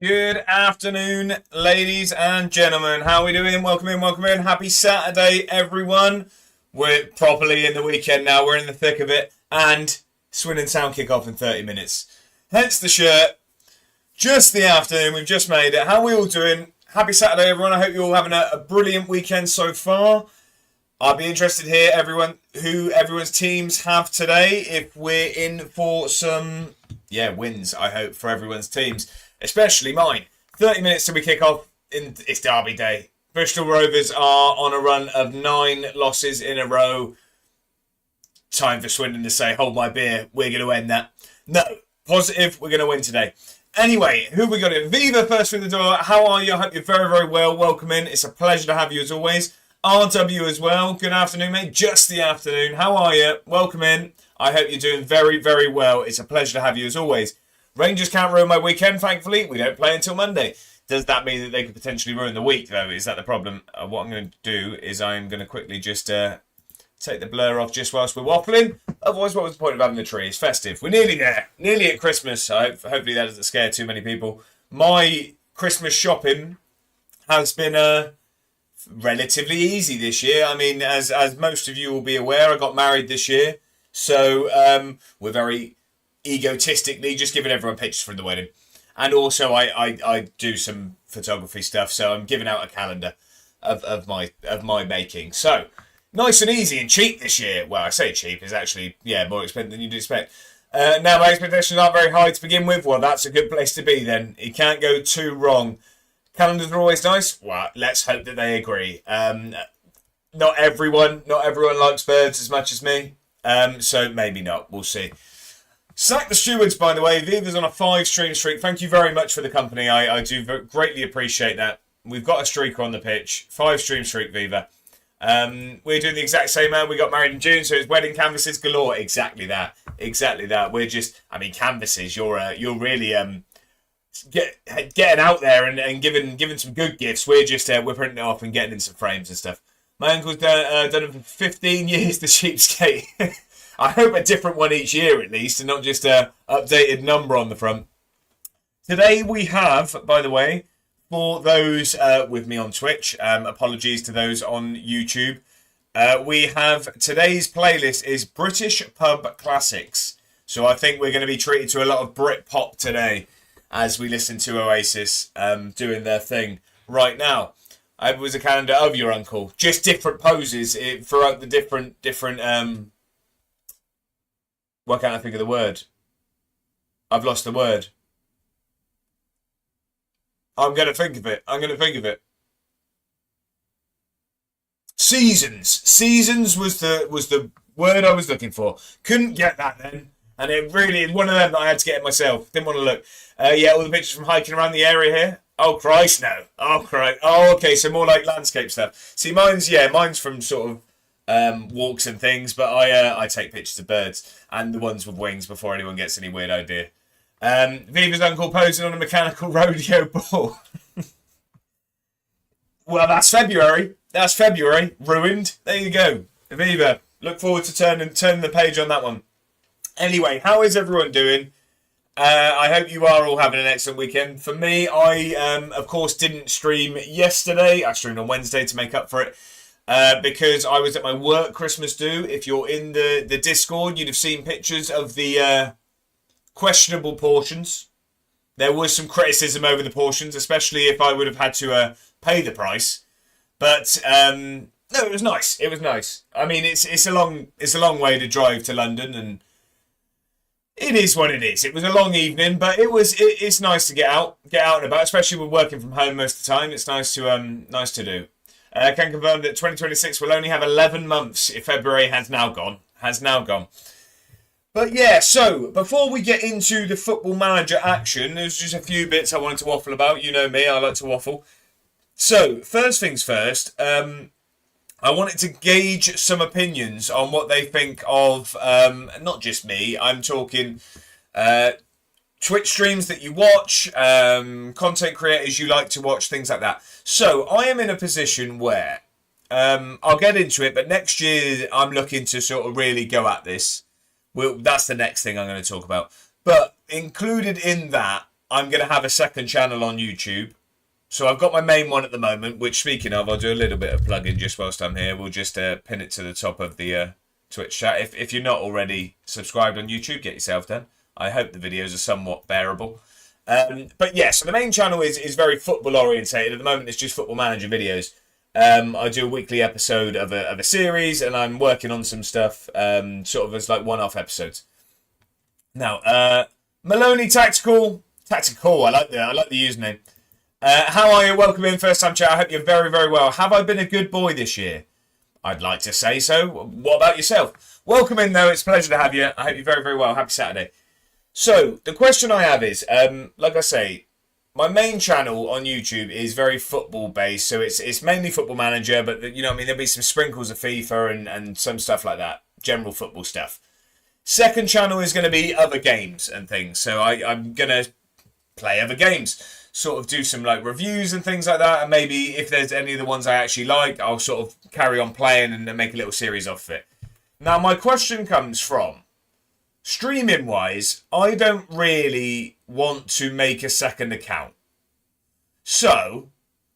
Good afternoon, ladies and gentlemen. How are we doing? Welcome in, welcome in. Happy Saturday, everyone. We're properly in the weekend now. We're in the thick of it. And Swindon Town kick off in 30 minutes. Hence the shirt. Just the afternoon. We've just made it. How are we all doing? Happy Saturday, everyone. I hope you're all having a brilliant weekend so far. I'll be interested to hear who everyone's teams have today. If we're in for some, wins, I hope, for everyone's teams. Especially mine. 30 minutes till we kick off. It's Derby Day. Bristol Rovers are on a run of 9 losses in a row. Time for Swindon to say, hold my beer, we're going to end that. No, positive, we're going to win today. Anyway, who have we got in? Viva first through the door. How are you? I hope you're very, very well. Welcome in. It's a pleasure to have you as always. RW as well. Good afternoon, mate. Just the afternoon. How are you? Welcome in. I hope you're doing very, very well. It's a pleasure to have you as always. Rangers can't ruin my weekend, thankfully. We don't play until Monday. Does that mean that they could potentially ruin the week, though? Is that the problem? What I'm going to do is I'm going to quickly just take the blur off just whilst we're waffling. Otherwise, what was the point of having the tree? It's festive. We're nearly there. Nearly at Christmas. Hopefully that doesn't scare too many people. My Christmas shopping has been relatively easy this year. I mean, as most of you will be aware, I got married this year. So we're very egotistically just giving everyone pictures from the wedding. And also I do some photography stuff, so I'm giving out a calendar of my making. So nice and easy and cheap this year. Well, I say cheap, is actually more expensive than you'd expect. Now my expectations aren't very high to begin with. Well, that's a good place to be then. It can't go too wrong. Calendars are always nice. Well, let's hope that they agree. Not everyone likes birds as much as me. So maybe not. We'll see. Sack the stewards, by the way. Viva's on a 5-stream streak. Thank you very much for the company. I do greatly appreciate that. We've got a streaker on the pitch. 5-stream streak, Viva. We're doing the exact same, man. We got married in June, so it's wedding canvases galore. Exactly that. We're just, canvases. You're really getting out there and giving some good gifts. We're just we're printing it off and getting in some frames and stuff. My uncle's done it for 15 years. The cheapskate. I hope a different one each year at least, and not just a updated number on the front. Today we have, by the way, for those with me on Twitch, apologies to those on YouTube, we have today's playlist is British Pub Classics. So I think we're going to be treated to a lot of Britpop today as we listen to Oasis doing their thing right now. It was a calendar of your uncle, just different poses throughout the different. Why can't I think of the word? I've lost the word. I'm going to think of it. Seasons was the word I was looking for. Couldn't get that then. And it really is one of them that I had to get it myself. Didn't want to look. All the pictures from hiking around the area here. Oh, Christ, no. Oh, Christ. Oh, okay, so more like landscape stuff. See, mine's from sort of walks and things, but I take pictures of birds and the ones with wings before anyone gets any weird idea. Viva's uncle posing on a mechanical rodeo ball. Well, that's February. Ruined. There you go. Viva. Look forward to turning the page on that one. Anyway, how is everyone doing? I hope you are all having an excellent weekend. For me, I of course didn't stream yesterday. I streamed on Wednesday to make up for it. Because I was at my work Christmas do. If you're in the Discord, you'd have seen pictures of the questionable portions. There was some criticism over the portions, especially if I would have had to pay the price. But no, it was nice. I mean, it's a long way to drive to London, and it is what it is. It was a long evening, but it's nice to get out and about, especially when working from home most of the time. It's nice to do. I can confirm that 2026 will only have 11 months if February has now gone. But yeah, so before we get into the Football Manager action, there's just a few bits I wanted to waffle about. You know me, I like to waffle. So, first things first, I wanted to gauge some opinions on what they think of, not just me, I'm talking Twitch streams that you watch, content creators you like to watch, things like that. So I am in a position where I'll get into it, but next year I'm looking to sort of really go at this. That's the next thing I'm going to talk about. But included in that, I'm going to have a second channel on YouTube. So I've got my main one at the moment, which, speaking of, I'll do a little bit of plugging just whilst I'm here. We'll just pin it to the top of the Twitch chat. If you're not already subscribed on YouTube, get yourself done. I hope the videos are somewhat bearable. But yeah, so the main channel is very football orientated. At the moment, it's just Football Manager videos. I do a weekly episode of a series, and I'm working on some stuff sort of as like one-off episodes. Now, Maloney Tactical, I like the username. How are you? Welcome in, first time chat. I hope you're very, very well. Have I been a good boy this year? I'd like to say so. What about yourself? Welcome in, though. It's a pleasure to have you. I hope you're very, very well. Happy Saturday. So, the question I have is, like I say, my main channel on YouTube is very football-based, so it's mainly Football Manager, but, you know what I mean, there'll be some sprinkles of FIFA and some stuff like that, general football stuff. Second channel is going to be other games and things, so I'm going to play other games. Sort of do some like reviews and things like that, and maybe if there's any of the ones I actually like, I'll sort of carry on playing and then make a little series off it. Now, my question comes from, streaming wise, I don't really want to make a second account. So,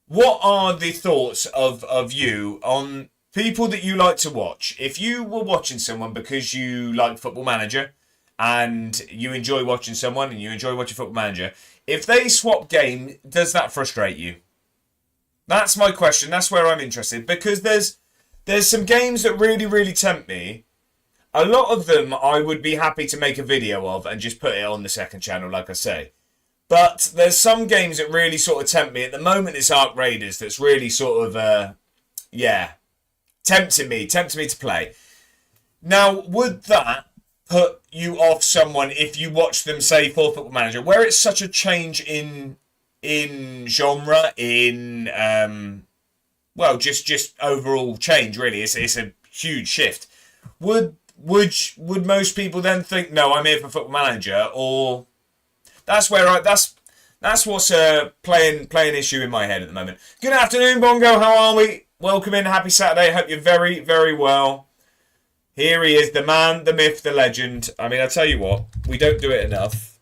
what are the thoughts of you on people that you like to watch? If you were watching someone because you like Football Manager and you enjoy watching someone and you enjoy watching Football Manager, if they swap game, does that frustrate you? That's my question. That's where I'm interested. Because there's some games that really, really tempt me. A lot of them I would be happy to make a video of and just put it on the second channel, like I say. But there's some games that really sort of tempt me. At the moment, it's Ark Raiders that's really sort of, tempting me to play. Now, would that put you off someone if you watch them, say, for Football Manager, where it's such a change in genre, just overall change, really. It's a huge shift. Would most people then think, no, I'm here for Football Manager, or that's where that's what's playing issue in my head at the moment. Good afternoon, Bongo. How are we? Welcome in. Happy Saturday. Hope you're very, very well. Here he is, the man, the myth, the legend. I mean, I tell you what, we don't do it enough.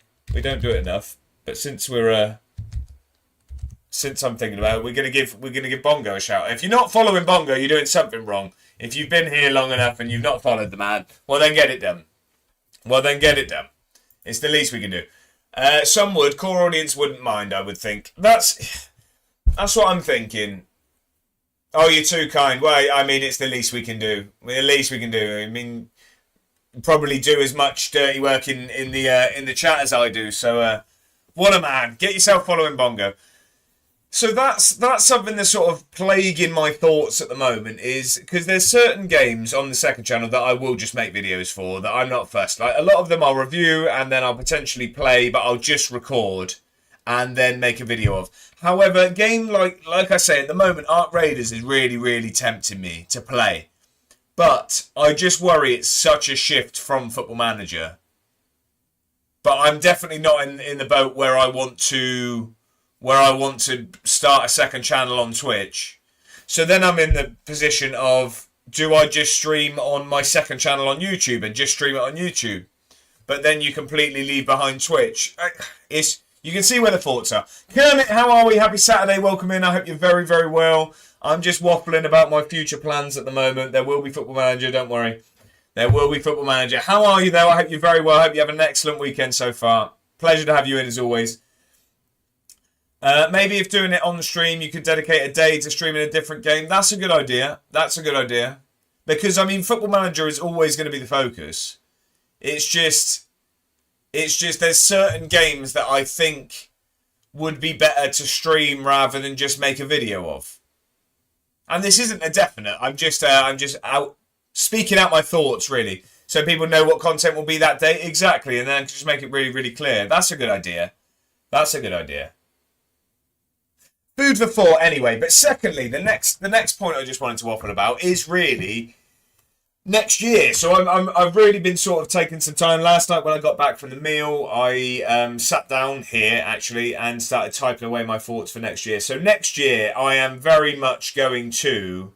But since I'm thinking about it, we're gonna give Bongo a shout. If you're not following Bongo, you're doing something wrong. If you've been here long enough and you've not followed the man, well then get it done. It's the least we can do. Some would, core audience wouldn't mind, I would think. That's what I'm thinking. Oh, you're too kind. Well, I mean, it's the least we can do. I mean, probably do as much dirty work in the chat as I do. So, what a man! Get yourself following Bongo. So that's something that's sort of plaguing my thoughts at the moment, is because there's certain games on the second channel that I will just make videos for that I'm not fussed. Like a lot of them I'll review and then I'll potentially play, but I'll just record and then make a video of. However, a game like I say, at the moment, Ark Raiders is really, really tempting me to play. But I just worry it's such a shift from Football Manager. But I'm definitely not in the boat where I want to start a second channel on Twitch. So then I'm in the position of, do I just stream on my second channel on YouTube and just stream it on YouTube? But then you completely leave behind Twitch. You can see where the thoughts are. Kermit, how are we? Happy Saturday. Welcome in. I hope you're very, very well. I'm just waffling about my future plans at the moment. There will be Football Manager. Don't worry. There will be Football Manager. How are you, though? I hope you're very well. I hope you have an excellent weekend so far. Pleasure to have you in, as always. Maybe if doing it on the stream, you could dedicate a day to streaming a different game. That's a good idea. Because, I mean, Football Manager is always going to be the focus. It's just there's certain games that I think would be better to stream rather than just make a video of. And this isn't a definite. I'm just out speaking out my thoughts, really, so people know what content will be that day exactly, and then just make it really, really clear. That's a good idea. Food for thought, anyway. But secondly, the next point I just wanted to waffle about is really next year. So I've really been sort of taking some time. Last night when I got back from the meal, I sat down here actually and started typing away my thoughts for next year. So next year I am very much going to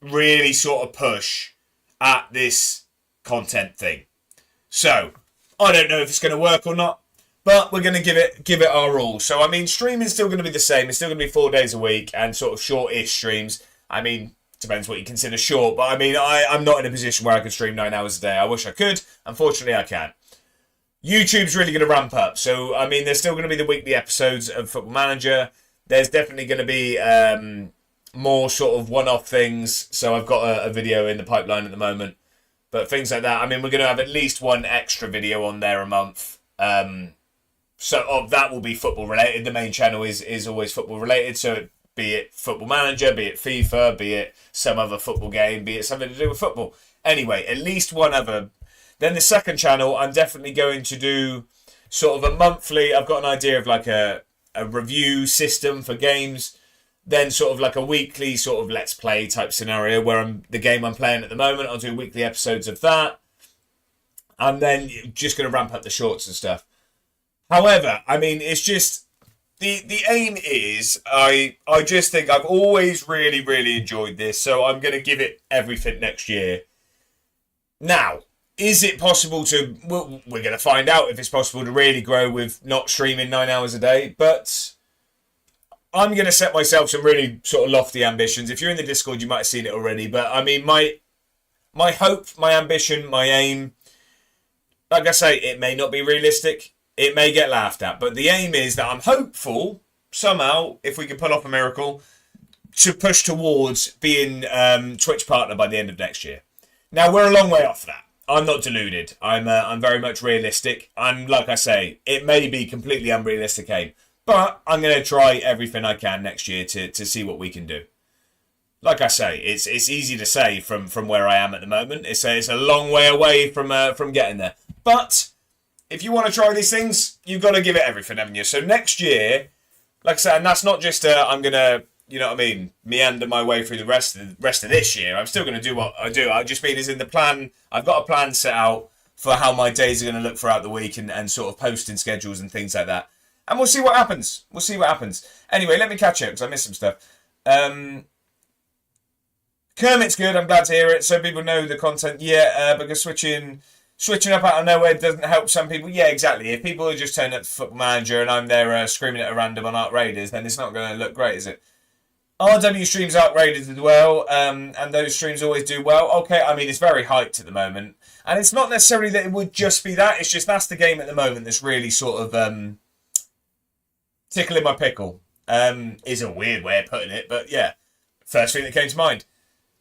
really sort of push at this content thing. So I don't know if it's going to work or not, but we're going to give it our all. So, I mean, streaming's still going to be the same. It's still going to be 4 days a week and sort of short-ish streams. I mean, depends what you consider short, but I mean, I'm not in a position where I can stream 9 hours a day. I wish I could. Unfortunately, I can't. YouTube's really going to ramp up. So, I mean, there's still going to be the weekly episodes of Football Manager. There's definitely going to be more sort of one-off things. So I've got a video in the pipeline at the moment. But things like that. I mean, we're going to have at least one extra video on there a month. So that will be football related. The main channel is always football related. So be it Football Manager, be it FIFA, be it some other football game, be it something to do with football. Anyway, at least one other. Then the second channel, I'm definitely going to do sort of a monthly. I've got an idea of like a review system for games. Then sort of like a weekly sort of let's play type scenario where the game I'm playing at the moment, I'll do weekly episodes of that. And then just going to ramp up the shorts and stuff. However, I mean, it's just the aim is I just think I've always really, really enjoyed this. So I'm going to give it everything next year. Now, is it possible to... Well, we're going to find out if it's possible to really grow with not streaming 9 hours a day. But I'm going to set myself some really sort of lofty ambitions. If you're in the Discord, you might have seen it already. But I mean, my hope, my ambition, my aim... Like I say, it may not be realistic. It may get laughed at. But the aim is that I'm hopeful, somehow, if we can pull off a miracle, to push towards being Twitch partner by the end of next year. Now, we're a long way off that. I'm not deluded. I'm very much realistic. And like I say, it may be completely unrealistic aim. But I'm going to try everything I can next year to see what we can do. Like I say, it's easy to say from where I am at the moment. It's a long way away from getting there. But if you want to try these things, you've got to give it everything, haven't you? So next year, like I said, and that's not just I'm going to, you know what I mean, meander my way through the rest of this year. I'm still going to do what I do. I just mean is in the plan, I've got a plan set out for how my days are going to look throughout the week and sort of posting schedules and things like that. And we'll see what happens. We'll see what happens. Anyway, let me catch up because I missed some stuff. Kermit's good. I'm glad to hear it. So people know the content. Yeah, because switching up out of nowhere doesn't help some people. Yeah, exactly. If people are just turning up to Football Manager and I'm there screaming at a random on Arc Raiders, then it's not going to look great, is it? RW streams Arc Raiders as well, and those streams always do well. Okay, I mean, it's very hyped at the moment. And it's not necessarily that it would just be that. It's just that's the game at the moment that's really sort of tickling my pickle. Is a weird way of putting it, but yeah. First thing that came to mind.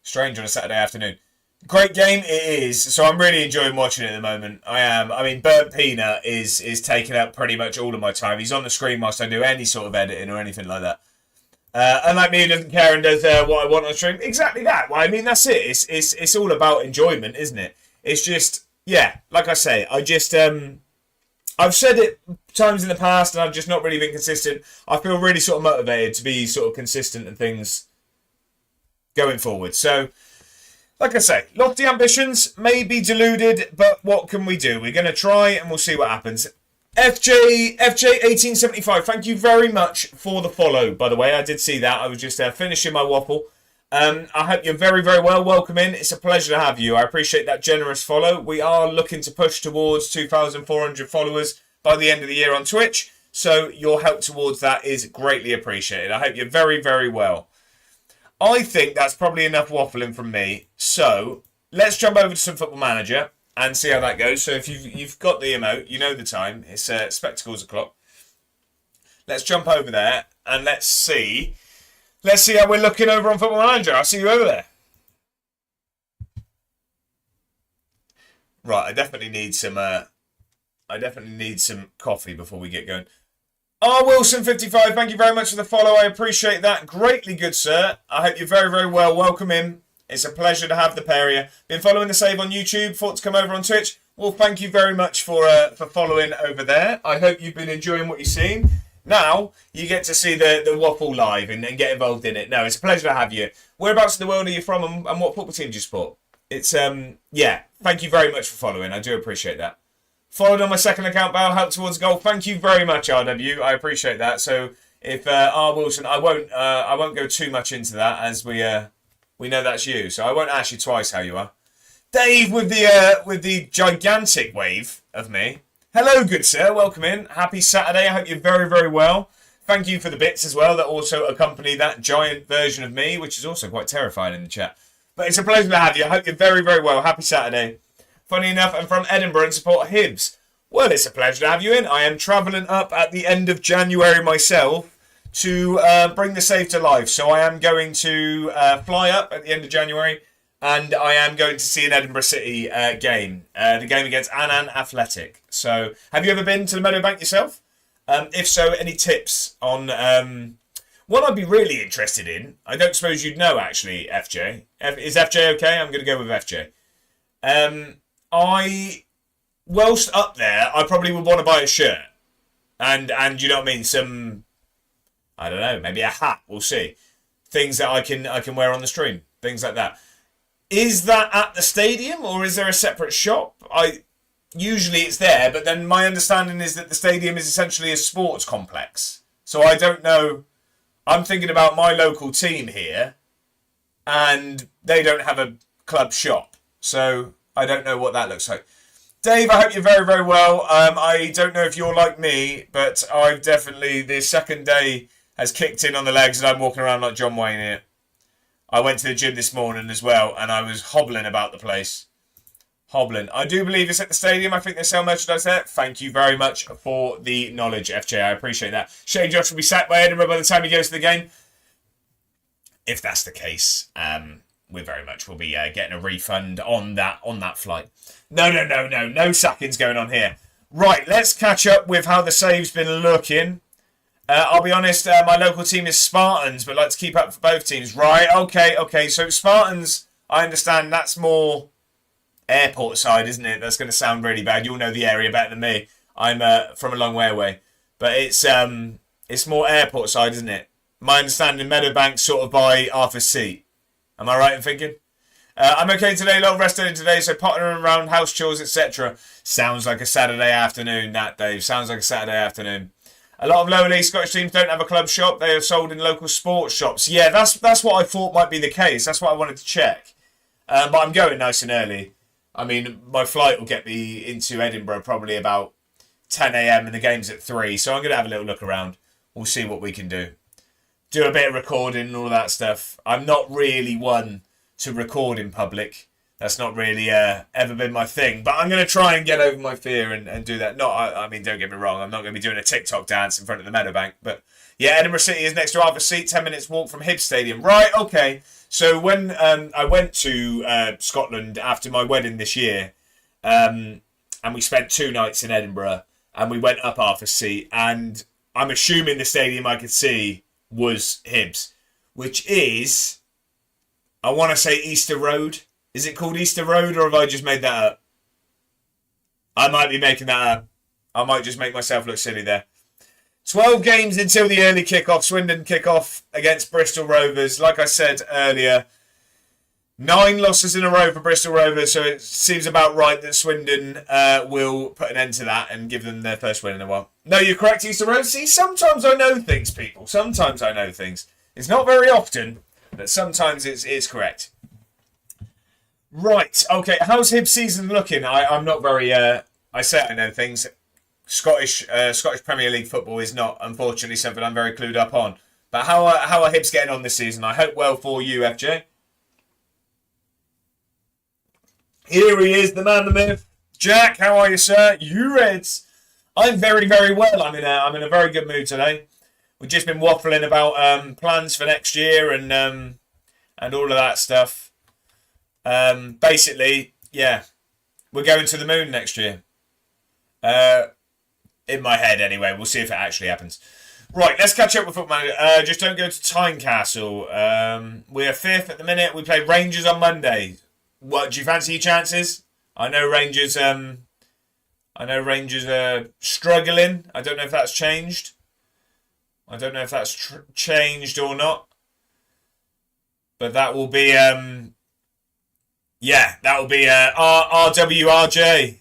Strange on a Saturday afternoon. Great game it is. So I'm really enjoying watching it at the moment. I am. I mean, Burnt Peanut is taking up pretty much all of my time. He's on the screen whilst I do any sort of editing or anything like that. Unlike me, who doesn't care and does what I want on stream. Exactly that. Well, I mean, that's it. It's all about enjoyment, isn't it? It's just, yeah, like I say, I've said it times in the past and I've just not really been consistent. I feel really sort of motivated to be sort of consistent and things going forward. So, like I say, lofty ambitions, may be deluded, but what can we do? We're going to try and we'll see what happens. FJ1875, thank you very much for the follow, by the way. I did see that. I was just finishing my waffle. I hope you're very, very well. Welcome in. It's a pleasure to have you. I appreciate that generous follow. We are looking to push towards 2,400 followers by the end of the year on Twitch. So your help towards that is greatly appreciated. I hope you're very, very well. I think that's probably enough waffling from me. So let's jump over to some Football Manager and see how that goes. So if you've got the emote, you know the time. It's spectacles o'clock. Let's jump over there and let's see how we're looking over on Football Manager. I'll see you over there. Right, I definitely need some coffee before we get going. R. Wilson55, thank you very much for the follow. I appreciate that. Greatly good, sir. I hope you're very, very well. Welcome in. It's a pleasure to have the pair of you. Been following the save on YouTube. Thought to come over on Twitch. Well, thank you very much for following over there. I hope you've been enjoying what you've seen. Now, you get to see the waffle live and get involved in it. No, it's a pleasure to have you. Whereabouts in the world are you from and what football team do you support? It's, yeah, thank you very much for following. I do appreciate that. Followed on my second account, Bale, help towards goal. Thank you very much, RW. I appreciate that. So, if R. Wilson, I won't go too much into that as we know that's you. So I won't ask you twice how you are. Dave with the gigantic wave of me. Hello, good sir. Welcome in. Happy Saturday. I hope you're very, very well. Thank you for the bits as well that also accompany that giant version of me, which is also quite terrifying in the chat. But it's a pleasure to have you. I hope you're very, very well. Happy Saturday. Funny enough, I'm from Edinburgh and support Hibs. Well, it's a pleasure to have you in. I am travelling up at the end of January myself to bring the save to life. So I am going to fly up at the end of January, and I am going to see an Edinburgh City game. The game against Annan Athletic. So have you ever been to the Meadowbank yourself? If so, any tips on what I'd be really interested in? I don't suppose you'd know, actually, FJ. Is FJ okay? I'm going to go with FJ. Whilst up there, I probably would want to buy a shirt. And you know what I mean? Some, I don't know, maybe a hat. We'll see. Things that I can wear on the stream. Things like that. Is that at the stadium or is there a separate shop? Usually it's there, but then my understanding is that the stadium is essentially a sports complex. So I don't know. I'm thinking about my local team here, and they don't have a club shop. So I don't know what that looks like. Dave, I hope you're very, very well. I don't know if you're like me, but I've definitely, the second day has kicked in on the legs and I'm walking around like John Wayne here. I went to the gym this morning as well, and I was hobbling about the place. Hobbling. I do believe it's at the stadium. I think they sell merchandise there. Thank you very much for the knowledge, FJ. I appreciate that. Shane Josh will be sacked by Edinburgh by the time he goes to the game. If that's the case, we very much will be getting a refund on that flight. No sackings going on here. Right, let's catch up with how the save's been looking. I'll be honest, my local team is Spartans, but like to keep up for both teams. Right, okay. So Spartans, I understand that's more airport side, isn't it? That's going to sound really bad. You'll know the area better than me. I'm from a long way away. But it's more airport side, isn't it? My understanding, Meadowbank sort of by Arthur's Seat. Am I right in thinking? I'm okay today, a little rested in today, so pottering around, house chores, etc. Sounds like a Saturday afternoon, that, Dave. Sounds like a Saturday afternoon. A lot of lower league Scottish teams don't have a club shop. They are sold in local sports shops. Yeah, that's what I thought might be the case. That's what I wanted to check. But I'm going nice and early. I mean, my flight will get me into Edinburgh probably about 10 a.m. and the game's at 3. So I'm going to have a little look around. We'll see what we can do. Do a bit of recording and all that stuff. I'm not really one to record in public. That's not really ever been my thing. But I'm going to try and get over my fear and do that. I mean, don't get me wrong. I'm not going to be doing a TikTok dance in front of the Meadowbank. But yeah, Edinburgh City is next to Arthur's Seat. 10 minutes walk from Hibs Stadium. Right, okay. So when I went to Scotland after my wedding this year, and we spent 2 nights in Edinburgh, and we went up Arthur's Seat, and I'm assuming the stadium I could see was Hibs, which is, I want to say Easter Road. Is it called Easter Road, or have I just made that up? I might be making that up. I might just make myself look silly there. 12 games until the early kickoff. Swindon kickoff against Bristol Rovers. Like I said earlier, 9 losses in a row for Bristol Rovers, so it seems about right that Swindon will put an end to that and give them their first win in a while. No, you're correct, Easter Road. See, sometimes I know things, people. Sometimes I know things. It's not very often, but sometimes it's correct. Right, okay. How's Hibs season looking? I'm not very... I say I know things. Scottish Premier League football is not, unfortunately, something I'm very clued up on. But how are Hibs getting on this season? I hope well for you, FJ. Here he is, the man, the myth. Jack, how are you, sir? You Reds. I'm very, very well. I'm in a very good mood today. We've just been waffling about plans for next year and all of that stuff. Basically, yeah, we're going to the moon next year. In my head, anyway. We'll see if it actually happens. Right, let's catch up with Football Manager. Just don't go to Tynecastle. We're 5th at the minute. We play Rangers on Monday. What, do you fancy your chances? I know Rangers are struggling. I don't know if that's changed. Changed or not. But that will be RWRJ.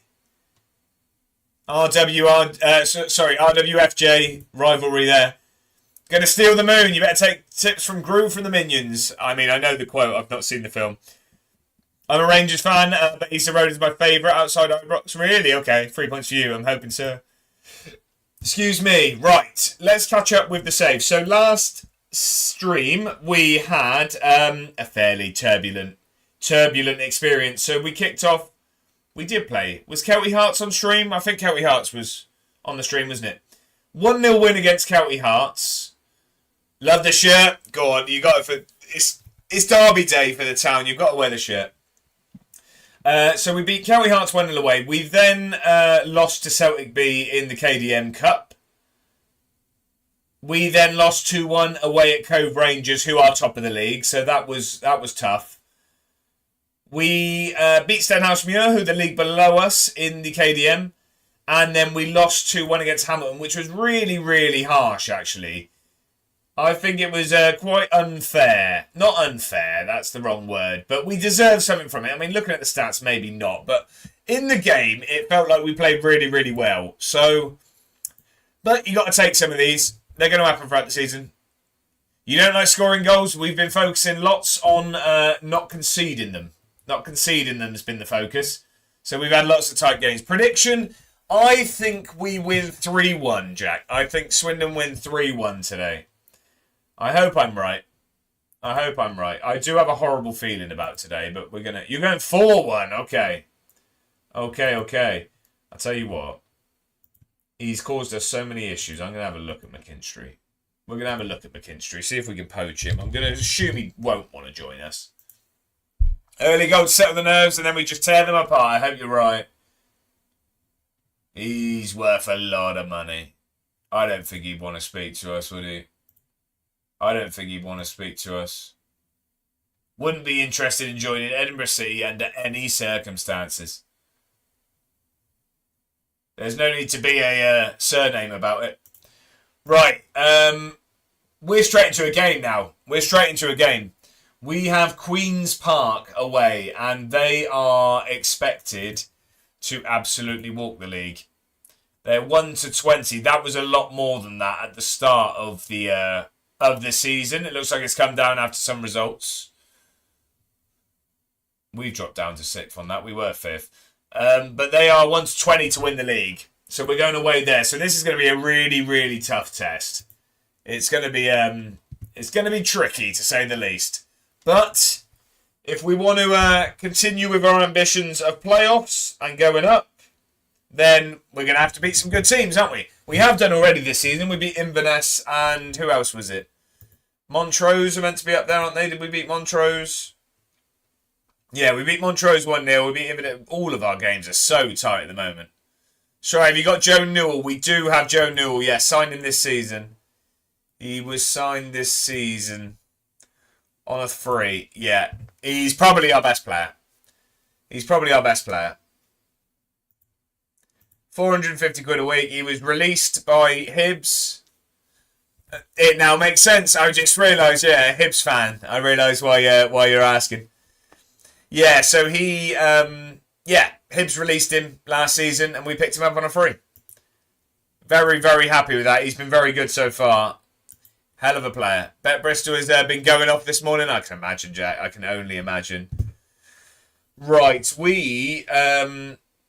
RWFJ rivalry there. Going to steal the moon. You better take tips from Groove from the Minions. I mean, I know the quote. I've not seen the film. I'm a Rangers fan, but Easter Road is my favourite outside Ibrox. Really? Okay, 3 points for you, I'm hoping so. Excuse me. Right, let's catch up with the save. So last stream, we had a fairly turbulent experience. So we kicked off, we did play. Was Kelty Hearts on stream? I think Kelty Hearts was on the stream, wasn't it? 1-0 win against Kelty Hearts. Love the shirt. Go on, you got it for... It's derby day for the town. You've got to wear the shirt. So we beat Kelty Hearts 1-0 away. We then lost to Celtic B in the KDM Cup. We then lost 2-1 away at Cove Rangers, who are top of the league. So that was tough. We beat Stenhousemuir, who are the league below us in the KDM. And then we lost 2-1 against Hamilton, which was really, really harsh, actually. I think it was quite unfair. Not unfair, that's the wrong word. But we deserved something from it. I mean, looking at the stats, maybe not. But in the game, it felt like we played really, really well. So, but you got to take some of these. They're going to happen throughout the season. You don't like scoring goals? We've been focusing lots on not conceding them. Not conceding them has been the focus. So we've had lots of tight games. Prediction... I think we win 3-1, Jack. I think Swindon win 3-1 today. I hope I'm right. I do have a horrible feeling about today, but you're going 4-1. Okay. I'll tell you what. He's caused us so many issues. I'm going to have a look at McKinstry. We're going to have a look at McKinstry, see if we can poach him. I'm going to assume he won't want to join us. Early goal to settle the nerves, and then we just tear them apart. I hope you're right. He's worth a lot of money. I don't think he'd want to speak to us, would he? I don't think he'd want to speak to us. Wouldn't be interested in joining Edinburgh City under any circumstances. There's no need to be a surname about it. Right, we're straight into a game now. We have Queen's Park away, and they are expected to absolutely walk the league. They're 1-20. That was a lot more than that at the start of the season. It looks like it's come down after some results. We dropped down to 6th on that. We were 5th. But they are 1-20 to win the league. So we're going away there. So this is going to be a really, really tough test. It's going to be tricky, to say the least. But if we want to continue with our ambitions of playoffs and going up, then we're going to have to beat some good teams, aren't we? We have done already this season. We beat Inverness and who else was it? Montrose are meant to be up there, aren't they? Did we beat Montrose? Yeah, we beat Montrose 1-0. We beat Inverness. All of our games are so tight at the moment. Sorry, have you got Joe Newell? We do have Joe Newell, yeah, signed him this season. He was signed this season on a free. Yeah, he's probably our best player. 450 quid a week. He was released by Hibs. It now makes sense. I just realised, yeah, Hibs fan. I realised why you're asking. Yeah, so he, Hibs released him last season and we picked him up on a free. Very, very happy with that. He's been very good so far. Hell of a player. Bet Bristol has been going off this morning. I can imagine, Jack. I can only imagine. Right, we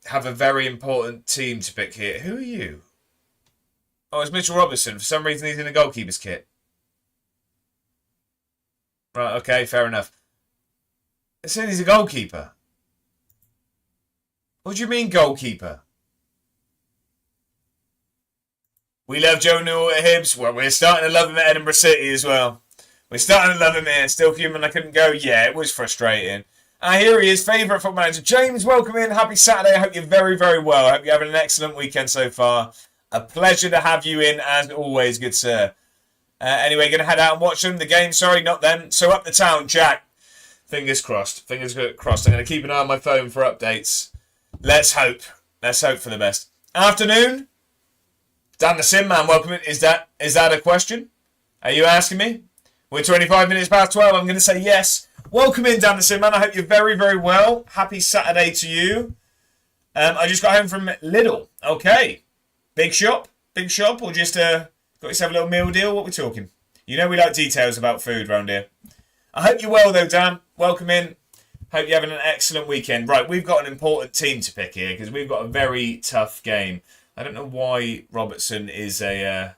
have a very important team to pick here. Who are you? Oh, it's Mitchell Robertson. For some reason, he's in the goalkeeper's kit. Right, okay, fair enough. It's saying he's a goalkeeper. What do you mean, goalkeeper? We love Joe Newell at Hibs. Well, we're starting to love him at Edinburgh City as well. We're starting to love him here. Still human, I couldn't go. Yeah, it was frustrating. Here he is, favourite football manager. James, welcome in. Happy Saturday. I hope you're very, very well. I hope you're having an excellent weekend so far. A pleasure to have you in, as always, good sir. Anyway, going to head out and watch them. The game, sorry, not them. So up the town, Jack. Fingers crossed. Fingers crossed. I'm going to keep an eye on my phone for updates. Let's hope. Let's hope for the best. Afternoon. Dan the Sim Man, welcome in. Is that a question? Are you asking me? We're 25 minutes past 12. I'm going to say yes. Welcome in, Dan the Sim Man. I hope you're very, very well. Happy Saturday to you. I just got home from Lidl. Okay. Big shop, or just got yourself a little meal deal? What are we talking? You know we like details about food around here. I hope you're well, though, Dan. Welcome in. Hope you're having an excellent weekend. Right, we've got an important team to pick here because we've got a very tough game. I don't know why Robertson is a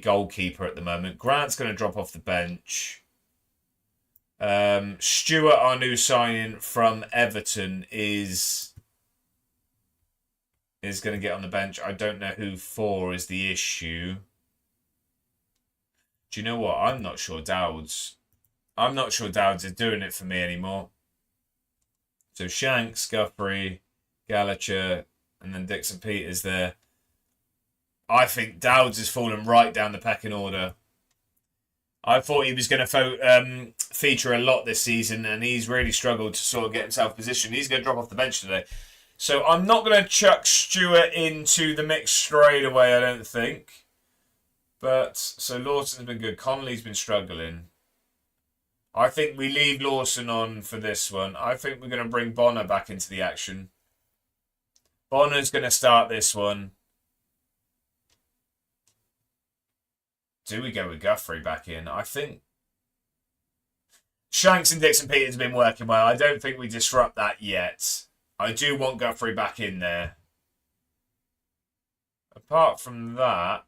goalkeeper at the moment. Grant's going to drop off the bench. Stewart, our new signing from Everton, is going to get on the bench. I don't know who for is the issue. Do you know what? I'm not sure Dowds is doing it for me anymore. So Shanks, Guthrie, Gallagher, and then Dixon Peters there. I think Dowds has fallen right down the pecking order. I thought he was going to feature a lot this season, and he's really struggled to sort of get himself positioned. He's going to drop off the bench today. So I'm not going to chuck Stewart into the mix straight away, I don't think. But, so Lawson's been good. Connolly's been struggling. I think we leave Lawson on for this one. I think we're going to bring Bonner back into the action. Bonner's going to start this one. Do we go with Guthrie back in? I think Shanks and Dixon Peters have been working well. I don't think we disrupt that yet. I do want Guthrie back in there. Apart from that,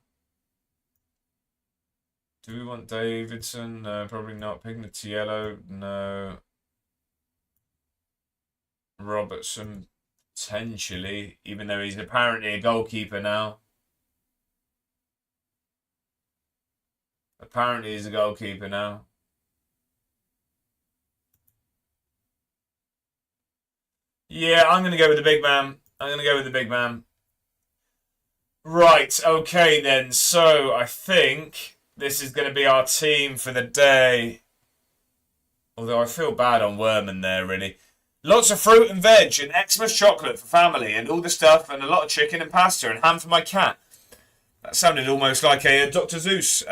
do we want Davidson? No, probably not. Pignatiello? No. Robertson? Potentially, even though he's apparently a goalkeeper now. Apparently he's a goalkeeper now. Yeah, I'm going to go with the big man. Right, okay then. So, I think this is going to be our team for the day. Although I feel bad on Werman there, really. Lots of fruit and veg and Xmas chocolate for family and all the stuff and a lot of chicken and pasta and ham for my cat. That sounded almost like a Dr. Zeus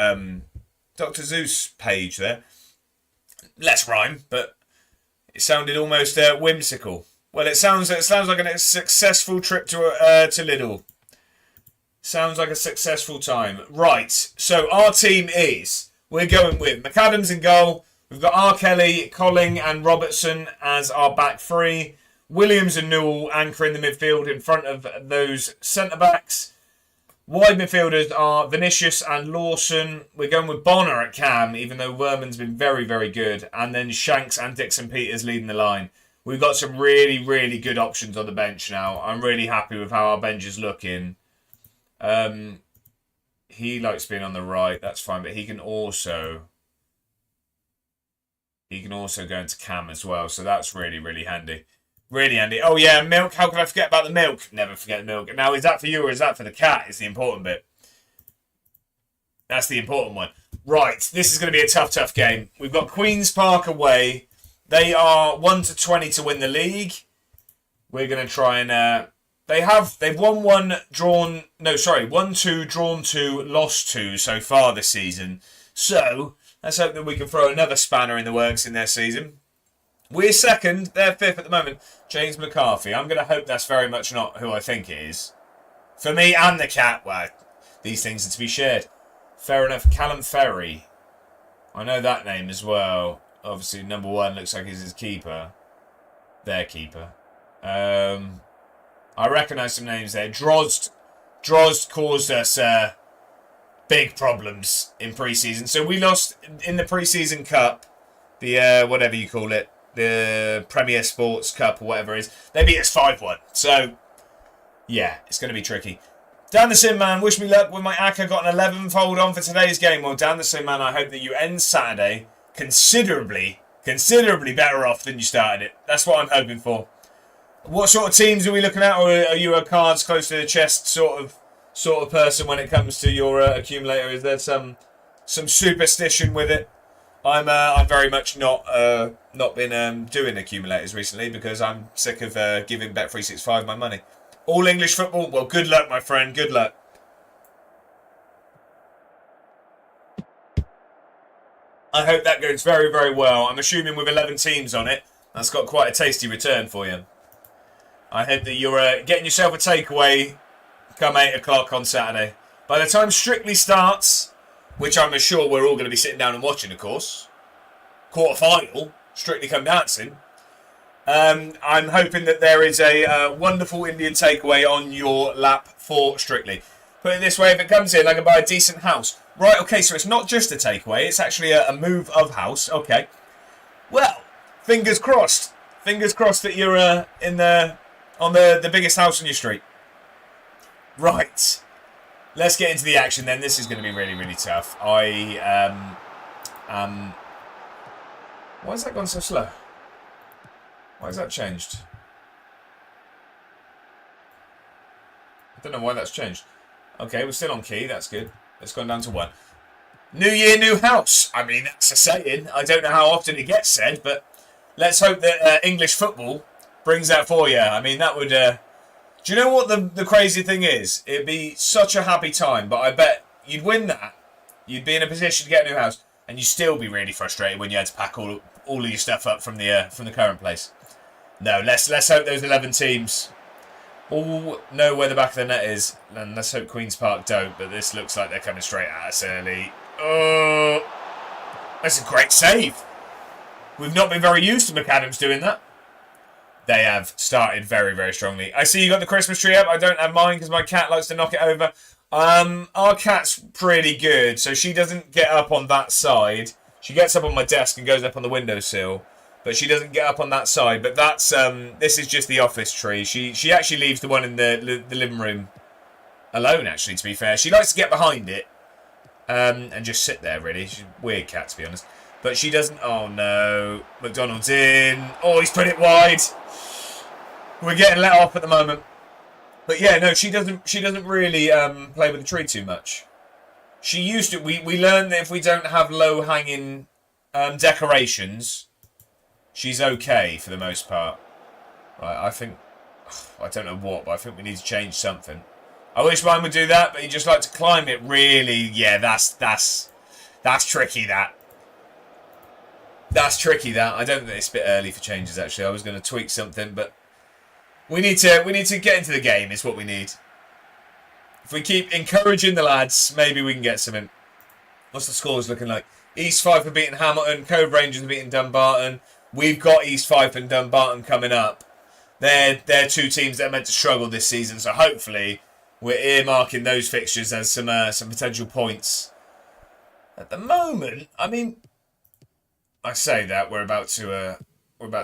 page there. Less rhyme, but it sounded almost whimsical. Well, it sounds like a successful trip to Lidl. Sounds like a successful time. Right, so our team is, we're going with McAdams in goal. We've got R. Kelly, Colling and Robertson as our back three. Williams and Newell anchoring the midfield in front of those centre-backs. Wide midfielders are Vinicius and Lawson. We're going with Bonner at cam, even though Werman's been very, very good. And then Shanks and Dixon Peters leading the line. We've got some really, really good options on the bench now. I'm really happy with how our bench is looking. He likes being on the right, that's fine, but he can also go into cam as well, so that's really, really handy. Really handy. Oh yeah, milk. How could I forget about the milk? Never forget the milk. Now, is that for you or is that for the cat? Is the important bit. That's the important one. Right, this is going to be a tough, tough game. We've got Queen's Park away. They are 1-20 to win the league. We're going to try and... They've won 1, drawn... No, sorry, 1-2, drawn 2, lost 2 so far this season. So, let's hope that we can throw another spanner in the works in their season. We're second, they're fifth at the moment. James McCarthy. I'm going to hope that's very much not who I think it is. For me and the cat, well, these things are to be shared. Fair enough. Callum Ferry. I know that name as well. Obviously, number 1 looks like he's his keeper. Their keeper. I recognise some names there. Drozd caused us big problems in pre-season. So we lost in the pre-season cup, the whatever you call it, the Premier Sports Cup or whatever it is. They beat us 5-1. So, yeah, it's going to be tricky. Dan the Sim Man, wish me luck with my Akka. Got an 11-fold on for today's game. Well, Dan the Sim Man, I hope that you end Saturday considerably better off than you started it. That's what I'm hoping for. What sort of teams are we looking at, or are you a cards close to the chest sort of person when it comes to your accumulator? Is there some superstition with it? I'm very much not been doing accumulators recently because I'm sick of giving Bet365 my money. All English football. Well, good luck, my friend. Good luck. I hope that goes very, very well. I'm assuming with 11 teams on it, that's got quite a tasty return for you. I hope that you're getting yourself a takeaway come 8 o'clock on Saturday. By the time Strictly starts, which I'm sure we're all going to be sitting down and watching, of course. Quarter-final. Strictly Come Dancing. I'm hoping that there is a wonderful Indian takeaway on your lap for Strictly. Put it this way, if it comes in, I can buy a decent house. Right, okay, so it's not just a takeaway, it's actually a move of house. Okay. Well, fingers crossed. Fingers crossed that you're on the biggest house on your street. Right. Let's get into the action then. This is going to be really, really tough. Why has that gone so slow? Why has that changed? I don't know why that's changed. Okay, we're still on key. That's good. It's gone down to 1. New year, new house. I mean, that's a saying. I don't know how often it gets said, but let's hope that English football brings that for you. I mean, that would... do you know what the crazy thing is? It'd be such a happy time, but I bet you'd win that. You'd be in a position to get a new house, and you'd still be really frustrated when you had to pack all of your stuff up from the current place. No, let's hope those 11 teams all know where the back of the net is, and let's hope Queen's Park don't, but this looks like they're coming straight at us early. Oh, that's a great save. We've not been very used to McAdams doing that. They have started very, very strongly. I see you got the Christmas tree up. I don't have mine because my cat likes to knock it over. Our cat's pretty good, so she doesn't get up on that side. She gets up on my desk and goes up on the windowsill, but she doesn't get up on that side. But that's this is just the office tree. She actually leaves the one in the living room alone, actually, to be fair. She likes to get behind it and just sit there, really. She's a weird cat, to be honest. But she doesn't... Oh, no. McDonald's in. Oh, he's put it wide. We're getting let off at the moment. But yeah, no, she doesn't really play with the tree too much. She used to... We learned that if we don't have low-hanging decorations, she's okay for the most part. Right, I think... I don't know what, but I think we need to change something. I wish mine would do that, but you just like to climb it really... Yeah, that's tricky, that. That's tricky, that. I don't think it's a bit early for changes, actually. I was going to tweak something, but we need to get into the game, is what we need. If we keep encouraging the lads, maybe we can get something. What's the scores looking like? East Fife are beating Hamilton. Cove Rangers are beating Dumbarton. We've got East Fife and Dumbarton coming up. They're two teams that are meant to struggle this season, so hopefully we're earmarking those fixtures as some potential points. At the moment, I mean... I say that we're about to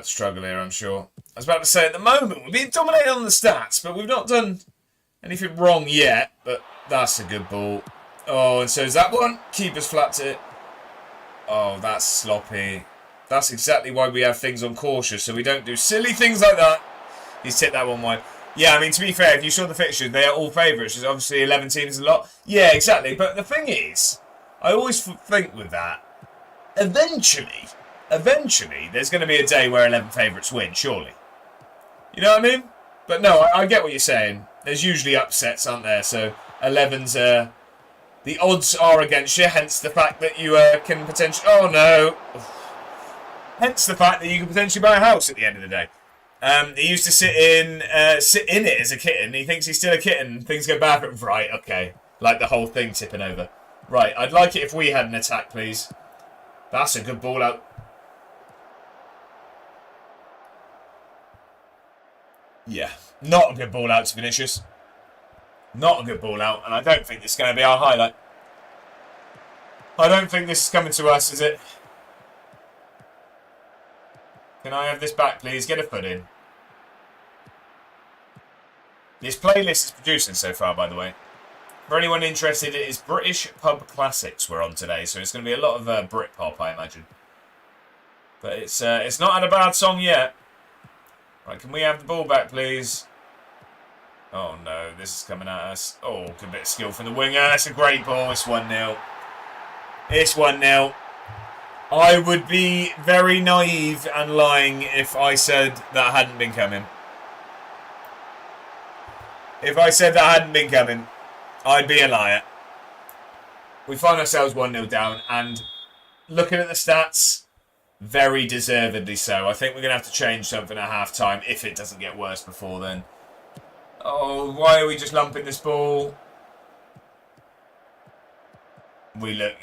struggle here, I'm sure. I was about to say at the moment we're being dominated on the stats, but we've not done anything wrong yet. But that's a good ball. Oh, and so is that one. Keeper's flapped it. Oh, that's sloppy. That's exactly why we have things on cautious, so we don't do silly things like that. He's tipped that one wide. Yeah, I mean, to be fair, if you saw the fixtures, they are all favourites. There's obviously 11 teams is a lot. Yeah, exactly. But the thing is, I always think with that, Eventually, there's going to be a day where 11 favourites win, surely. You know what I mean? But no, I get what you're saying. There's usually upsets, aren't there? So 11's... the odds are against you, hence the fact that you can potentially... Oh, no. Hence the fact that you can potentially buy a house at the end of the day. He used to sit in it as a kitten. He thinks he's still a kitten. Things go bad for him. Right, okay. Like the whole thing tipping over. Right, I'd like it if we had an attack, please. That's a good ball out. Yeah, not a good ball out to Vinicius. Not a good ball out, and I don't think this is going to be our highlight. I don't think this is coming to us, is it? Can I have this back, please? Get a foot in. This playlist is producing so far, by the way. For anyone interested, it is British pub classics we're on today, so it's going to be a lot of Britpop, I imagine. But it's not had a bad song yet. Right, can we have the ball back, please? Oh no, this is coming at us. Oh, good bit of skill from the winger. That's a great ball. It's 1-0. It's 1-0. I would be very naive and lying if I said that hadn't been coming. If I said that hadn't been coming, I'd be a liar. We find ourselves 1-0 down, and looking at the stats, very deservedly so. I think we're going to have to change something at half-time if it doesn't get worse before then. Oh, why are we just lumping this ball? We look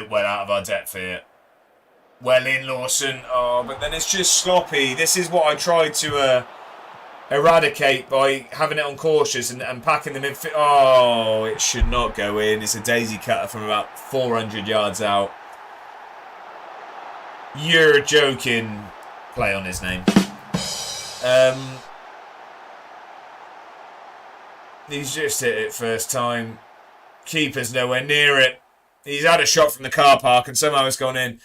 well out of our depth here. Well in, Lawson. Oh, but then it's just sloppy. This is what I tried to eradicate by having it on cautious and packing them in. Oh, it should not go in. It's a daisy cutter from about 400 yards out. You're joking. Play on his name. He's just hit it first time. Keeper's nowhere near it. He's had a shot from the car park and somehow it's gone in.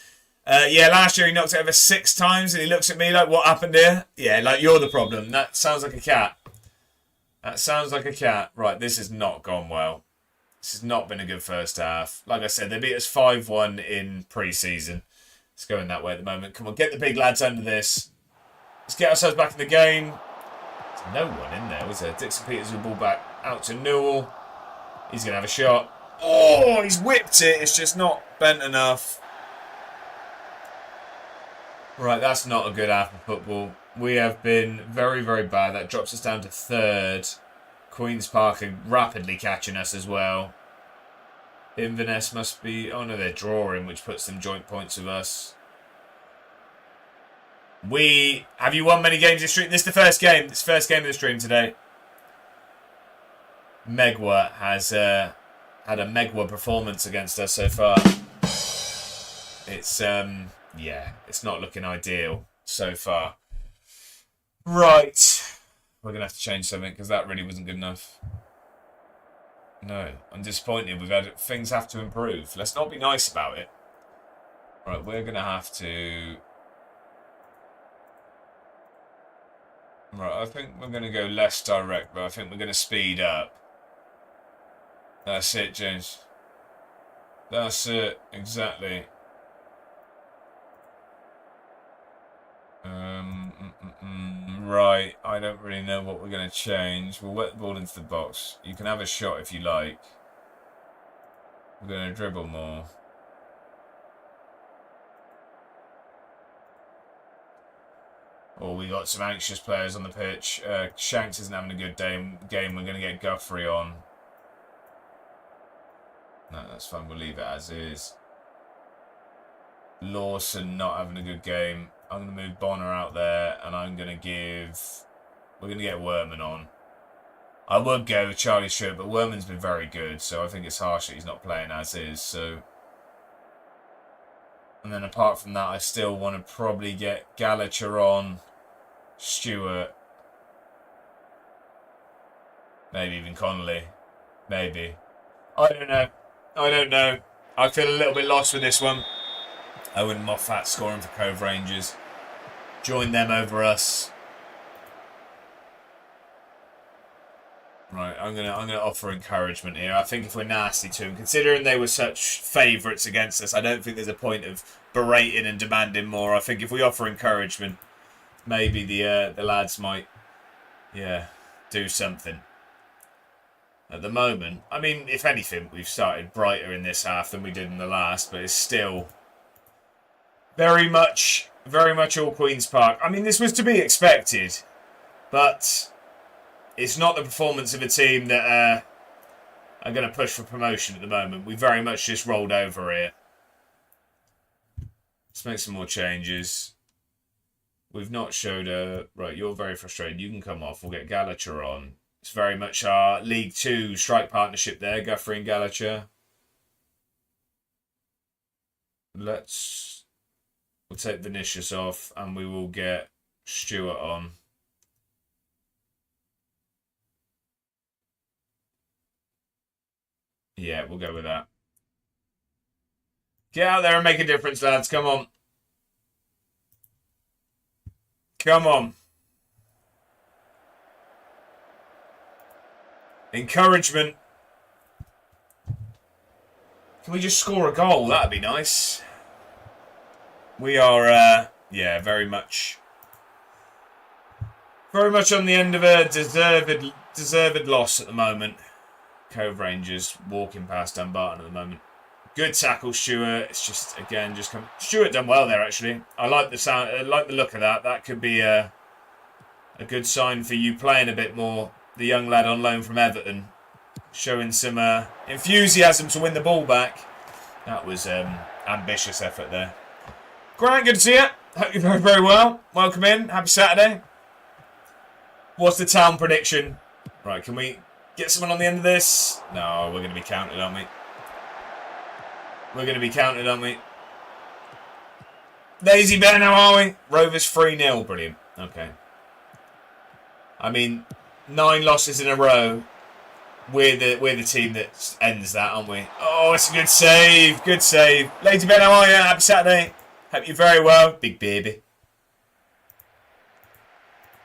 Yeah, last year he knocked it over 6 times and he looks at me like, what happened here? Yeah, like you're the problem. That sounds like a cat. That sounds like a cat. Right, this has not gone well. This has not been a good first half. Like I said, they beat us 5-1 in pre-season. It's going that way at the moment. Come on, get the big lads under this. Let's get ourselves back in the game. There's no one in there, was there? Dixon Peters with the ball back out to Newell. He's going to have a shot. Oh, he's whipped it. It's just not bent enough. Right, that's not a good half of football. We have been very, very bad. That drops us down to 3rd. Queen's Park are rapidly catching us as well. Inverness must be... Oh, no, they're drawing, which puts them joint points with us. Have you won many games this stream? This is the first game. This is the first game of the stream today. Megwa has had a Megwa performance against us so far. It's, yeah, it's not looking ideal so far. Right. We're going to have to change something because that really wasn't good enough. No, I'm disappointed. Things have to improve. Let's not be nice about it. Right, we're going to have to... Right, I think we're going to go less direct, but I think we're going to speed up. That's it, James. That's it, exactly. Right, I don't really know what we're going to change. We'll wet the ball into the box. You can have a shot if you like. We're going to dribble more. Oh, we got some anxious players on the pitch. Shanks isn't having a good game. We're going to get Guthrie on. No, that's fine. We'll leave it as is. Lawson not having a good game. I'm going to move Bonner out there, and I'm going to give... We're going to get Werman on. I would go with Charlie Stewart, but Werman's been very good, so I think it's harsh that he's not playing as is. So, and then apart from that, I still want to probably get Gallagher on, Stewart, maybe even Connolly, maybe. I don't know. I don't know. I feel a little bit lost with this one. Owen Moffat scoring for Cove Rangers. Join them over us. Right, I'm gonna offer encouragement here. I think if we're nasty to them, considering they were such favourites against us, I don't think there's a point of berating and demanding more. I think if we offer encouragement, maybe the lads might, yeah, do something. At the moment, I mean, if anything, we've started brighter in this half than we did in the last, but it's still very much all Queen's Park. I mean, this was to be expected, but it's not the performance of a team that are going to push for promotion at the moment. We very much just rolled over here. Let's make some more changes. We've not showed a... Right, you're very frustrated. You can come off. We'll get Gallagher on. It's very much our League 2 strike partnership there, Guthrie and Gallagher. We'll take Vinicius off and we will get Stewart on. Yeah, we'll go with that. Get out there and make a difference, lads. Come on. Come on. Encouragement. Can we just score a goal? That'd be nice. We are, yeah, very much on the end of a deserved loss at the moment. Cove Rangers walking past Dumbarton at the moment. Good tackle, Stewart. It's just, again, just come. Stewart done well there, actually. I like the sound. I like the look of that. That could be a good sign for you playing a bit more. The young lad on loan from Everton, showing some enthusiasm to win the ball back. That was ambitious effort there. Grant, good to see you. Hope you're very, very well. Welcome in. Happy Saturday. What's the town prediction? Right, can we get someone on the end of this? No, we're going to be counted, aren't we? We're going to be counted, aren't we? Daisy Bear now, are we? Rovers 3-0. Brilliant. Okay. I mean, 9 losses in a row. We're the team that ends that, aren't we? Oh, it's a good save. Good save. Lady Ben, how are you? Happy Saturday. Hope you're very well. Big baby.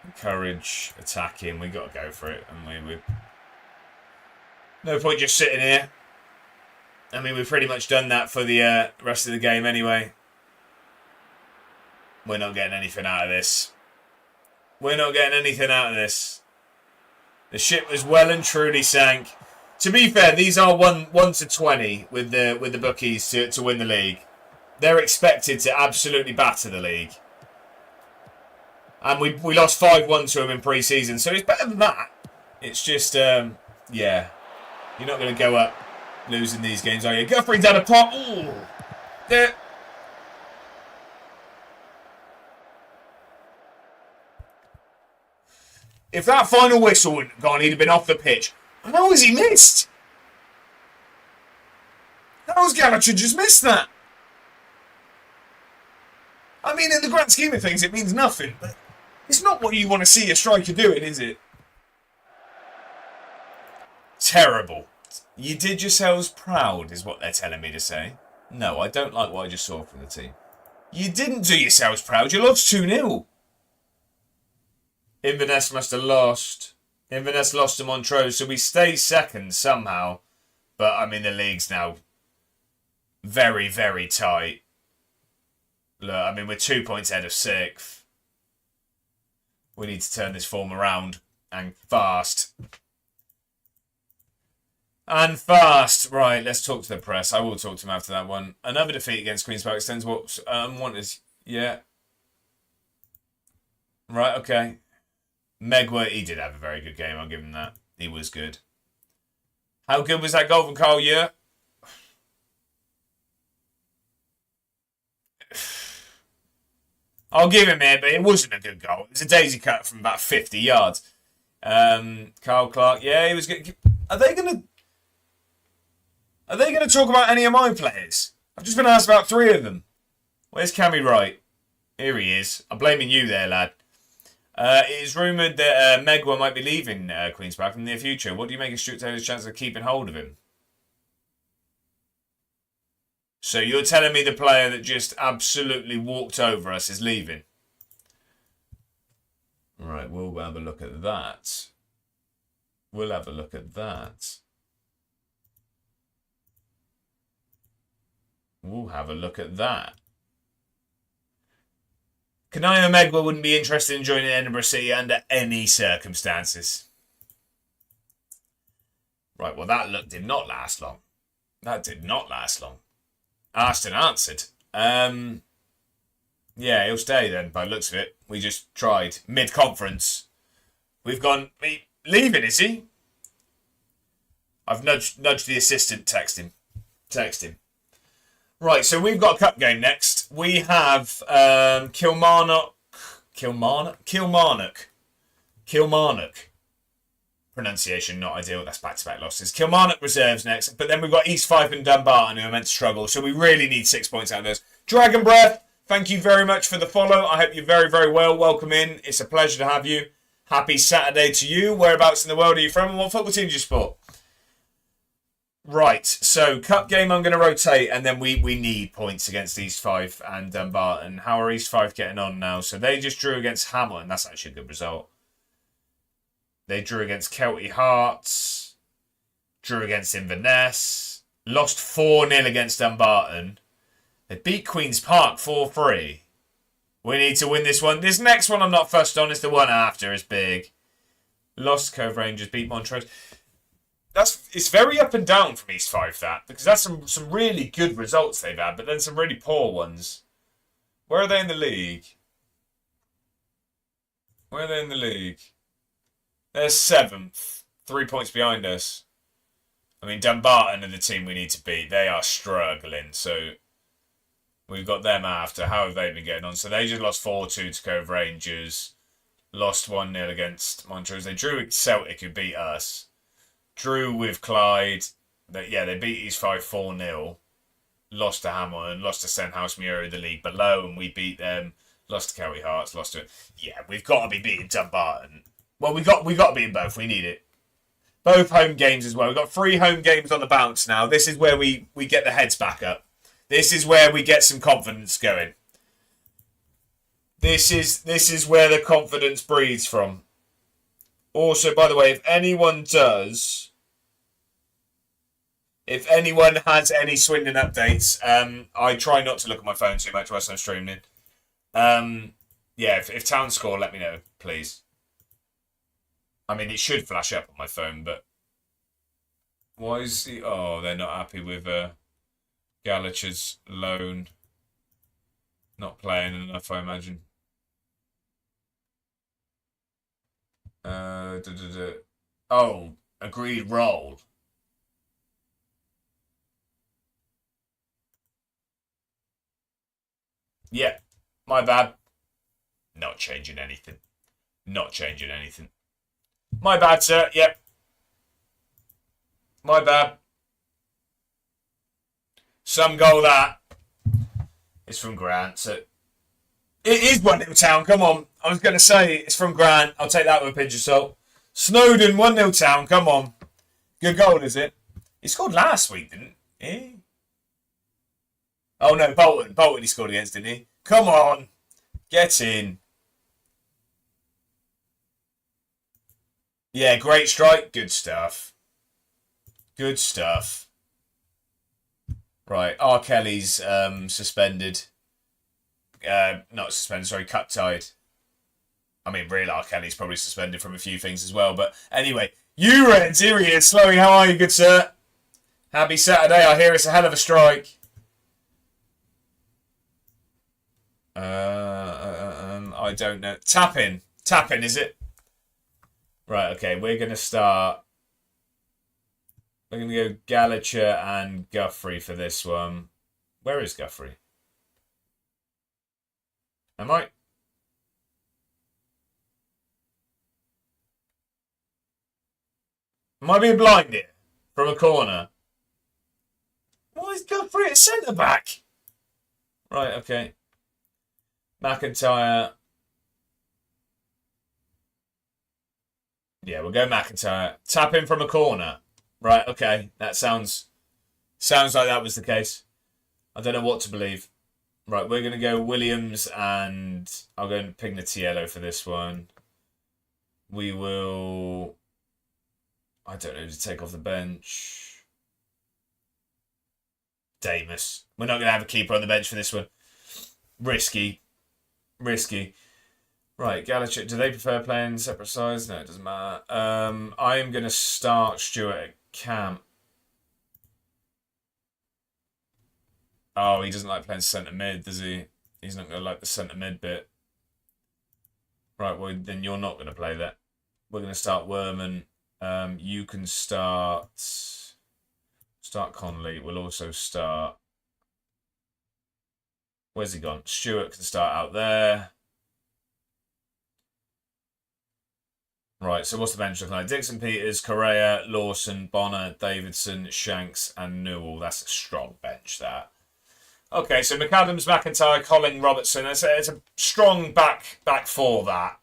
Encourage, attacking. We got to go for it. And we no point just sitting here. I mean, we've pretty much done that for the rest of the game anyway. We're not getting anything out of this. We're not getting anything out of this. The ship was well and truly sank. To be fair, these are 1 to 20 with the bookies to win the league. They're expected to absolutely batter the league. And we lost 5-1 to them in pre-season, so it's better than that. It's just, yeah. You're not going to go up losing these games, are you? Guthrie down a pot. Ooh. There. If that final whistle hadn't gone, he'd have been off the pitch. How has he missed? How's Gallagher just missed that? I mean, in the grand scheme of things, it means nothing, but it's not what you want to see a striker doing, is it? Terrible. You did yourselves proud, is what they're telling me to say. No, I don't like what I just saw from the team. You didn't do yourselves proud. You lost 2-0. Inverness must have lost. Inverness lost to Montrose, so we stay second somehow. But, I mean, the league's now very, very tight. Look, I mean, we're 2 points ahead of 6th. We need to turn this form around. And fast. And fast. Right, let's talk to the press. I will talk to them after that one. Another defeat against Queen's Park extends what unwanted. Yeah. Right, okay. Megwa, he did have a very good game. I'll give him that. He was good. How good was that goal from Carl Ure? I'll give him it, but it wasn't a good goal. It was a daisy cut from about 50 yards. Carl Clark, yeah, he was good. Are they gonna talk about any of my players? I've just been asked about 3 of them. Where's Cammy Wright? Here he is. I'm blaming you there, lad. It is rumoured that Megwa might be leaving Queen's Park in the near future. What do you make of Stuart Taylor's chance of keeping hold of him? So you're telling me the player that just absolutely walked over us is leaving? Right, we'll have a look at that. We'll have a look at that. We'll have a look at that. Kanaya Megwa wouldn't be interested in joining Edinburgh City under any circumstances. Right, well that did not last long. That did not last long. Asked and answered. Yeah, he'll stay then, by the looks of it. We just tried. Mid-conference. We've gone... Leaving, is he? I've nudged the assistant. Text him. Right, so we've got a cup game next. We have Kilmarnock. Pronunciation not ideal. That's back-to-back losses. Kilmarnock reserves next, but then we've got East Fife and Dumbarton who are meant to struggle. So we really need 6 points out of those. Dragon Breath, thank you very much for the follow. I hope you're very, very well. Welcome in. It's a pleasure to have you. Happy Saturday to you. Whereabouts in the world are you from, and what football team do you support? Right, so cup game I'm going to rotate, and then we need points against East Fife and Dumbarton. How are East Fife getting on now? So they just drew against Hamilton. That's actually a good result. They drew against Kelty Hearts, drew against Inverness, lost 4-0 against Dumbarton. They beat Queen's Park 4-3. We need to win this one. This next one I'm not fussed on. It's the one after. It's big. Lost Cove Rangers, beat Montrose. It's very up and down from East Fife, that, because that's some really good results they've had, but then some really poor ones. Where are they in the league? They're 7th. 3 points behind us. I mean, Dumbarton are the team we need to beat. They are struggling, so We've got them after. How have they been getting on? So they just lost 4-2 to Cove Rangers. Lost 1-0 against Montrose. They drew with Celtic, who beat us. Drew with Clyde. They beat East 4-0. Lost to Hamilton. Lost to Stenhousemuir, the league below, and we beat them. Lost to Kelty Hearts. Lost to... Yeah, we've got to be beating Dumbarton. Well, we got to beat them both. We need it. Both home games as well. We've got 3 home games on the bounce now. This is where we get the heads back up. This is where we get some confidence going. This is where the confidence breathes from. Also, by the way, if anyone has any Swindon updates, I try not to look at my phone too much whilst I'm streaming. If Town score, let me know, please. I mean, it should flash up on my phone, but why is the... Oh, they're not happy with Gallagher's loan. Not playing enough, I imagine. Oh, agreed roll. Yeah, my bad. Not changing anything. Not changing anything. My bad, sir. Yep. My bad. Some goal that. It's from Grant. So it is 1-0 Town. Come on. I was going to say it's from Grant. I'll take that with a pinch of salt. Snowdon 1-0 Town. Come on. Good goal, is it? He scored last week, didn't he? Oh, no. Bolton. Bolton he scored against, didn't he? Come on. Get in. Yeah, great strike. Good stuff. Good stuff. Right, R. Kelly's suspended. Not suspended, sorry, cut-tied. I mean, real R. Kelly's probably suspended from a few things as well. But anyway, you Reds, here he is. Slowing, how are you, good sir? Happy Saturday. I hear it's a hell of a strike. I don't know. Tapping. Tapping, is it? Right, okay, we're going to start. We're going to go Gallagher and Guthrie for this one. Where is Guthrie? Am I being blind here? From a corner? Why is Guthrie at centre-back? Right, okay. McIntyre. Yeah, we'll go McIntyre. Tap in from a corner. Right, okay. That sounds like that was the case. I don't know what to believe. Right, we're going to go Williams and I'll go Pignatiello for this one. We will... I don't know who to take off the bench. Damus. We're not going to have a keeper on the bench for this one. Risky. Right, Gallagher. Do they prefer playing separate sides? No, it doesn't matter. I am going to start Stewart at camp. Oh, he doesn't like playing centre mid, does he? He's not going to like the centre mid bit. Right, well, then you're not going to play that. We're going to start Werman. You can start Connolly. We'll also start... Where's he gone? Stewart can start out there. Right, so what's the bench looking like? Dixon, Peters, Correa, Lawson, Bonner, Davidson, Shanks, and Newell. That's a strong bench, that. Okay, so McAdams, McIntyre, Colling, Robertson. It's a strong back four, that.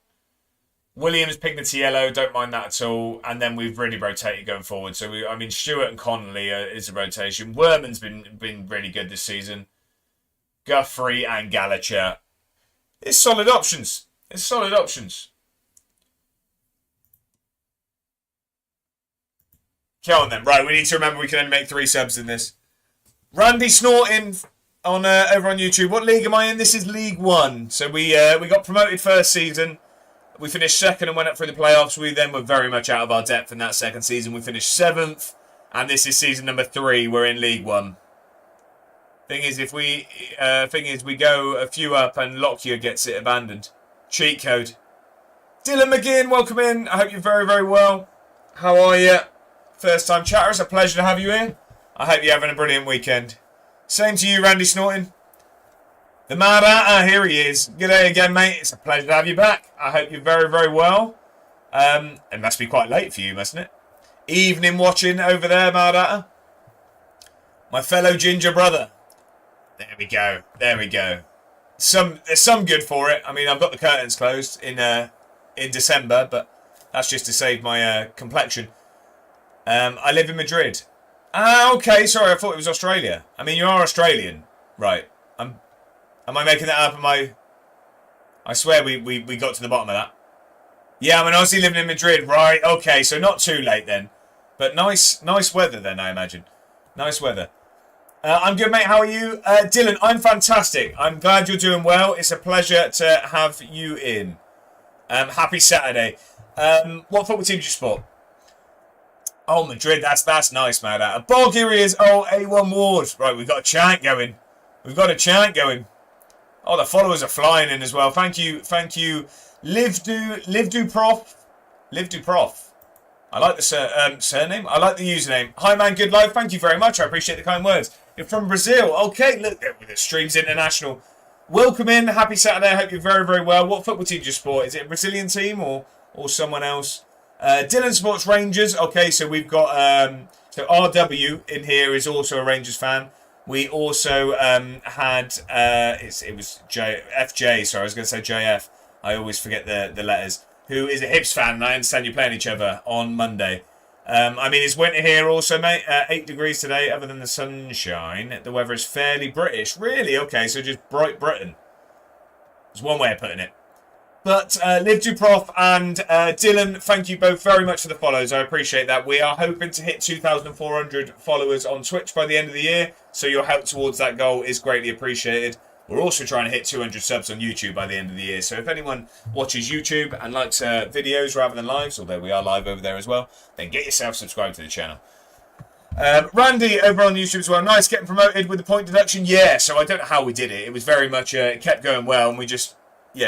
Williams, Pignatiello, don't mind that at all. And then we've really rotated going forward. So, Stewart and Connolly is a rotation. Werman's been really good this season. Guthrie and Gallagher. It's solid options. Come on then. Right, we need to remember we can only make 3 subs in this. Randy Snorting on over on YouTube. What league am I in? This is League 1. So we got promoted first season. We finished second and went up through the playoffs. We then were very much out of our depth in that second season. We finished 7th. And this is season number 3. We're in League 1. Thing is, we go a few up and Lockyer gets it abandoned. Cheat code. Dylan McGinn, welcome in. I hope you're very, very well. How are you? First time chatter. It's a pleasure to have you in. I hope you're having a brilliant weekend. Same to you, Randy Snorting. The Mad Hatter, here he is. Good day again, mate. It's a pleasure to have you back. I hope you're very, very well. It must be quite late for you, mustn't it? Evening watching over there, Mad Hatter. My fellow ginger brother. There we go. There we go. There's some good for it. I mean, I've got the curtains closed in December, but that's just to save my complexion. I live in Madrid. Ah, okay. Sorry, I thought it was Australia. I mean, you are Australian, right? Am I making that up? I swear we got to the bottom of that. Yeah, I'm honestly living in Madrid, right? Okay, so not too late then, but nice weather then, I imagine. Nice weather. I'm good, mate. How are you? Dylan, I'm fantastic. I'm glad you're doing well. It's a pleasure to have you in. Happy Saturday. What football team do you support? Oh, Madrid. That's nice, man. Bulgaria's A1 Ward. Right, we've got a chant going. Oh, the followers are flying in as well. Thank you. Livdu Prof. I like the surname. I like the username. Hi, man. Good life. Thank you very much. I appreciate the kind words. You're from Brazil. Okay, look, the stream's international. Welcome in. Happy Saturday. I hope you're very, very well. What football team do you support? Is it a Brazilian team or someone else? Dylan supports Rangers. Okay, so we've got so RW in here is also a Rangers fan. We also had it was FJ. Sorry, I was going to say JF. I always forget the letters. Who is a Hibs fan? And I understand you're playing each other on Monday. I mean, it's winter here also, mate. 8 degrees today, other than the sunshine. The weather is fairly British. Really? Okay, so just bright Britain. There's one way of putting it. But Liv Duprof and Dylan, thank you both very much for the follows. I appreciate that. We are hoping to hit 2,400 followers on Twitch by the end of the year. So your help towards that goal is greatly appreciated. We're also trying to hit 200 subs on YouTube by the end of the year. So if anyone watches YouTube and likes videos rather than lives, although we are live over there as well, then get yourself subscribed to the channel. Randy over on YouTube as well. Nice getting promoted with the point deduction. Yeah, so I don't know how we did it. It was very much, it kept going well and we just,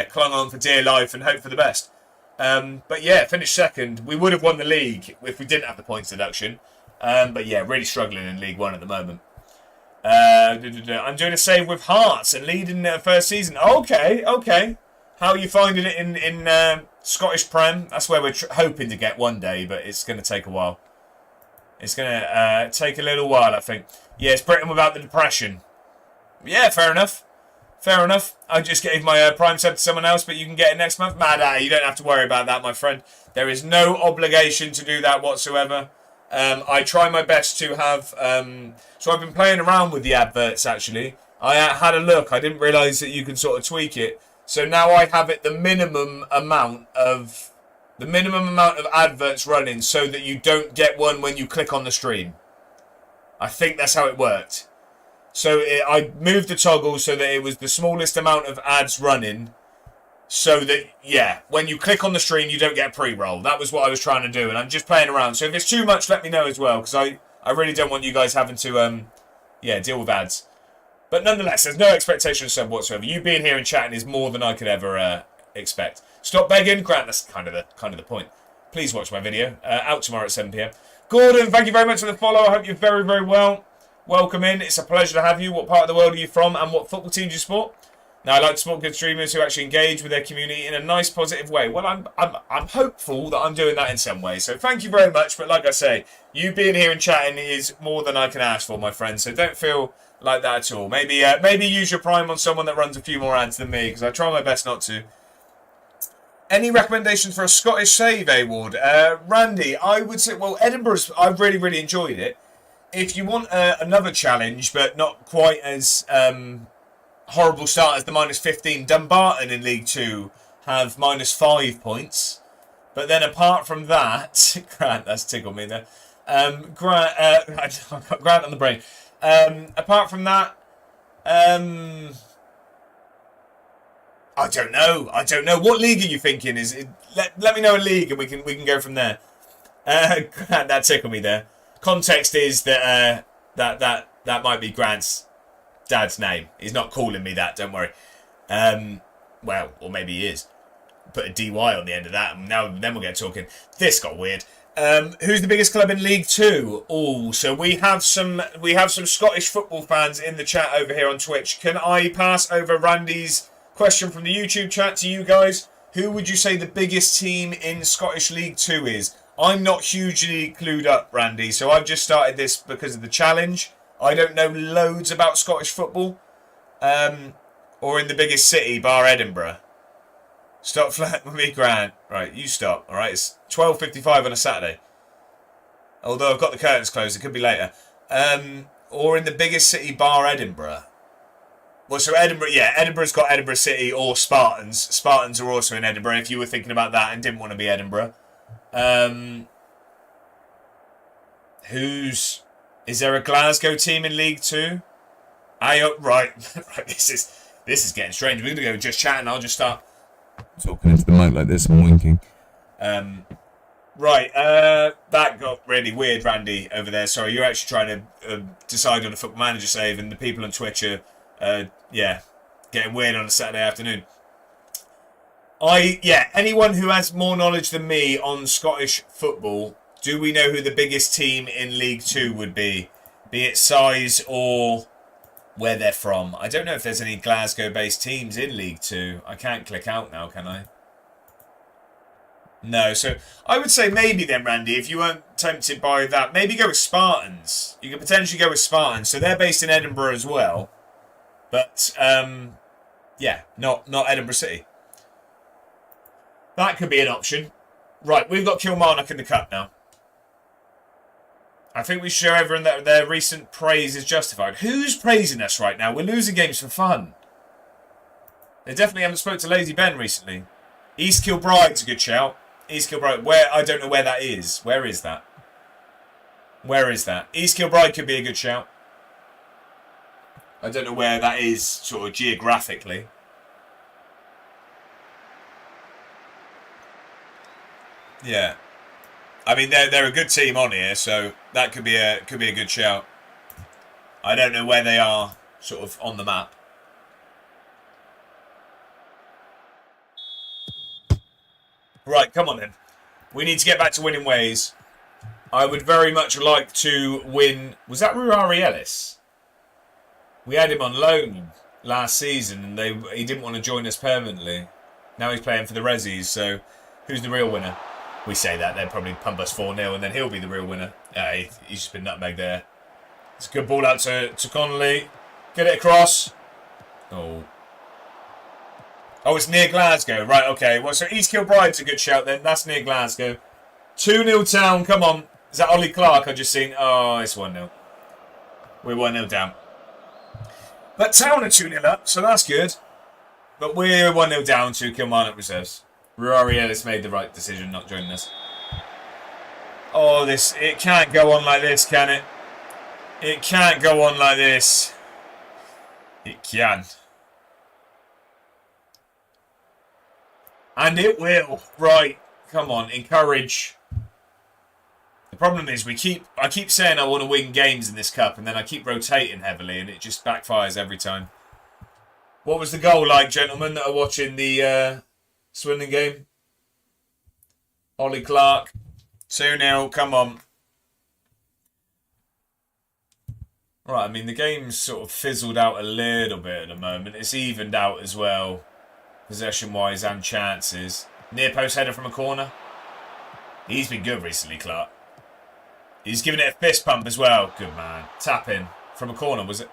clung on for dear life and hope for the best. But yeah, finished second. We would have won the league if we didn't have the points deduction. But yeah, really struggling in League One at the moment. I'm doing a save with Hearts and leading the first season. Okay. How are you finding it in Scottish Prem? That's where we're hoping to get one day, but it's going to take a while. It's going to take a little while, I think. Yeah, it's Britain without the depression. Yeah, fair enough. I just gave my Prime sub to someone else, but you can get it next month. Mad, you don't have to worry about that, my friend. There is no obligation to do that whatsoever. I try my best to have... so I've been playing around with the adverts, actually. I had a look. I didn't realise that you can sort of tweak it. So now I have it the minimum amount of adverts running so that you don't get one when you click on the stream. I think that's how it worked. So I moved the toggle so that it was the smallest amount of ads running so that, when you click on the stream, you don't get a pre-roll. That was what I was trying to do, and I'm just playing around. So if it's too much, let me know as well, because I really don't want you guys having to, deal with ads. But nonetheless, there's no expectation of sub whatsoever. You being here and chatting is more than I could ever expect. Stop begging, Grant. That's kind of the point. Please watch my video. Out tomorrow at 7 PM. Gordon, thank you very much for the follow. I hope you're very, very well. Welcome in. It's a pleasure to have you. What part of the world are you from, and what football team do you support? Now, I like to support good streamers who actually engage with their community in a nice, positive way. Well, I'm hopeful that I'm doing that in some way. So thank you very much. But like I say, you being here and chatting is more than I can ask for, my friend. So don't feel like that at all. Maybe use your Prime on someone that runs a few more ads than me, because I try my best not to. Any recommendations for a Scottish save, Ward? Randy, I would say, well, Edinburgh's, I've really, really enjoyed it. If you want another challenge, but not quite as horrible start as the -15, Dumbarton in League 2 have -5 points. But then apart from that, Grant, that's tickled me there. Grant, I've got Grant on the brain. Apart from that, I don't know. What league are you thinking? Let me know a league and we can go from there. Grant, that tickled me there. Context is that that might be Grant's dad's name. He's not calling me that, don't worry. Well, or maybe he is. Put a DY on the end of that, and then we'll get talking. This got weird. Who's the biggest club in League Two? Oh, so we have some Scottish football fans in the chat over here on Twitch. Can I pass over Randy's question from the YouTube chat to you guys? Who would you say the biggest team in Scottish League Two is? I'm not hugely clued up, Randy, so I've just started this because of the challenge. I don't know loads about Scottish football, or in the biggest city, bar Edinburgh. Stop flirting with me, Grant. Right, you stop. All right, it's 12:55 on a Saturday. Although I've got the curtains closed, it could be later. Or in the biggest city, bar Edinburgh. Well, so Edinburgh, yeah, Edinburgh's got Edinburgh City or Spartans. Spartans are also in Edinburgh. If you were thinking about that and didn't want to be Edinburgh, is there a Glasgow team in League Two? Right, right. This is getting strange. We're gonna go just chatting. I'll just start talking into the mic like this and winking. Right, that got really weird, Randy, over there. Sorry, you're actually trying to decide on a Football Manager save, and the people on Twitch are, getting weird on a Saturday afternoon. Anyone who has more knowledge than me on Scottish football, do we know who the biggest team in League Two would be? Be it size or where they're from. I don't know if there's any Glasgow-based teams in League Two. I can't click out now, can I? No, so I would say maybe then, Randy, if you weren't tempted by that, maybe go with Spartans. You could potentially go with Spartans. So they're based in Edinburgh as well. But, not Edinburgh City. That could be an option. Right, we've got Kilmarnock in the cup now. I think we should show everyone that their recent praise is justified. Who's praising us right now? We're losing games for fun. They definitely haven't spoke to Lazy Ben recently. East Kilbride's a good shout. East Kilbride, I don't know where that is. Where is that? Where is that? East Kilbride could be a good shout. I don't know where that is, sort of geographically. Yeah. I mean, they're a good team on here, so that could be a good shout. I don't know where they are, sort of on the map. Right, come on then. We need to get back to winning ways. I would very much like to win. Was that Ruari Ellis? We had him on loan last season, and he didn't want to join us permanently. Now he's playing for the Rezzies, so who's the real winner? We say that, they'll probably pump us 4-0, and then he'll be the real winner. He's just been nutmegged there. It's a good ball out to Connolly. Get it across. Oh, it's near Glasgow. Right, okay. Well, so East Kilbride's a good shout then. That's near Glasgow. 2-0 Town. Come on. Is that Ollie Clark I've just seen? Oh, it's 1-0. We're 1-0 down. But Town are 2-0 up, so that's good. But we're 1-0 down to Kilmarnock reserves. Ruari Ellis made the right decision not joining us. Oh, it can't go on like this, can it? It can't go on like this. It can. And it will. Right. Come on. Encourage. The problem is I keep saying I want to win games in this cup, and then I keep rotating heavily, and it just backfires every time. What was the goal like, gentlemen, that are watching the Swindon game? Ollie Clark. 2-0. Come on. Right, I mean, the game's sort of fizzled out a little bit at the moment. It's evened out as well, possession-wise and chances. Near post header from a corner. He's been good recently, Clark. He's giving it a fist pump as well. Good man. Tap in. From a corner, was it?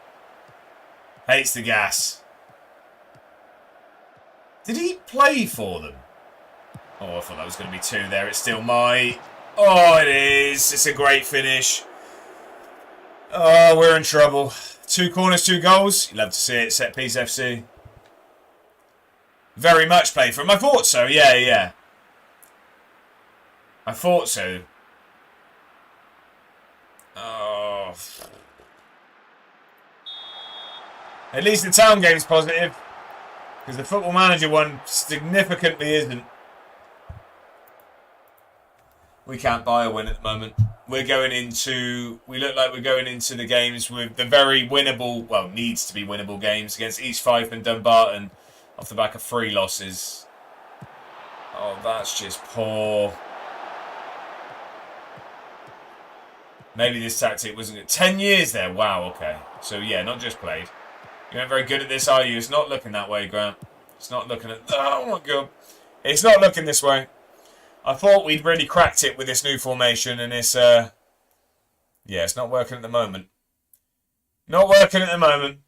Hates the gas. Did he play for them? Oh, I thought that was going to be 2 there. It's still my... Oh, it is. It's a great finish. Oh, we're in trouble. 2 corners, 2 goals. You love to see it. Set piece FC. Very much played for him. I thought so. Yeah. I thought so. Oh. At least the Town game's positive. Because the Football Manager one significantly isn't. We can't buy a win at the moment. We look like we're going into the games with the very winnable, well, needs to be winnable games against East Fife and Dumbarton off the back of 3 losses. Oh, that's just poor. Maybe this tactic wasn't good. 10 years there. Wow, okay. So, yeah, not just played. You aren't very good at this, are you? It's not looking that way, Grant. It's not looking at... Oh, my God. It's not looking this way. I thought we'd really cracked it with this new formation, and it's... Yeah, it's not working at the moment. Not working at the moment.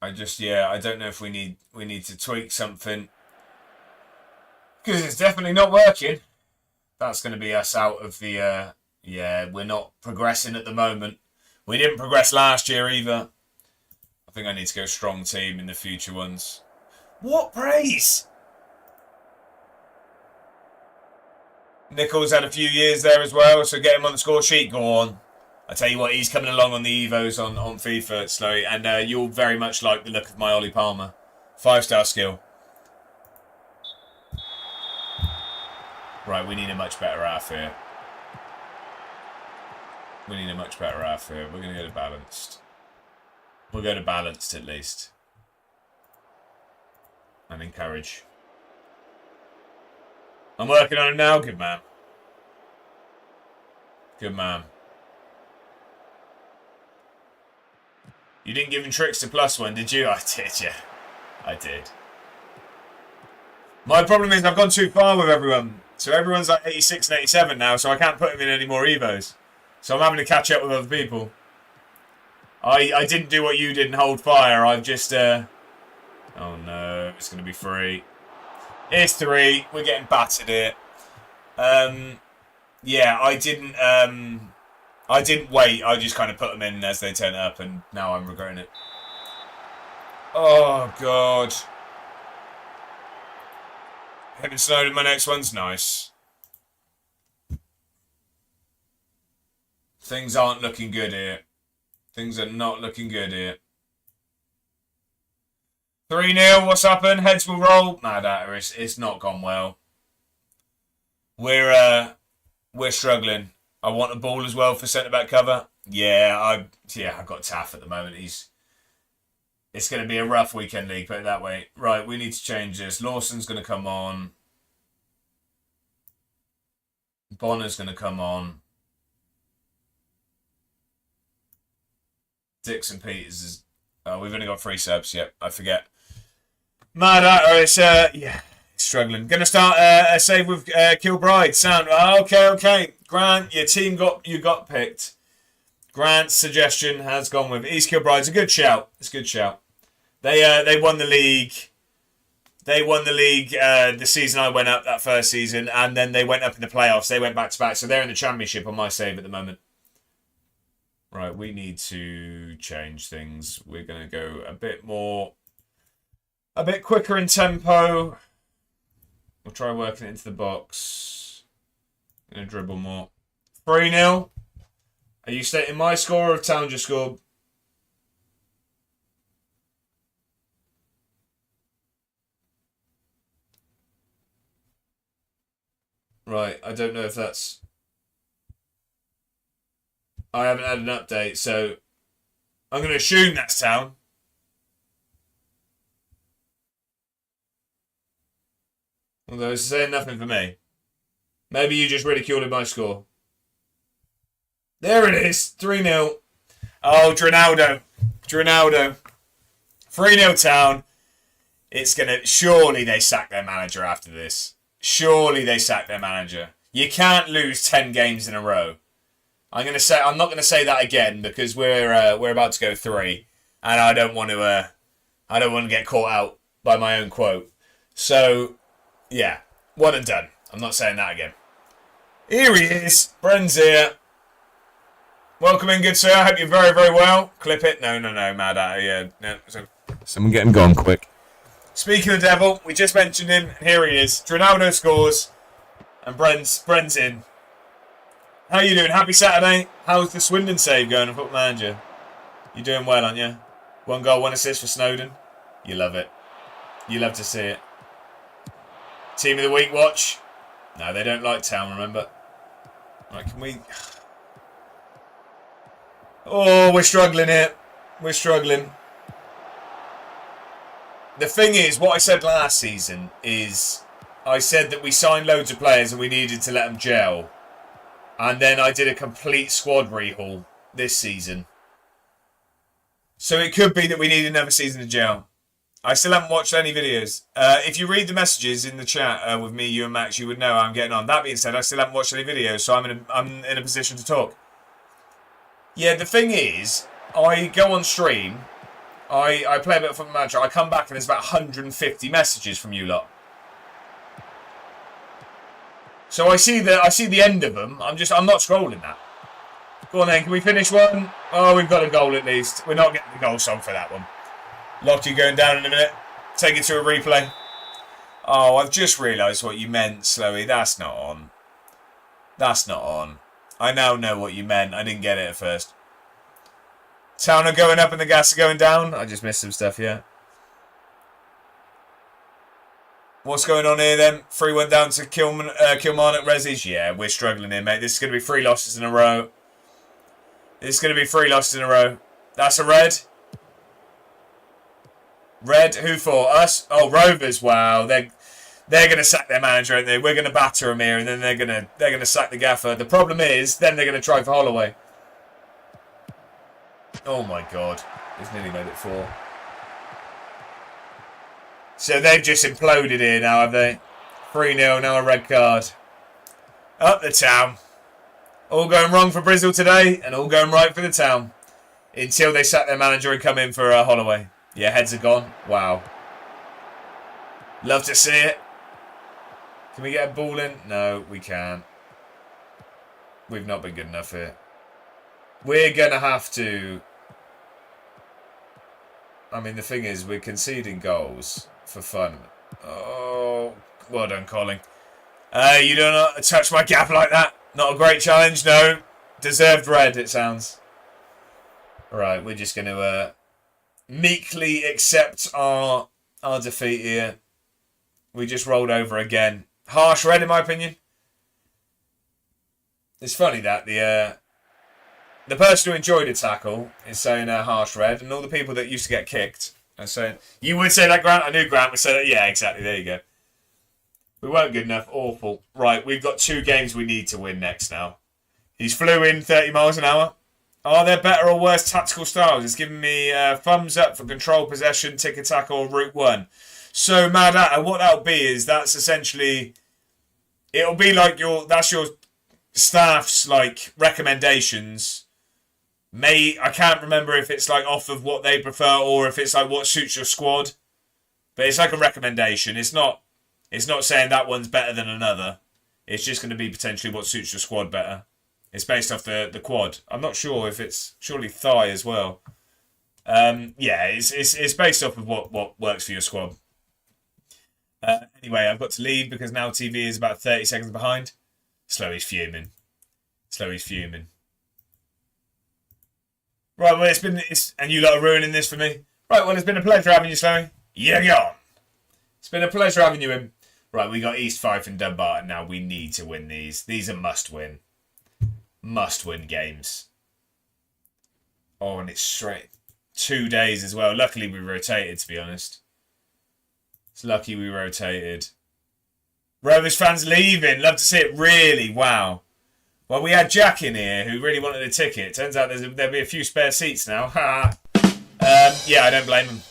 I don't know if we need to tweak something. Because it's definitely not working. That's going to be us out of the... yeah, we're not progressing at the moment. We didn't progress last year either. I think I need to go strong team in the future ones. What praise! Nichols had a few years there as well, so get him on the score sheet. Go on. I tell you what, he's coming along on the Evos on FIFA slowly, and you'll very much like the look of my Ollie Palmer. 5-star skill. Right, we need a much better half here. We need a much better half here. We're going to go to balanced. We'll go to balanced at least. And encourage. I'm working on it now. Good man. Good man. You didn't give him tricks to +1, did you? I did, yeah. I did. My problem is I've gone too far with everyone. So everyone's like 86 and 87 now, so I can't put him in any more Evos. So I'm having to catch up with other people. I didn't do what you did and hold fire. I've just... Oh no, it's going to be 3. It's 3. We're getting battered here. Yeah, I didn't wait. I just kind of put them in as they turn up, and now I'm regretting it. Oh, God. Having Snowden, my next one's nice. Things aren't looking good here. Things are not looking good here. 3-0, what's happened? Heads will roll. Mad at her, it's not gone well. We're struggling. I want a ball as well for centre-back cover. Yeah, I've got Taff at the moment. It's going to be a rough weekend league, put it that way. Right, we need to change this. Lawson's going to come on. Bonner's going to come on. Dixon Peters is... Oh, we've only got 3 subs. Yep, I forget. Mad at her. It's, yeah, struggling. Going to start a save with Kilbride. Sound. Okay. Grant, your team got picked. Grant's suggestion has gone with East Kilbride. It's a good shout. It's a good shout. They won the league. They won the league the season I went up, that first season, and then they went up in the playoffs. They went back to back, so they're in the championship on my save at the moment. Right, we need to change things. We're going to go a bit quicker in tempo. We'll try working it into the box. Going to dribble more. 3-0. Are you stating my score or Town just scored? Right, I don't know if that's... I haven't had an update, so I'm going to assume that's Town. Although it's saying nothing for me. Maybe you just ridiculed my score. There it is, 3-0. Oh, Dronaldo. 3-0 Town. It's going to... Surely they sack their manager after this. Surely they sack their manager. You can't lose 10 games in a row. I'm not going to say that again because we're about to go 3, and I don't want to get caught out by my own quote. So, yeah, 1 and done. I'm not saying that again. Here he is. Bren's here. Welcome in, good sir. I hope you're very, very well. Clip it. No, mad at it. Yeah. No, someone get him gone quick. Speaking of the devil, we just mentioned him, and here he is. Ronaldo scores, and Bren's in. How you doing? Happy Saturday. How's the Swindon save going on Football Manager? You're doing well, aren't you? 1 goal, 1 assist for Snowden. You love it. You love to see it. Team of the week watch. No, they don't like Town, remember? Right, can we... Oh, we're struggling here. We're struggling. The thing is, what I said last season is I said that we signed loads of players and we needed to let them gel. And then I did a complete squad rehaul this season. So it could be that we need another season of gel. I still haven't watched any videos. If you read the messages in the chat with me, you and Max, you would know how I'm getting on. That being said, I still haven't watched any videos, so I'm in a position to talk. Yeah, the thing is, I go on stream, I play a bit of Football Manager, I come back and there's about 150 messages from you lot. So I see the end of them. I'm not scrolling that. Go on then, can we finish one? Oh, we've got a goal at least. We're not getting the goal song for that one. Lockie going down in a minute. Take it to a replay. Oh, I've just realised what you meant, Slowy. That's not on. That's not on. I now know what you meant. I didn't get it at first. Town are going up and the gas are going down. I just missed some stuff, yeah. What's going on here then? 3-1 down to Kilmarnock Resis. Yeah, we're struggling here, mate. This is going to be 3 losses in a row. This is going to be 3 losses in a row. That's a red. Red, who for? Us? Oh, Rovers. Wow, they're going to sack their manager, aren't they? We're going to batter them here, and then they're going to sack the gaffer. The problem is, then they're going to try for Holloway. Oh my God, he's nearly made it 4. So they've just imploded here now, have they? 3-0, now a red card. Up the Town. All going wrong for Bristol today, and all going right for the Town. Until they sack their manager and come in for Holloway. Yeah, heads are gone. Wow. Love to see it. Can we get a ball in? No, we can't. We've not been good enough here. We're going to have to... I mean, the thing is, we're conceding goals for fun. Oh, well done, Colin. You don't touch my gap like that. Not a great challenge, no. Deserved red, it sounds. Right, we're just going to meekly accept our defeat here. We just rolled over again. Harsh red, in my opinion. It's funny that the person who enjoyed a tackle is saying harsh red, and all the people that used to get kicked are saying, you would say that, Grant? I knew Grant would say that. Yeah, exactly. There you go. We weren't good enough. Awful. Right, we've got 2 games we need to win next now. He's flew in 30 miles an hour. Are there better or worse tactical styles? It's giving me thumbs up for control, possession, tiki-taka, or route 1. So, Mad Atta, what that'll be is that's essentially... It'll be like that's your staff's like recommendations. I can't remember if it's like off of what they prefer or if it's like what suits your squad. But it's like a recommendation. It's not saying that one's better than another. It's just going to be potentially what suits your squad better. It's based off the quad. I'm not sure if it's surely thigh as well. Yeah, it's based off of what works for your squad. Anyway, I've got to leave because now TV is about 30 seconds behind. Slowy's fuming. Right, well, and you lot are ruining this for me. Right, well, it's been a pleasure having you, Slowy. Yeah, go on. It's been a pleasure having you in. Right, we got East Fife and Dumbarton now. We need to win these. These are must-win. Must-win games. Oh, and it's straight 2 days as well. Luckily, we rotated, to be honest. It's lucky we rotated. Rovers fans leaving. Love to see it. Really? Wow. Well, we had Jack in here who really wanted a ticket. Turns out there'll be a few spare seats now. Yeah, I don't blame them.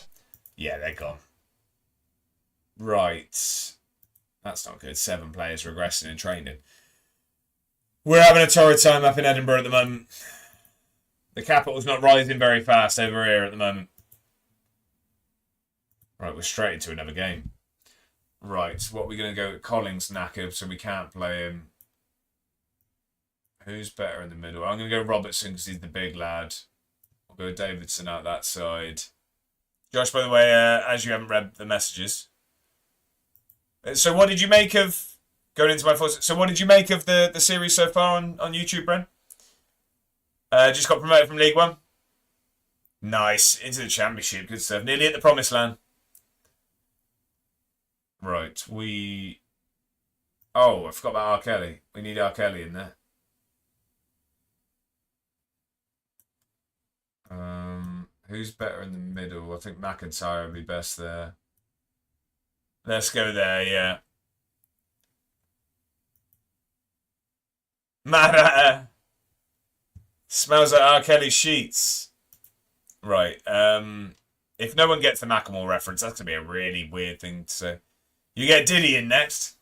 Yeah, they're gone. Right. That's not good. 7 players regressing in training. We're having a torrid time up in Edinburgh at the moment. The capital's not rising very fast over here at the moment. Right, we're straight into another game. Right, what are we going to go? Collins knackered, so we can't play him. Who's better in the middle? I'm going to go Robertson because he's the big lad. I'll go Davidson out that side. Josh, by the way, as you haven't read the messages. So what did you make of... Going into my thoughts. So what did you make of the series so far on YouTube, Bren? Just got promoted from League One. Nice. Into the Championship. Good stuff. Nearly at the promised land. Right. Oh, I forgot about R. Kelly. We need R. Kelly in there. Who's better in the middle? I think McIntyre would be best there. Let's go there, yeah. Mad at her. Smells like R. Kelly sheets. Right. If no one gets the Macklemore reference, that's going to be a really weird thing to say. You get Diddy in next.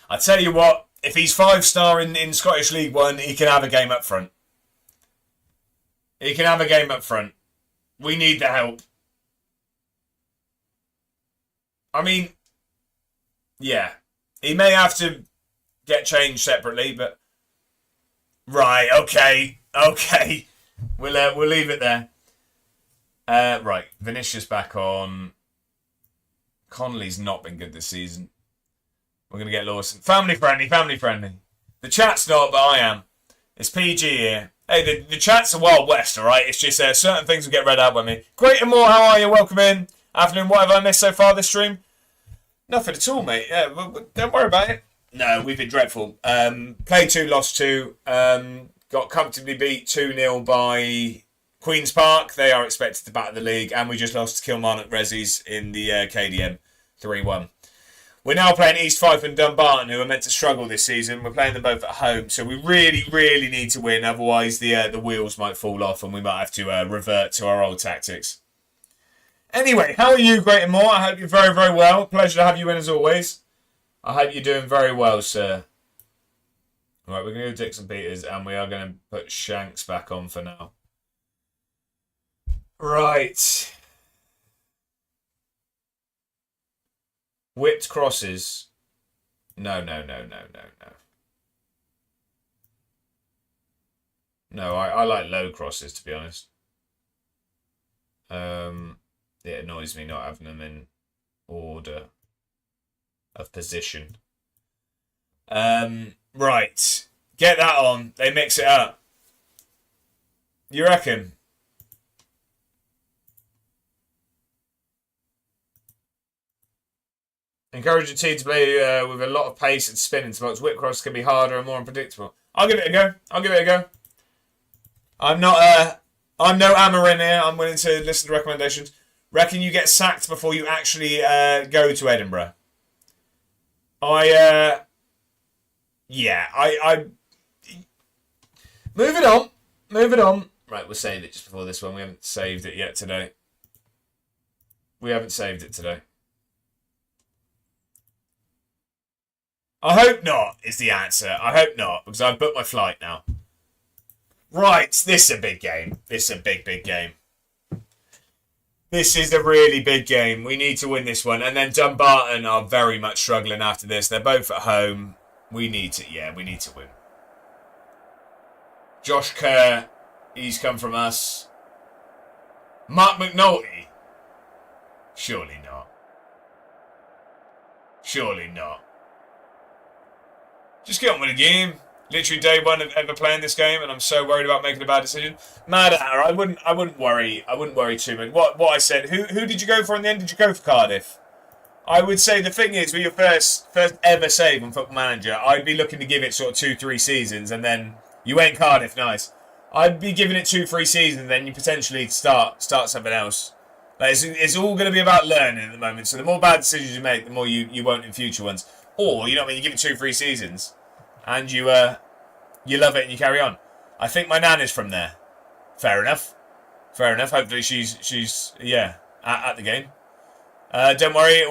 I tell you what, if he's 5-star in Scottish League One, he can have a game up front. He can have a game up front. We need the help. I mean, yeah. He may have to get changed separately, but... Right, okay. We'll leave it there. Right, Vinicius back on. Connolly's not been good this season. We're going to get Lawson. Family friendly. The chat's not, but I am. It's PG here. Hey, the chat's a Wild West, alright? It's just certain things will get read out by me. Great and more, how are you? Welcome in. Afternoon, what have I missed so far this stream? Nothing at all, mate. Yeah, don't worry about it. No, we've been dreadful. Played 2, lost 2. Got comfortably beat 2-0 by Queen's Park. They are expected to batter the league. And we just lost to Kilmarnock Rezzies in the KDM 3-1. We're now playing East Fife and Dumbarton, who are meant to struggle this season. We're playing them both at home, so we really need to win. Otherwise, the wheels might fall off and we might have to revert to our old tactics. Anyway, how are you, Great and More? I hope you're very well. Pleasure to have you in as always. I hope you're doing very well, sir. Right, we're going to do Dixon Peters, and we are going to put Shanks back on for now. Right. Whipped crosses. No. No, I like low crosses, to be honest. It annoys me not having them in order of position. Right. Get that on. They mix it up. You reckon? Encourage the team to play with a lot of pace and spin in spots. Whip cross can be harder and more unpredictable. I'll give it a go. I'm no Amarin here. I'm willing to listen to recommendations. Reckon you get sacked before you actually go to Edinburgh? I move it on. Right, we'll save it just before this one. We haven't saved it yet today. I hope not, is the answer. I hope not, because I've booked my flight now. Right, this is a big game. This is a big game. This is a really big game. We need to win this one. And then Dumbarton are very much struggling after this. They're both at home. We need to win. Josh Kerr, he's come from us. Mark McNulty? Surely not. Just get on with the game. Literally day one of ever playing this game, and I'm so worried about making a bad decision. Mad at her. I wouldn't worry too much. What I said. Who did you go for in the end? Did you go for Cardiff? I would say the thing is, with your first ever save on Football Manager, I'd be looking to give it sort of 2-3 seasons, and then you went Cardiff, nice. I'd be giving it 2-3 seasons, and then you potentially start something else. Like it's all going to be about learning at the moment. So the more bad decisions you make, the more you won't in future ones. Or you know what I mean, you give it 2-3 seasons. And you love it and you carry on. I think my nan is from there. Fair enough. Hopefully she's at the game. Don't worry, it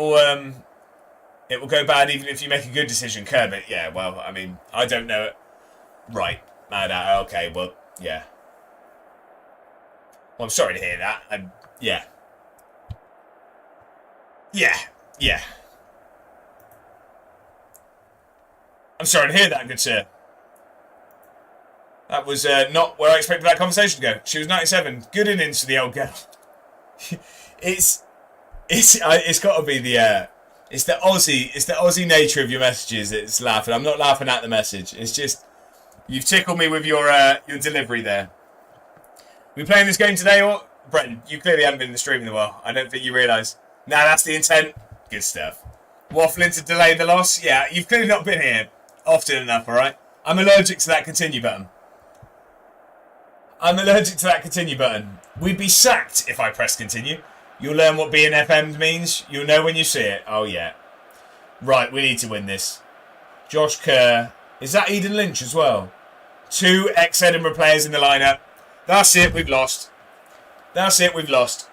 will go bad even if you make a good decision. Curb it. Yeah. Well, I mean, I don't know it. Right. Mad at. Okay. Well, yeah. Well, I'm sorry to hear that. Yeah. I'm sorry to hear that, good sir. That was not where I expected that conversation to go. She was 97. Good innings for the old girl. It's got to be the Aussie nature of your messages. It's laughing. I'm not laughing at the message. It's just you've tickled me with your delivery there. We playing this game today, or Brenton? You clearly haven't been in the stream in a while. I don't think you realise. Nah, that's the intent. Good stuff. Waffling to delay the loss. Yeah, you've clearly not been here often enough, alright? I'm allergic to that continue button. We'd be sacked if I press continue. You'll learn what being FM'd means. You'll know when you see it. Oh, yeah. Right, we need to win this. Josh Kerr. Is that Eden Lynch as well? 2 ex-Edinburgh players in the lineup. That's it, we've lost. That's it, we've lost.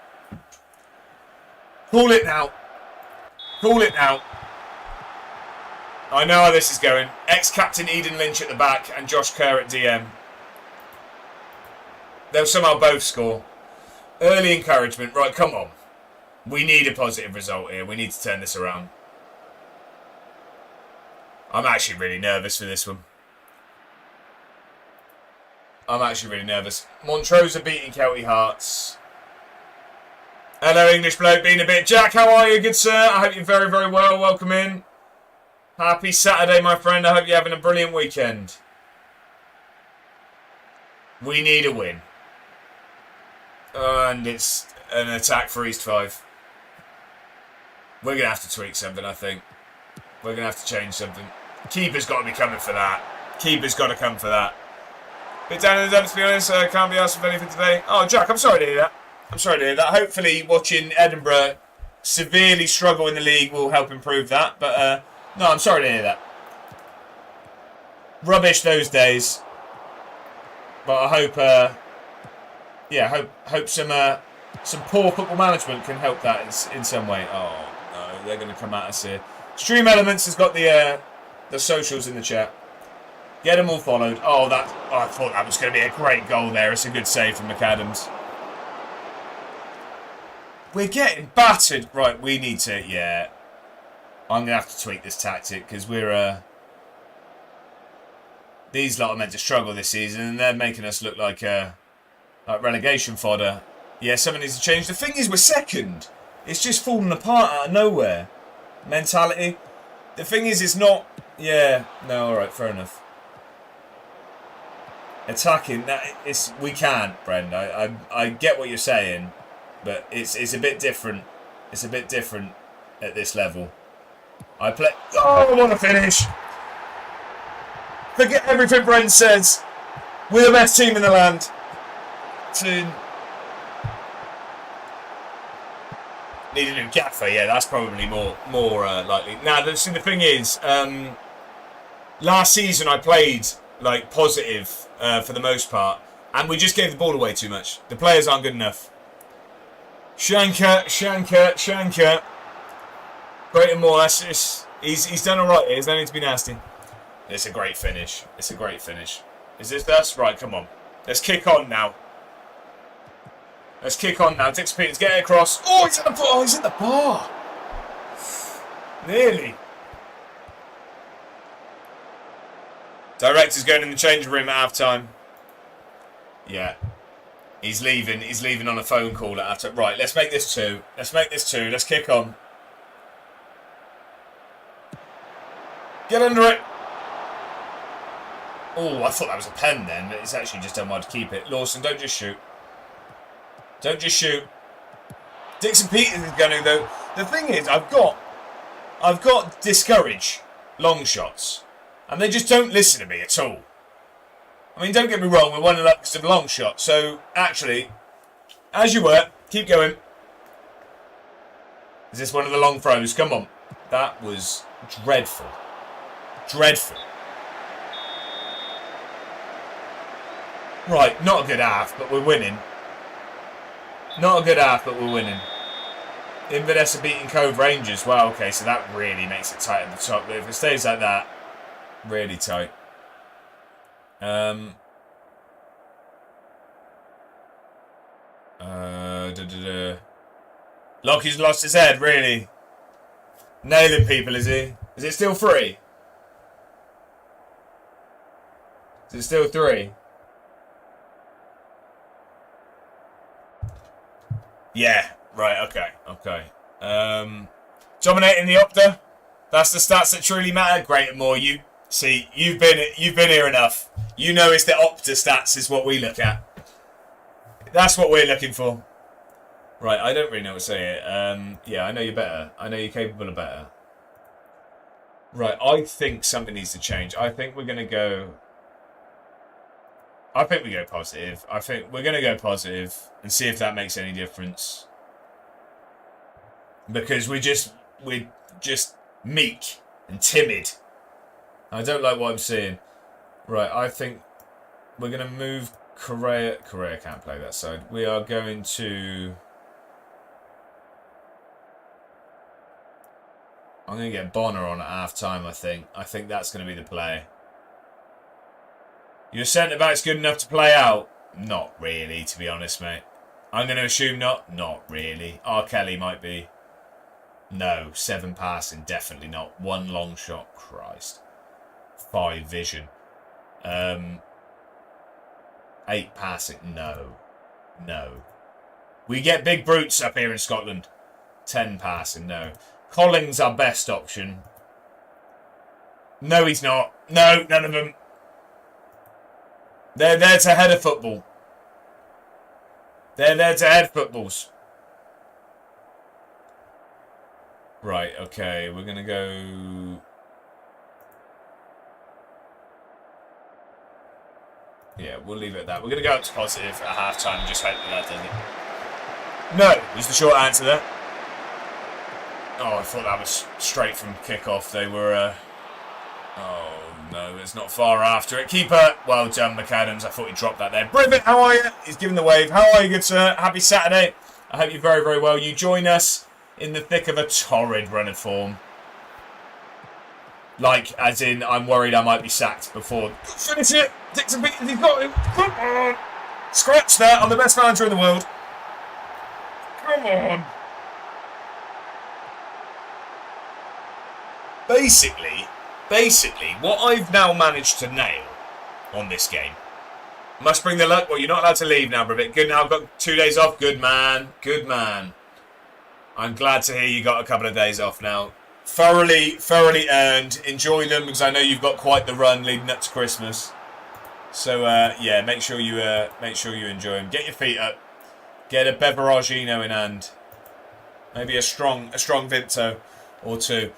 Call it now. Call it now. I know how this is going. Ex-captain Eden Lynch at the back and Josh Kerr at DM. They'll somehow both score. Early encouragement. Right, come on. We need a positive result here. We need to turn this around. I'm actually really nervous for this one. I'm actually really nervous. Montrose are beating Kelty Hearts. Hello, English bloke, being a bit. Jack, how are you, good sir? I hope you're very, very well. Welcome in. Happy Saturday, my friend. I hope you're having a brilliant weekend. We need a win. And it's an attack for East 5. We're going to have to tweak something, I think. We're going to have to change something. Keeper's got to be coming for that. Keeper's got to come for that. Bit down in the dumps, to be honest. Can't be asked for anything today. Oh, Jack, I'm sorry to hear that. I'm sorry to hear that. Hopefully watching Edinburgh severely struggle in the league will help improve that. But, no, I'm sorry to hear that. Rubbish those days. But I hope, hope some poor football management can help that in some way. Oh, no, they're going to come at us here. Stream Elements has got the socials in the chat. Get them all followed. Oh, I thought that was going to be a great goal there. It's a good save from McAdams. We're getting battered. Right, we need to, yeah. I'm going to have to tweak this tactic because we're, these lot are meant to struggle this season and they're making us look like relegation fodder. Yeah, something needs to change. The thing is, we're second. It's just falling apart out of nowhere. Mentality. The thing is, it's not, yeah, no, alright, fair enough. Attacking, we can't, Brend. I get what you're saying, but it's a bit different. It's a bit different at this level. I want to finish. Forget everything Brent says. We're the best team in the land. Need a new gaffer, yeah, that's probably more likely. Now, the thing is, last season I played like positive for the most part, and we just gave the ball away too much. The players aren't good enough. Shanker. Brayton Moore, he's done alright here. There's no need to be nasty. It's a great finish. It's a great finish. Is this us? Right, come on. Let's kick on now. Let's kick on now. Dix Peters, get it across. Oh, he's at the bar. Oh, he's at the bar. Nearly. Director's going in the changing room at half-time. Yeah. He's leaving. He's leaving on a phone call at half-time. Right, let's make this 2. Let's make this 2. Let's kick on. Get under it. Oh, I thought that was a pen then. It's actually just done well to keep it. Lawson, don't just shoot. Don't just shoot. Dixon Peters is going to, though. The thing is, I've got discourage long shots. And they just don't listen to me at all. I mean, don't get me wrong, we're 1-0 up because of a long shot. So, actually, as you were, keep going. Is this one of the long throws? Come on. That was dreadful. Dreadful. Right, not a good half, but we're winning. Not a good half, but we're winning. Inverness are beating Cove Rangers. Well, okay, so that really makes it tight at the top. But if it stays like that, really tight. Lockie's lost his head, really. Nailing people, is he? Is it still 3? Is it still 3? Yeah, right, okay. Dominating the Opta. That's the stats that truly matter. Great, more you. See, you've been here enough. You know it's the Opta stats is what we look at. That's what we're looking for. Right, I don't really know what to say here. Yeah, I know you're better. I know you're capable of better. Right, I think something needs to change. I think we're going to go... I think we go positive. I think we're going to go positive and see if that makes any difference. Because we're just meek and timid. I don't like what I'm seeing. Right, I think we're going to move Correa. Correa can't play that side. We are going to... I'm going to get Bonner on at half-time, I think. I think that's going to be the play. Your centre-back's good enough to play out? Not really, to be honest, mate. I'm going to assume not. Not really. R. Kelly might be. No. 7 passing, definitely not. 1 long shot. Christ. 5 vision. 8 passing. No. No. We get big brutes up here in Scotland. 10 passing. No. Collins our best option. No, he's not. No, none of them. They're there to header football. They're there to head footballs. Right, okay. We're going to go... Yeah, we'll leave it at that. We're going to go up to positive at half-time and just hope that does it. No, is the short answer there. Oh, I thought that was straight from kick-off. They were... Oh, no, it's not far after it. Keeper, well done, McAdams. I thought he dropped that there. Brivet, how are you? He's giving the wave. How are you, good sir? Happy Saturday. I hope you're very, very well. You join us in the thick of a torrid run of form. Like, as in, I'm worried I might be sacked before. Finish it! Dixon Peters, he's got him. Come on! Scratch that. I'm the best manager in the world. Come on. Basically, what I've now managed to nail on this game. Must bring the luck. Well, you're not allowed to leave now, Brivet. Good, now I've got 2 days off. Good man. Good man. I'm glad to hear you got a couple of days off now. Thoroughly earned. Enjoy them, because I know you've got quite the run leading up to Christmas. So yeah, make sure you enjoy them. Get your feet up. Get a Beveragino in hand. Maybe a strong Vimto or 2.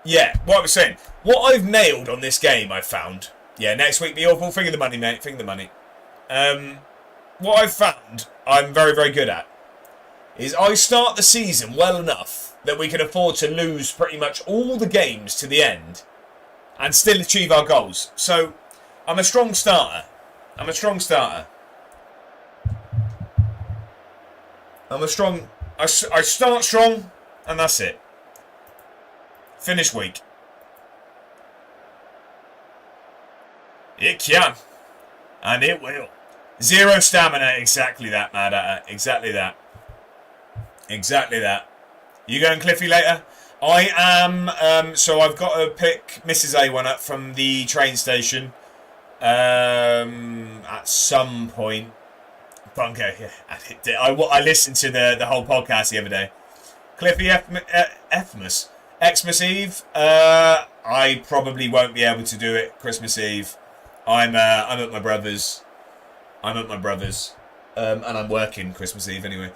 Yeah, what I was saying. What I've nailed on this game, I've found. Yeah, next week be awful. Finger the money, mate. Finger the money. What I've found I'm very, very good at is I start the season well enough that we can afford to lose pretty much all the games to the end and still achieve our goals. So, I'm a strong starter. I start strong, and that's it. Finish weak. It can. And it will. 0 stamina. Exactly that, Mad Hatter. Exactly that. Exactly that. You going Cliffy later? I am. So I've got to pick Mrs. A1 up from the train station. At some point. Bunker. Yeah, I listened to the whole podcast the other day. Cliffy Xmas Eve. I probably won't be able to do it Christmas Eve. I'm at my brother's. And I'm working Christmas Eve anyway.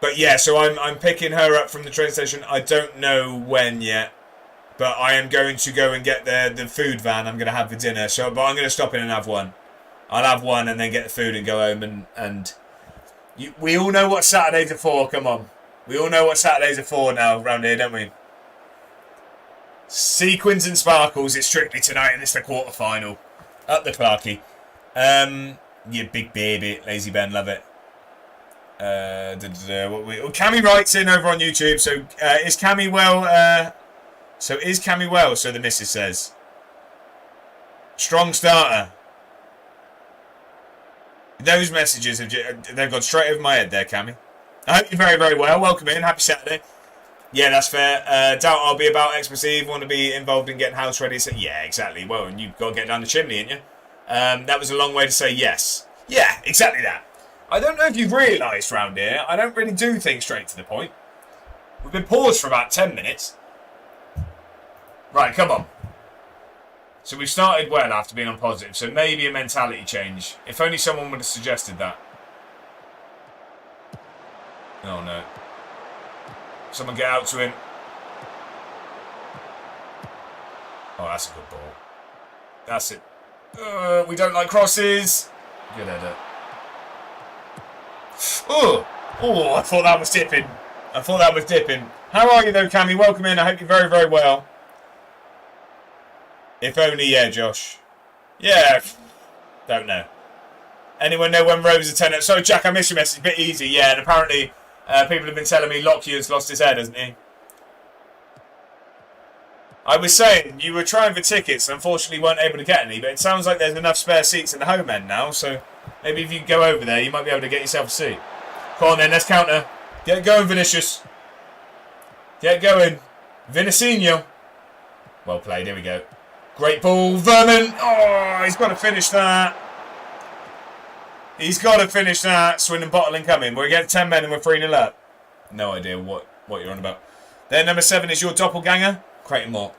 But yeah, so I'm picking her up from the train station. I don't know when yet, but I am going to go and get the food van. I'm going to have the dinner. But I'm going to stop in and have one. I'll have one and then get the food and go home. We all know what Saturdays are for. Come on, we all know what Saturdays are for now around here, don't we? Sequins and sparkles. It's Strictly tonight, and it's the quarter final. Up the Clarkie. You big baby, Lazy Ben, love it. Cammy writes in over on YouTube. So is Cammy well? So the missus says. Strong starter. Those messages they've gone straight over my head there, Cammy. I hope you're very, very well. Welcome in. Happy Saturday. Yeah, that's fair. Doubt I'll be about Xmas Eve. Want to be involved in getting house ready. So, yeah, exactly. Well, and you've got to get down the chimney, ain't you? That was a long way to say yes. Yeah, exactly that. I don't know if you've realised round here, I don't really do things straight to the point. We've been paused for about 10 minutes. Right, come on. So we started well after being on positive, so maybe a mentality change. If only someone would have suggested that. Oh, no. Someone get out to him. Oh, that's a good ball. That's it. We don't like crosses. Good header. Oh, I thought that was dipping. How are you though, Cammy? Welcome in. I hope you're very, very well. If only, yeah, Josh. Yeah, don't know. Anyone know when Rovers are 10 up? Sorry, Jack, I missed your message. A bit easy, yeah. And apparently, people have been telling me Lockyer's lost his head, hasn't he? I was saying, you were trying for tickets and unfortunately weren't able to get any, but it sounds like there's enough spare seats in the home end now, so maybe if you go over there, you might be able to get yourself a seat. Come on then, let's counter. Get going, Vinicius. Get going. Vinicinho. Well played, here we go. Great ball, Vernon. Oh, he's got to finish that. He's got to finish that. Swindon bottling coming. We're getting 10 men and we're 3-0 up. No idea what you're on about. Then number 7 is your doppelganger, Creighton Moore.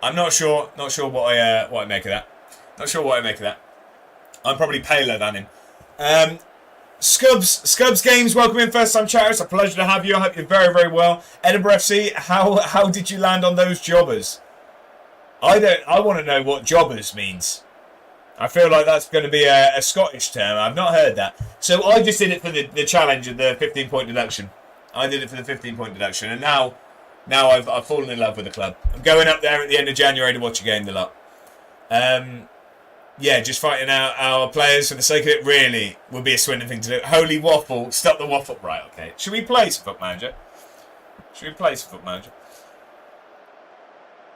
I'm not sure what I make of that. Not sure what I make of that. I'm probably paler than him. Scubs Games, welcome in, first time chatter. It's a pleasure to have you. I hope you're very, very well. Edinburgh FC, how did you land on those jobbers? I want to know what jobbers means. I feel like that's going to be a Scottish term. I've not heard that. So I just did it for the challenge of the 15-point deduction. I did it for the 15-point deduction, and now I've fallen in love with the club. I'm going up there at the end of January to watch a game, the lot. Yeah, just fighting out our players for the sake of it really would be a Swindon thing to do. Holy waffle, stop the waffle. Right, okay. Should we play some Foot Manager?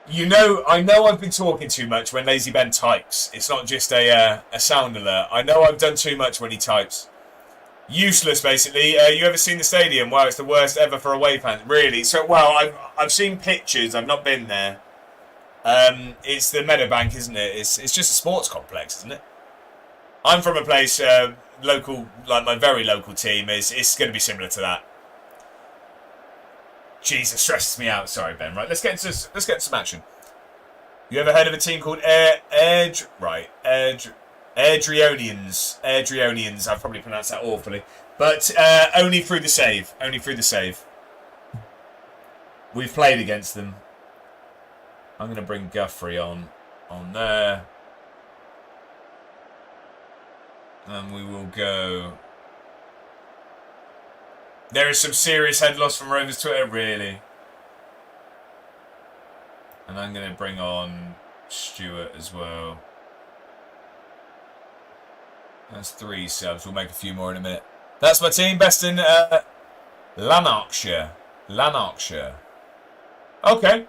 You know, I know I've been talking too much when Lazy Ben types. It's not just a sound alert. I know I've done too much when he types. Useless, basically. You ever seen the stadium? Wow, it's the worst ever for away fans. Really? So, well, I've seen pictures. I've not been there. It's the Meadowbank, isn't it? It's just a sports complex, isn't it? I'm from a place local, like my very local team. It's going to be similar to that. Jesus, stresses me out. Sorry, Ben. Right, let's get into some action. You ever heard of a team called Airdrionians? Airdrionians. I've probably pronounced that awfully, but only through the save. We've played against them. I'm going to bring Guthrie on there, and we will go. There is some serious head loss from Rovers Twitter, really. And I'm going to bring on Stuart as well. That's 3 subs. We'll make a few more in a minute. That's my team, best in Lanarkshire. Okay.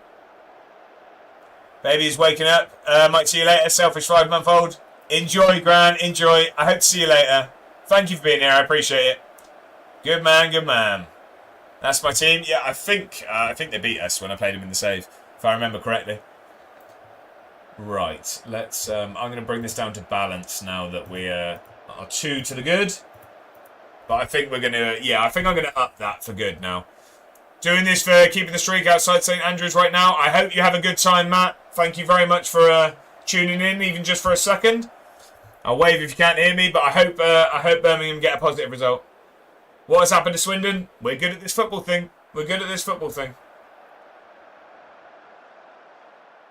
Baby's waking up. Might see you later. Selfish 5-month-old. Enjoy, Gran. Enjoy. I hope to see you later. Thank you for being here. I appreciate it. Good man. That's my team. Yeah, I think they beat us when I played them in the save, if I remember correctly. Right, let's. I'm going to bring this down to balance now that we are 2 to the good. But I think we're going to. Yeah, I think I'm going to up that for good now. Doing this for keeping the streak outside St Andrews right now. I hope you have a good time, Matt. Thank you very much for tuning in, even just for a second. I'll wave if you can't hear me, but I hope Birmingham get a positive result. What has happened to Swindon? We're good at this football thing.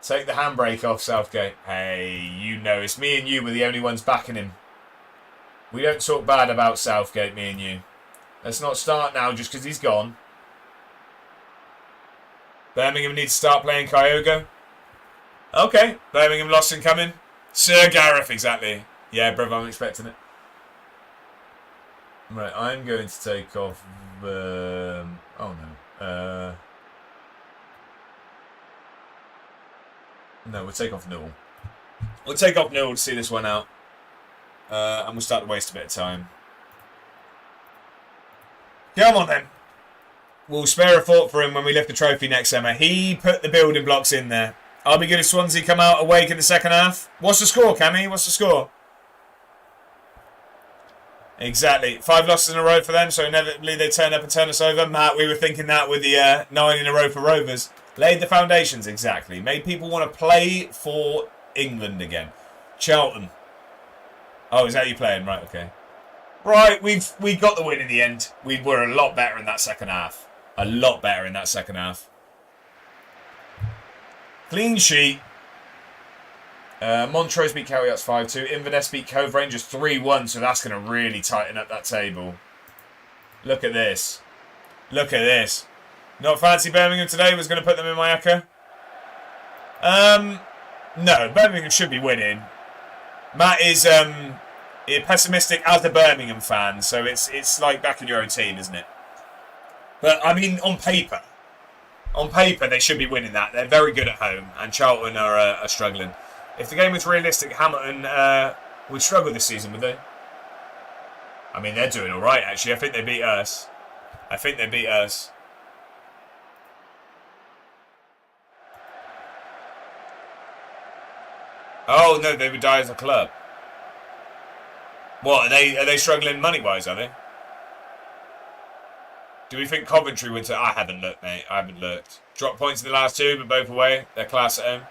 Take the handbrake off, Southgate. Hey, you know, it's me and you were the only ones backing him. We don't talk bad about Southgate, me and you. Let's not start now just because he's gone. Birmingham needs to start playing Kyogo. Okay, Birmingham lost incoming. Sir Gareth, exactly. Yeah, brother, I'm expecting it. Right, I'm going to take off. Oh no. No, we'll take off Newell. We'll take off Newell to see this one out. And we'll start to waste a bit of time. Come on then. We'll spare a thought for him when we lift the trophy next summer. He put the building blocks in there. I'll be good if Swansea come out awake in the second half. What's the score, Cammy? What's the score? Exactly. 5 losses in a row for them, so inevitably they turn up and turn us over. Matt, we were thinking that with the 9 in a row for Rovers. Laid the foundations, exactly. Made people want to play for England again. Charlton. Oh, is that you playing? Right, okay. Right, we got the win in the end. We were a lot better in that second half. Clean sheet. Montrose beat Carriots 5-2. Inverness beat Cove Rangers 3-1, so that's going to really tighten up that table. Look at this. Not fancy Birmingham today. Was going to put them in my acca. No, Birmingham should be winning. Matt is pessimistic as a Birmingham fan, so it's like backing your own team, isn't it? But I mean, on paper they should be winning that. They're very good at home, and Charlton are struggling. If the game was realistic, Hamilton would struggle this season, would they? I mean, they're doing all right actually. I think they beat us. Oh no, they would die as a club. What, are they struggling money-wise, are they? Do we think Coventry would... I haven't looked, mate. I haven't looked. Drop points in the last two, but both away. They're class at home.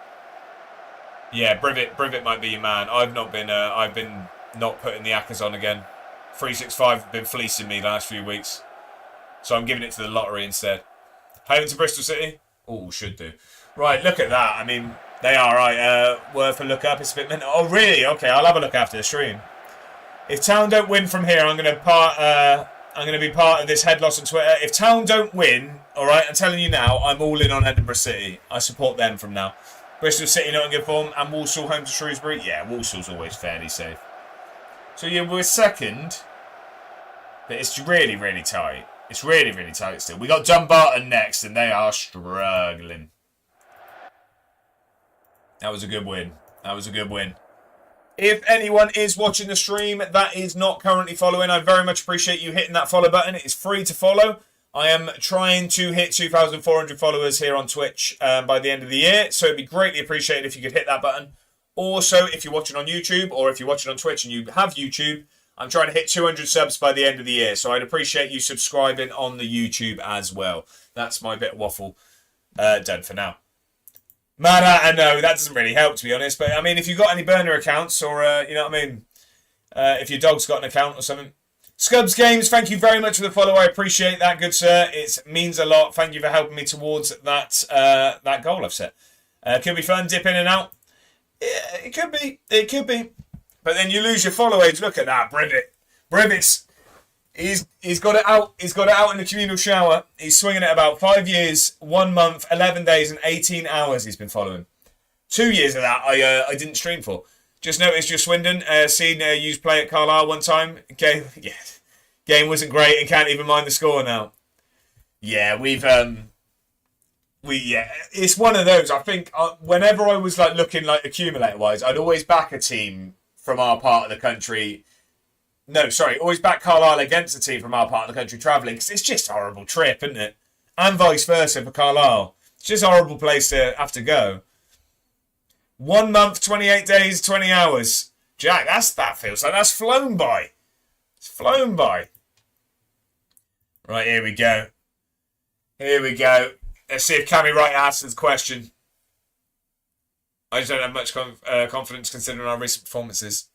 Yeah, Brivet might be your man. I've been not putting the Accas on again. 365 have been fleecing me last few weeks. So I'm giving it to the lottery instead. Home to Bristol City? Oh, should do. Right, look at that. I mean, they are right. Worth a look up. It's a bit mental. Oh, really? Okay, I'll have a look after the stream. If Town don't win from here, I'm going to be part of this head loss on Twitter. If Town don't win, all right, I'm telling you now, I'm all in on Edinburgh City. I support them from now. Bristol City not in good form, and Walsall home to Shrewsbury. Yeah, Walsall's always fairly safe. So yeah, we're second, but it's really, really tight. It's really, really tight still. We got Dumbarton next, and they are struggling. That was a good win. If anyone is watching the stream that is not currently following, I very much appreciate you hitting that follow button. It is free to follow. I am trying to hit 2,400 followers here on Twitch by the end of the year, so it'd be greatly appreciated if you could hit that button. Also, if you're watching on YouTube or if you're watching on Twitch and you have YouTube, I'm trying to hit 200 subs by the end of the year, so I'd appreciate you subscribing on the YouTube as well. That's my bit of waffle done for now. Man, I know, that doesn't really help, to be honest. But, I mean, if you've got any burner accounts or, you know what I mean, if your dog's got an account or something. Scubs Games, thank you very much for the follow. I appreciate that, good sir. It means a lot. Thank you for helping me towards that goal I've set. Could be fun, dip in and out. Yeah, it could be. But then you lose your follow age. Look at that, Breivik. He's got it out. He's got it out in the communal shower. He's swinging it about 5 years, 1 month, 11 days, and 18 hours. He's been following. 2 years of that I didn't stream for. Just noticed your Swindon. Seen you play at Carlisle one time. Game wasn't great and can't even mind the score now. Yeah, it's one of those. I think whenever I was like looking like accumulator wise, I'd always back a team from our part of the country. No, sorry, always back Carlisle against a team from our part of the country travelling, because it's just a horrible trip, isn't it? And vice versa for Carlisle. It's just a horrible place to have to go. 1 month, 28 days, 20 hours. Jack, that feels like that's flown by. It's flown by. Right, here we go. Let's see if Cammy Wright answers the question. I just don't have much confidence considering our recent performances.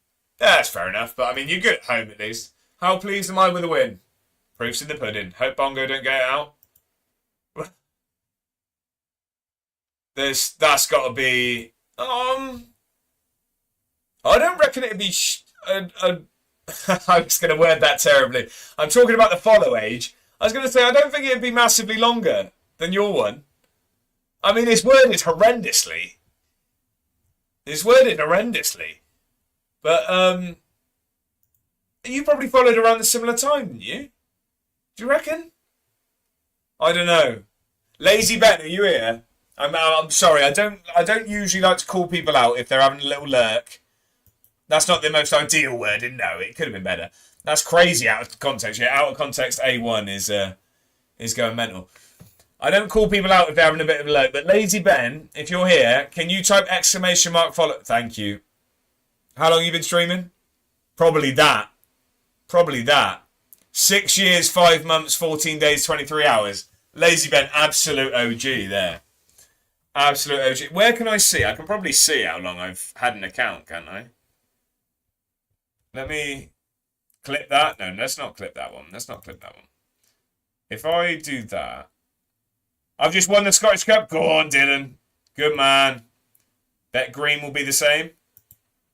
Yeah, that's fair enough, but I mean, you're good at home at least. How pleased am I with the win? Proof's in the pudding. Hope Bongo don't get it out. That's got to be... I don't reckon it'd be... I was going to word that terribly. I'm talking about the follow age. I was going to say, I don't think it'd be massively longer than your one. I mean, it's worded horrendously. But, you probably followed around the similar time, didn't you? Do you reckon? I don't know. Lazy Ben, are you here? I'm sorry, I don't usually like to call people out if they're having a little lurk. That's not the most ideal wording, no, it could have been better. That's crazy out of context. Yeah, out of context A1 is going mental. I don't call people out if they're having a bit of a lurk, but Lazy Ben, if you're here, can you type !follow? Thank you. How long have you been streaming? Probably that. 6 years, 5 months, 14 days, 23 hours. Lazy Ben, absolute OG there. Absolute OG. Where can I see? I can probably see how long I've had an account, can't I? Let me clip that. No, let's not clip that one. If I do that... I've just won the Scottish Cup. Go on, Dylan. Good man. Bet Green will be the same.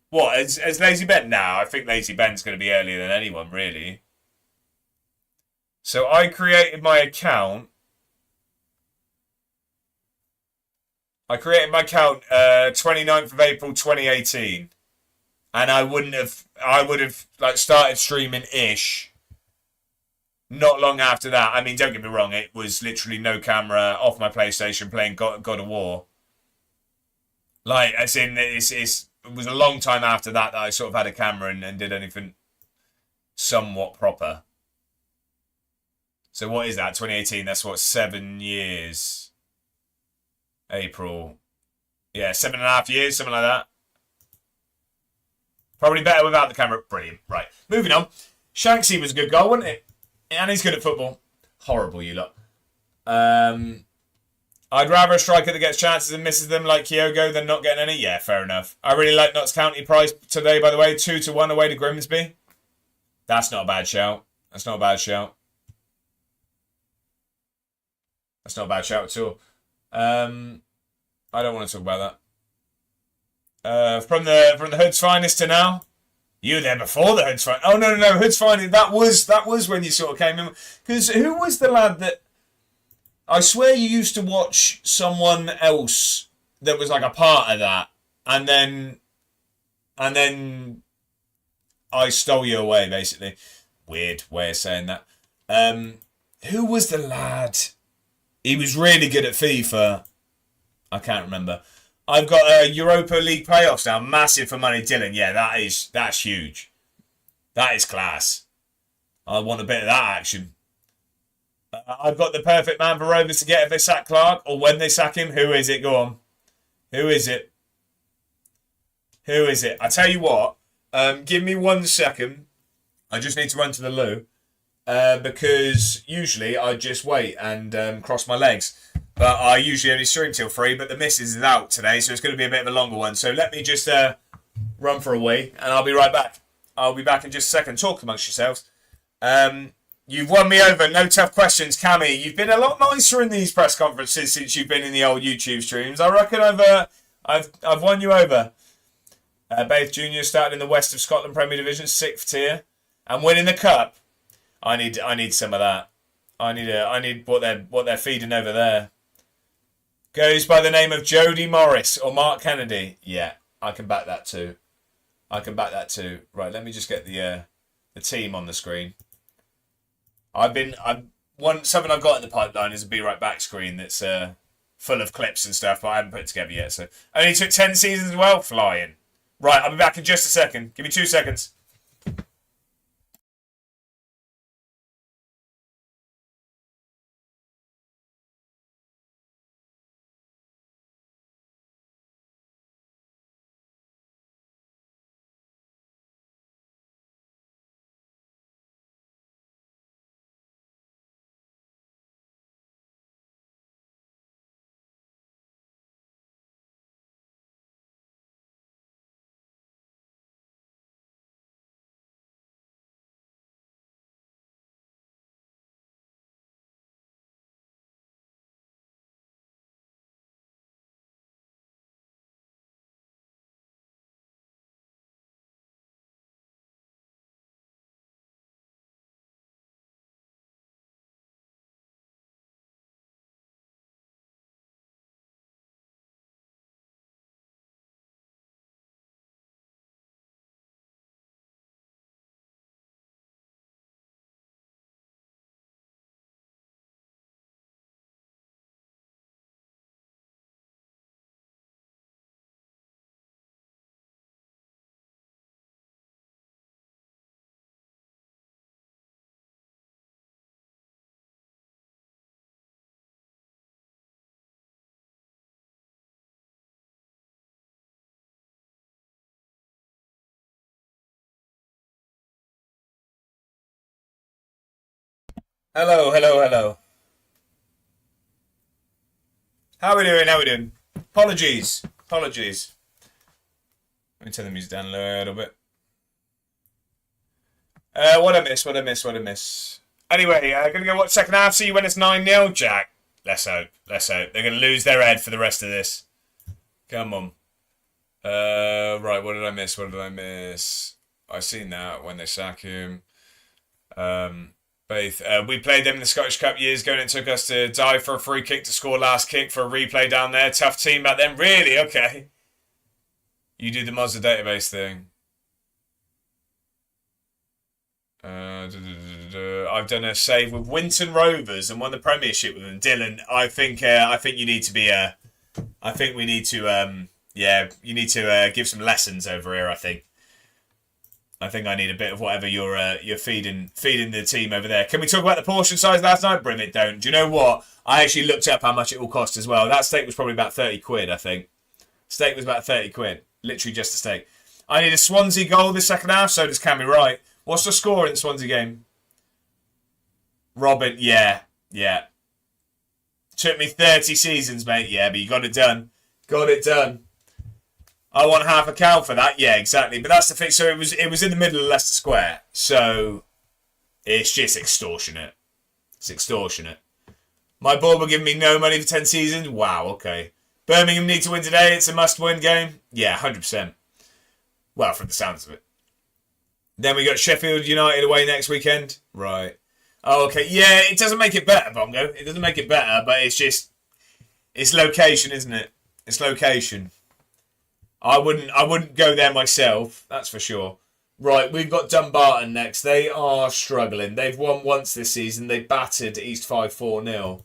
What, as Lazy Ben? No, I think Lazy Ben's going to be earlier than anyone, really. So I created my account I created my account 29th of April 2018. And I would have like started streaming ish not long after that. I mean, don't get me wrong, it was literally no camera, off my PlayStation playing God of War. Like, as in, it was a long time after that I sort of had a camera and did anything somewhat proper. So what is that? 2018, that's what, 7 years? April. Yeah, 7.5 years, something like that. Probably better without the camera. Brilliant. Right, moving on. Shanksy was a good goal, wasn't it? And he's good at football. Horrible, you lot. I'd rather a striker that gets chances and misses them like Kyogo than not getting any. Yeah, fair enough. I really like Notts County prize today, by the way. 2-1 away to Grimsby. That's not a bad shout. That's not a bad shout. That's not a bad shout at all. I don't want to talk about that. From the Hood's finest to now. You were there before the Hood's finest. Oh no, Hood's finest. That was when you sort of came in. Because who was the lad that? I swear you used to watch someone else that was like a part of that, and then I stole you away, basically. Weird way of saying that. Who was the lad? He was really good at FIFA. I can't remember. I've got Europa League playoffs now. Massive for money, Dylan. Yeah, that's huge. That is class. I want a bit of that action. I've got the perfect man for Rovers to get if they sack Clark or when they sack him. Who is it? Go on. Who is it? Who is it? I tell you what. Give me 1 second. I just need to run to the loo. Because usually I just wait and cross my legs. But I usually only stream till 3, but the missus is out today, so it's going to be a bit of a longer one. So let me just run for a wee, and I'll be right back. I'll be back in just a second. Talk amongst yourselves. You've won me over. No tough questions, Cammy. You've been a lot nicer in these press conferences since you've been in the old YouTube streams. I reckon I've won you over. Bath Junior started in the West of Scotland Premier Division, 6th tier, and winning the cup. I need some of that. I need what they're feeding over there. Goes by the name of Jody Morris or Mark Kennedy. Yeah, I can back that too. Right, let me just get the team on the screen. Something I've got in the pipeline is a Be Right Back screen that's full of clips and stuff, but I haven't put it together yet. So only took 10 seasons as well. Flying. Right, I'll be back in just a second. Give me 2 seconds. Hello. How we doing? Apologies. Let me turn the music down a little bit. What I miss? Anyway, gonna go watch second half. See you when it's 9-0, Jack. Let's hope. They're gonna lose their head for the rest of this. Come on. Right, what did I miss? I seen that when they sack him. Both. We played them in the Scottish Cup years ago, and it took us to dive for a free kick to score last kick for a replay down there. Tough team back then. Really? Okay. You do the Mazda database thing. I've done a save with Winton Rovers and won the Premiership with them. Dylan, I think you need to be I think we need to you need to give some lessons over here. I think I need a bit of whatever you're feeding the team over there. Can we talk about the portion size last night? Brim it don't. Do you know what? I actually looked up how much it will cost as well. That steak was probably about 30 quid, I think. Steak was about 30 quid. Literally just a steak. I need a Swansea goal this second half, so does Cammy Wright. What's the score in the Swansea game? Robin, yeah. Took me 30 seasons, mate. Yeah, but you got it done. I want half a cow for that. Yeah, exactly. But that's the thing. So it was in the middle of Leicester Square. So it's just extortionate. It's extortionate. My board will give me no money for 10 seasons. Wow, okay. Birmingham need to win today. It's a must-win game. Yeah, 100%. Well, from the sounds of it. Then we got Sheffield United away next weekend. Right. Oh, okay. Yeah, it doesn't make it better, Bongo. It doesn't make it better, but it's location, isn't it? It's location. I wouldn't go there myself, that's for sure. Right, we've got Dumbarton next. They are struggling. They've won once this season. They battered East 5-4-0.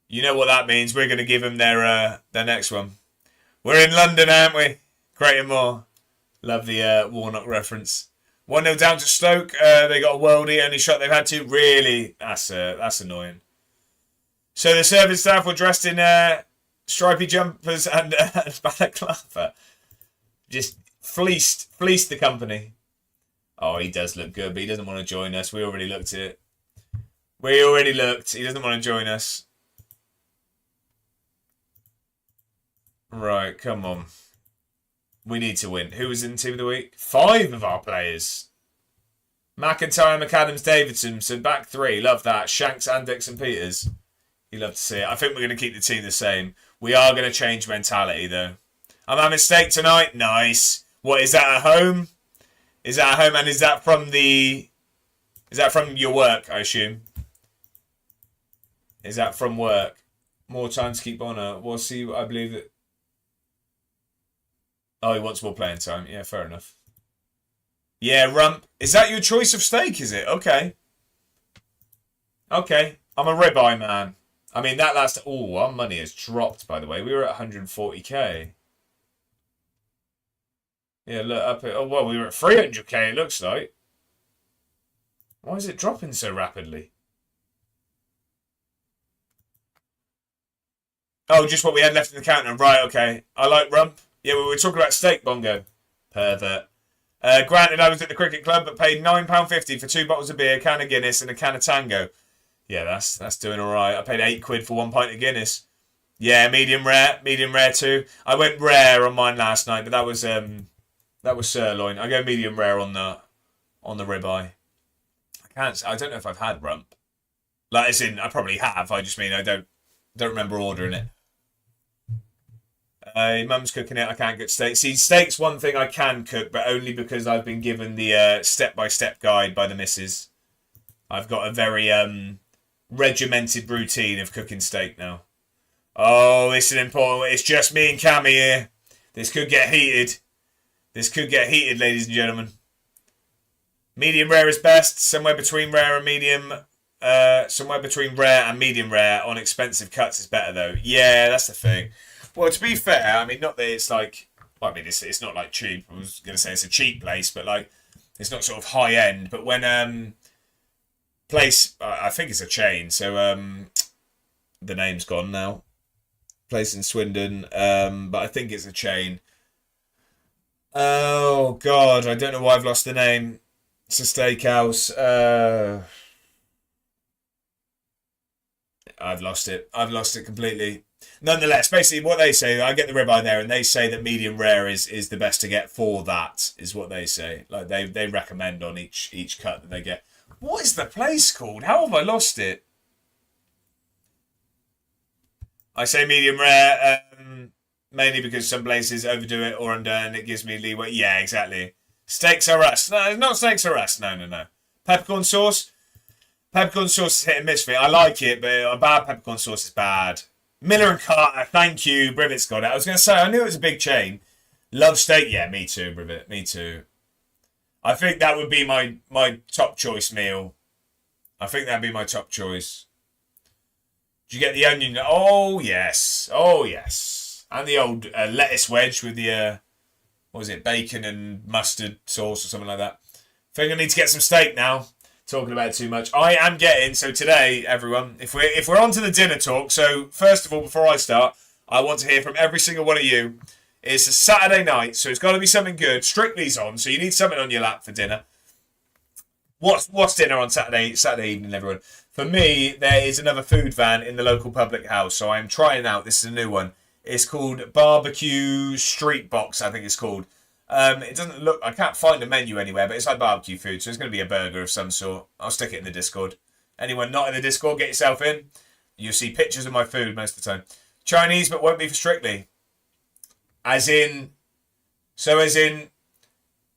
You know what that means. We're going to give them their next one. We're in London, aren't we? Creighton Moore. Love the Warnock reference. 1-0 down to Stoke. They got a worldie, only shot they've had to. Really? That's annoying. So the service staff were dressed in stripy jumpers and balaclava. Just fleeced the company. Oh, he does look good, but he doesn't want to join us. We already looked at it. He doesn't want to join us. Right, come on. We need to win. Who was in the team of the week? 5 of our players. McIntyre, McAdams, Davidson. So back 3. Love that. Shanks, Andex and Peters. You love to see it. I think we're going to keep the team the same. We are going to change mentality, though. I'm having steak tonight. Nice. What, is that at home? Is that at home? And is that from your work, I assume? Is that from work? More time to keep on. We'll see. I believe that... Oh, he wants more playing time. Yeah, fair enough. Yeah, rump. Is that your choice of steak, is it? Okay. Okay. I'm a ribeye man. I mean, that last... Oh, our money has dropped, by the way. We were at 140k. Yeah, look up at... Oh, well, we were at 300k, it looks like. Why is it dropping so rapidly? Oh, just what we had left in the counter. Right, okay. I like rump. Yeah, we were talking about steak, Bongo. Pervert. Granted, I was at the cricket club, but paid £9.50 for 2 bottles of beer, a can of Guinness, and a can of Tango. Yeah, that's doing all right. I paid 8 quid for 1 pint of Guinness. Yeah, medium rare too. I went rare on mine last night, but that was sirloin. I go medium rare on the ribeye. I don't know if I've had rump. Like, as in, I probably have. I just mean I don't remember ordering it. Mum's cooking it. I can't cook steak. See, steak's one thing I can cook, but only because I've been given the step-by-step guide by the missus. I've got a very regimented routine of cooking steak now. Oh, this is important. It's just me and Cammy here. This could get heated. Ladies and gentlemen. Medium rare is best. Somewhere between rare and medium. Somewhere between rare and medium rare on expensive cuts is better, though. Yeah, that's the thing. Well, to be fair, I mean, not that it's like... Well, I mean, it's not like cheap. I was going to say it's a cheap place, but like, it's not sort of high end. But when place, I think it's a chain, so the name's gone now. Place in Swindon, but I think it's a chain. Oh God, I don't know why I've lost the name. It's a steakhouse. I've lost it completely. Nonetheless, basically what they say, I get the ribeye there, and they say that medium rare is the best to get for that, is what they say. Like they recommend on each cut that they get. What is the place called? How have I lost it? I say medium rare, mainly because some places overdo it or under, and it gives me leeway. Yeah, exactly. Steaks are us. No, not steaks are us. No. Peppercorn sauce. Peppercorn sauce is hit and miss for me. I like it, but a bad peppercorn sauce is bad. Miller and Carter, thank you. Brivet's got it. I was going to say, I knew it was a big chain. Love steak, yeah, me too, Brivet, me too. I think that would be my top choice meal. I think that'd be my top choice. Do you get the onion? Oh, yes. Oh, yes. And the old lettuce wedge with the, what was it, bacon and mustard sauce or something like that. I think I need to get some steak now. Talking about it too much. I am getting, so today, everyone, if we're on to the dinner talk, so first of all, before I start, I want to hear from every single one of you. It's a Saturday night, so it's got to be something good. Strictly's on, so you need something on your lap for dinner. What's dinner on Saturday evening, everyone? For me, there is another food van in the local public house, so I'm trying out. This is a new one. It's called Barbecue Street Box, I think it's called. It doesn't look, I can't find a menu anywhere, but it's like barbecue food, so it's going to be a burger of some sort. I'll stick it in the Discord. Anyone not in the Discord, get yourself in. You'll see pictures of my food most of the time. Chinese, but won't be for Strictly. As in,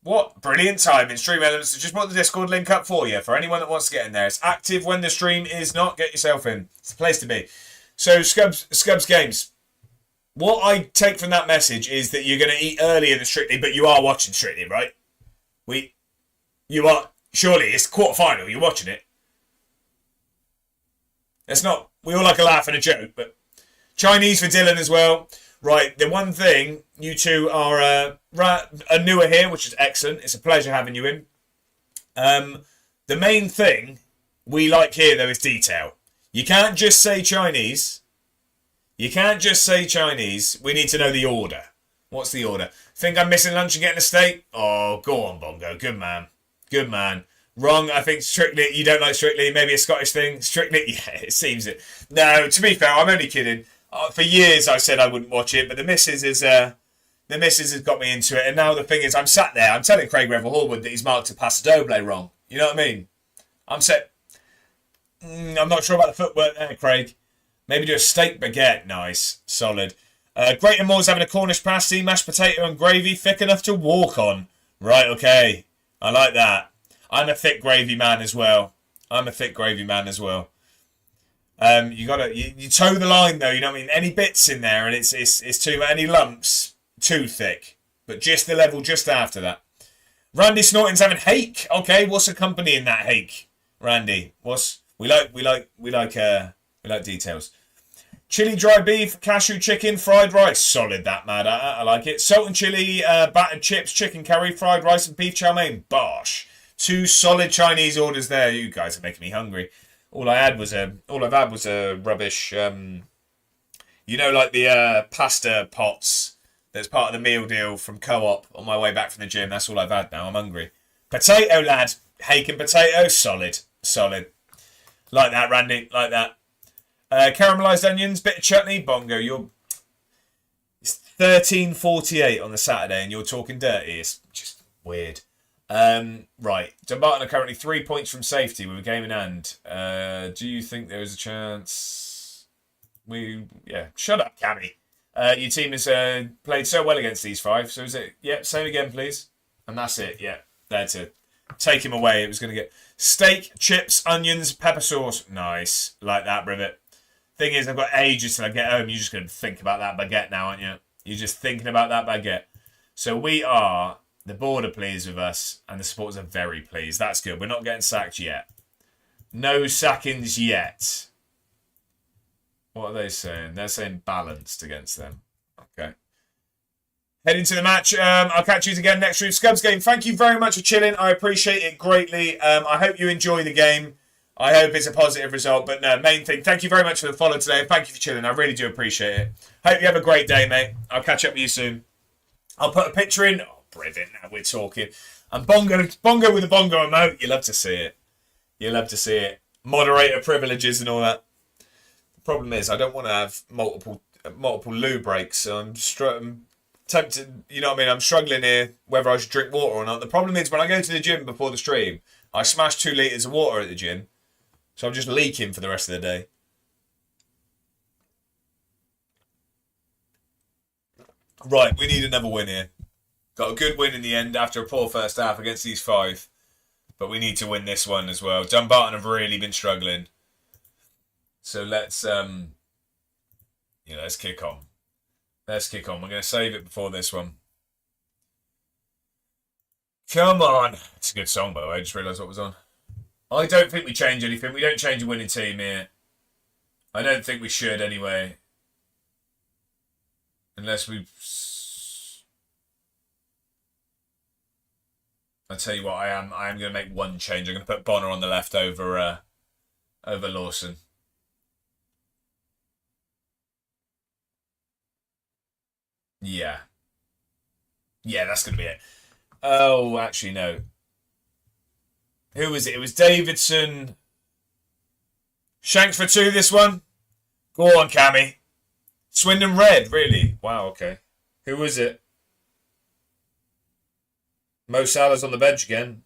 what? Brilliant timing. Stream elements. Just put the Discord link up for you, for anyone that wants to get in there. It's active when the stream is not. Get yourself in. It's the place to be. So, Scubs Games. What I take from that message is that you're going to eat early in the Strictly, but you are watching Strictly, right? You are. Surely, it's quarter-final. You're watching it. It's not. We all like a laugh and a joke, but Chinese for Dylan as well. Right, the one thing, you two are newer here, which is excellent. It's a pleasure having you in. The main thing we like here, though, is detail. You can't just say Chinese. You can't just say Chinese. We need to know the order. What's the order? Think I'm missing lunch and getting a steak? Oh, go on, Bongo. Good man. Good man. Wrong, I think Strictly. You don't like Strictly. Maybe a Scottish thing. Strictly, yeah, it seems it. No, to be fair, I'm only kidding. For years I said I wouldn't watch it, but the missus has got me into it. And now the thing is, I'm sat there. I'm telling Craig Revel Horwood that he's marked a Paso Doble wrong. You know what I mean? I'm not sure about the footwork there, Craig. Maybe do a steak baguette. Nice. Solid. Great and Moore's having a Cornish pasty, mashed potato and gravy, thick enough to walk on. Right, okay. I like that. I'm a thick gravy man as well. You toe the line though, you know what I mean? Any bits in there and it's too, any lumps, too thick. But just the level just after that. Randy Snorton's having hake. Okay, what's accompanying that hake? Randy, we like details. Chili dry beef, cashew chicken, fried rice. Solid that, mad. I like it. Salt and chili, battered chips, chicken curry, fried rice and beef chow mein. Bosh. 2 solid Chinese orders there. You guys are making me hungry. All I've had was a rubbish, like the pasta pots that's part of the meal deal from Co-op on my way back from the gym. That's all I've had now. I'm hungry. Potato, lad. Hake and potato. Solid. Like that, Randy. Like that. Caramelised onions, bit of chutney. Bongo, it's 13:48 on the Saturday and you're talking dirty. It's just weird. Right. Dumbarton are currently 3 points from safety with a game in hand. Do you think there is a chance? Shut up, Cammy. Your team has played so well against these 5. So is it? Yeah, say it again, please. And that's it. Yeah, there to take him away. It was going to get steak, chips, onions, pepper sauce. Nice. Like that, Brivet. Thing is, I've got ages till I get home. You're just going to think about that baguette now, aren't you? You're just thinking about that baguette. So we are... The board are pleased with us, and the supporters are very pleased. That's good. We're not getting sacked yet. No sackings yet. What are they saying? They're saying balanced against them. Okay. Heading to the match. I'll catch you again next week. Scubs game. Thank you very much for chilling. I appreciate it greatly. I hope you enjoy the game. I hope it's a positive result. But no, main thing, thank you very much for the follow today. Thank you for chilling. I really do appreciate it. Hope you have a great day, mate. I'll catch up with you soon. I'll put a picture in. Oh, brilliant. Now we're talking. And bongo with a bongo emote. You love to see it. Moderator privileges and all that. The problem is I don't want to have multiple loo breaks. So I'm tempted, you know what I mean? I'm struggling here whether I should drink water or not. The problem is when I go to the gym before the stream, I smash 2 litres of water at the gym. So I'm just leaking for the rest of the day. Right, we need another win here. Got a good win in the end after a poor first half against these 5. But we need to win this one as well. Dumbarton have really been struggling. So let's let's kick on. Let's kick on. We're going to save it before this one. Come on. It's a good song, by the way. I just realised what was on. I don't think we change anything. We don't change a winning team here. I don't think we should anyway. Unless we... I'll tell you what, I am going to make one change. I'm going to put Bonner on the left over Lawson. Yeah. Yeah, that's going to be it. Oh, actually, no. Who was it? It was Davidson. Shanks for 2 this one. Go on, Cammy. Swindon red, really? Wow, okay. Who was it? Mo Salah's on the bench again.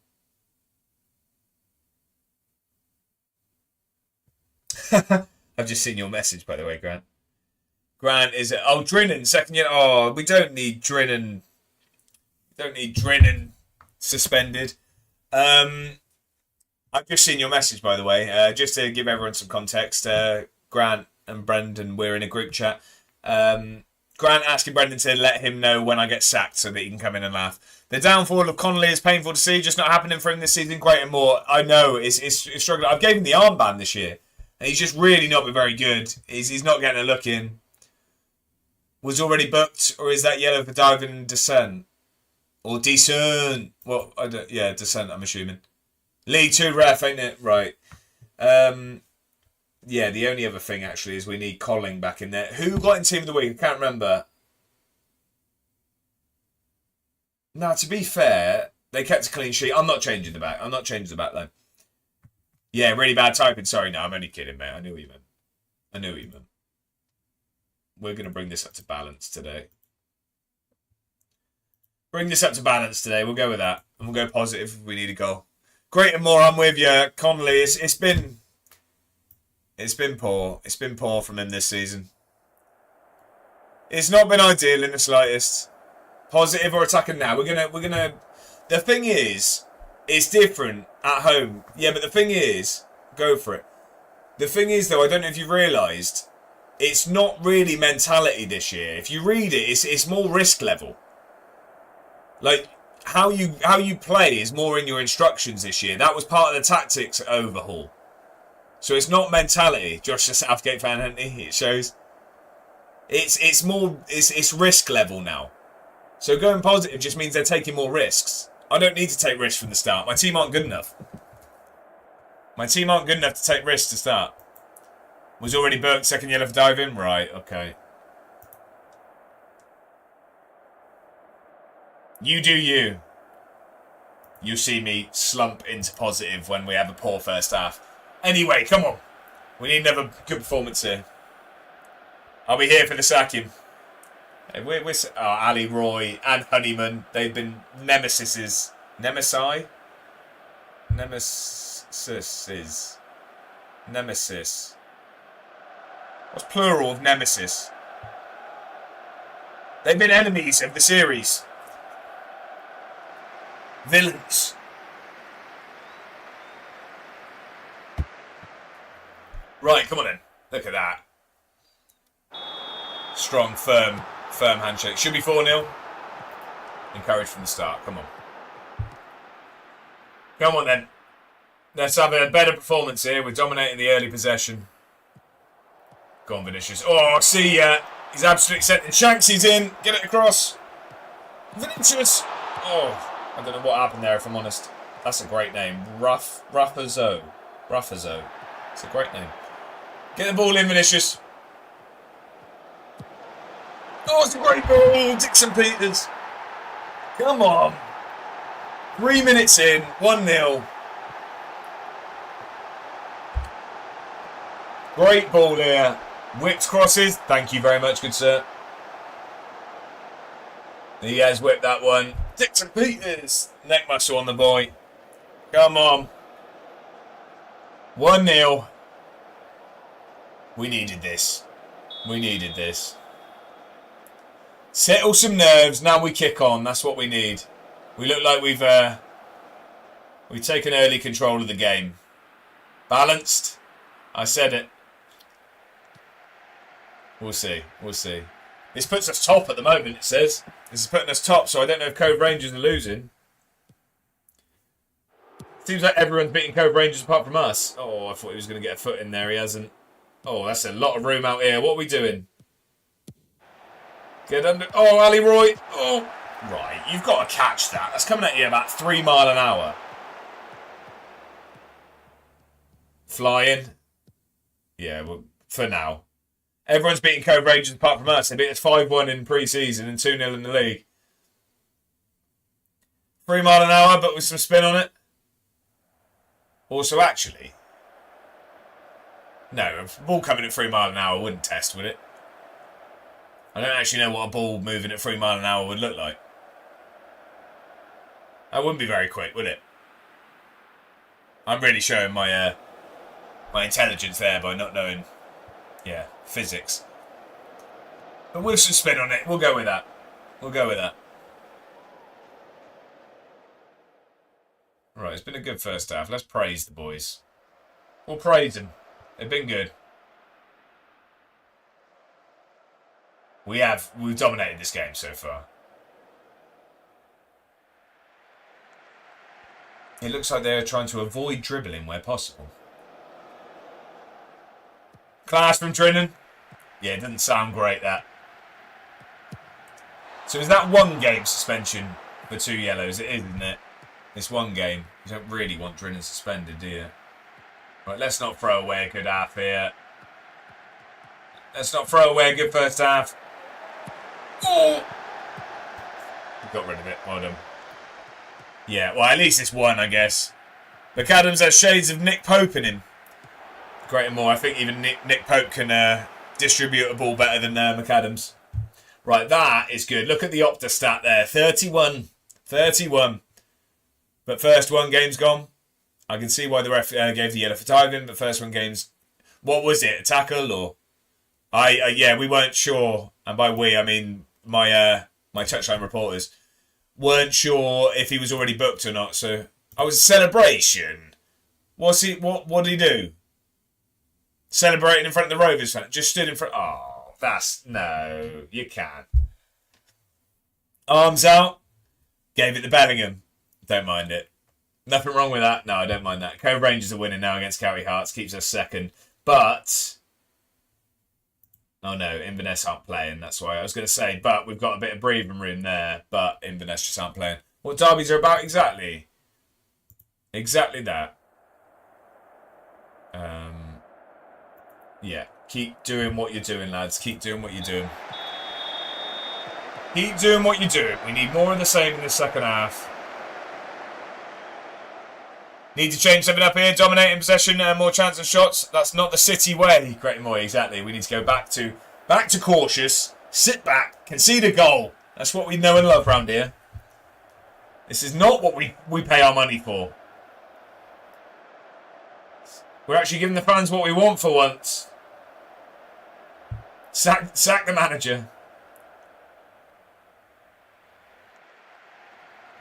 I've just seen your message, by the way, Grant. Grant is it? Oh, Drinan, second year. Oh, we don't need Drinan. We don't need Drinan suspended. I've just seen your message, by the way. Just to give everyone some context, Grant and Brendan, we're in a group chat. Grant asking Brendan to let him know when I get sacked so that he can come in and laugh. The downfall of Connolly is painful to see, just not happening for him this season. Great and more. I know, it's struggling. I've gave him the armband this year, and he's just really not been very good. He's not getting a look in. Was already booked, or is that yellow for diving and descent? Or descent? Well, I don't. Yeah, descent, I'm assuming. League 2 ref, ain't it? Right. Yeah, the only other thing, actually, is we need Colling back in there. Who got in Team of the Week? I can't remember. Now, to be fair, they kept a clean sheet. I'm not changing the back. I'm not changing the back line. Yeah, really bad typing. Sorry, no, I'm only kidding, mate. I knew what you meant. I knew what you meant. We're going to bring this up to balance today. Bring this up to balance today. We'll go with that. And we'll go positive if we need a goal. Great and more, I'm with you. Connolly, it's been poor. It's been poor from him this season. It's not been ideal in the slightest. Positive or attacking now. We're gonna. The thing is, it's different at home. Yeah, but the thing is, go for it. The thing is, though, I don't know if you've realised, it's not really mentality this year. If you read it, it's more risk level. Like how you play is more in your instructions this year. That was part of the tactics overhaul. So it's not mentality. Josh, the Southgate fan, hasn't he? It shows. It's more. It's risk level now. So going positive just means they're taking more risks. I don't need to take risks from the start. My team aren't good enough. My team aren't good enough to take risks to start. Was already burnt, second yellow for diving? Right, okay. You do you. You see me slump into positive when we have a poor first half. Anyway, come on. We need another good performance here. I'll be here for the sacking. Ali Roy and Honeyman, they've been nemesises. Nemesi? Nemesis. Nemesis. What's plural of nemesis? They've been enemies of the series. Villains. Right, come on then. Look at that. Strong, firm handshake. Should be 4-0. Encouraged from the start. Come on. Come on then. Let's have a better performance here. We're dominating the early possession. Go on, Vinicius. Oh, see ya. He's absolutely sent. Shanksy's in. Get it across. Vinicius. Oh, I don't know what happened there, if I'm honest. That's a great name. Ruffazo. It's a great name. Get the ball in, Vinicius. Oh, it's a great ball. Dixon Peters. Come on. 3 minutes in. 1-0. Great ball here. Whipped crosses. Thank you very much, good sir. He has whipped that one. Dixon Peters. Neck muscle on the boy. Come on. 1-0. We needed this. We needed this. Settle some nerves. Now we kick on. That's what we need. We look like we've We've taken early control of the game. Balanced. I said it. We'll see. We'll see. This puts us top at the moment, it says. This is putting us top, so I don't know if Cove Rangers are losing. Seems like everyone's beating Cove Rangers apart from us. Oh, I thought he was going to get a foot in there. He hasn't. Oh, that's a lot of room out here. What are we doing? Get under. Oh, Ali Roy. Oh. Right, you've got to catch that. That's coming at you about 3 miles an hour. Flying. Yeah, well, for now. Everyone's beating Cove Rangers apart from us. They beat us 5-1 in pre-season and 2-0 in the league. 3 miles an hour, but with some spin on it. Also, actually, no, a ball coming at 3 miles an hour wouldn't test, would it? I don't actually know what a ball moving at 3 miles an hour would look like. That wouldn't be very quick, would it? I'm really showing my my intelligence there by not knowing, physics. But with some spin on it, we'll go with that. We'll go with that. Right, it's been a good first half. Let's praise the boys. We'll praise them. They've been good. We've dominated this game so far. It looks like they're trying to avoid dribbling where possible. Class from Drinnen. Yeah, it doesn't sound great, that. So is that 1 game suspension for 2 yellows? It is, isn't it? It's 1 game. You don't really want Drinnen suspended, do you? Right, let's not throw away a good half here. Let's not throw away a good first half. Oh! Got rid of it. Well done. Yeah, well, at least it's 1, I guess. McAdams has shades of Nick Pope in him. Great and more. I think even Nick Pope can distribute a ball better than McAdams. Right, that is good. Look at the Opta stat there. 31. 31. But first 1 game's gone. I can see why the ref gave the yellow for diving, but first 1 game's... What was it? A tackle or... yeah, we weren't sure. And by we, I mean my touchline reporters weren't sure if he was already booked or not. So, I was a celebration. What did he do? Celebrating in front of the Rovers fan. Just stood in front. Oh, that's no. You can't. Arms out. Gave it to Bellingham. Don't mind it. Nothing wrong with that. No, I don't mind that. Cove Rangers are winning now against County Hearts. Keeps us second. But... Oh no, Inverness aren't playing. That's why I was going to say. But we've got a bit of breathing room there. But Inverness just aren't playing. What derbies are about exactly? Exactly that. Yeah. Keep doing what you're doing, lads. Keep doing what you're doing. Keep doing what you're doing. We need more of the same in the second half. Need to change something up here. Dominating possession, more chance and shots. That's not the City way. Great more, exactly. We need to go back to cautious. Sit back. Concede a goal. That's what we know and love around here. This is not what we pay our money for. We're actually giving the fans what we want for once. Sack the manager.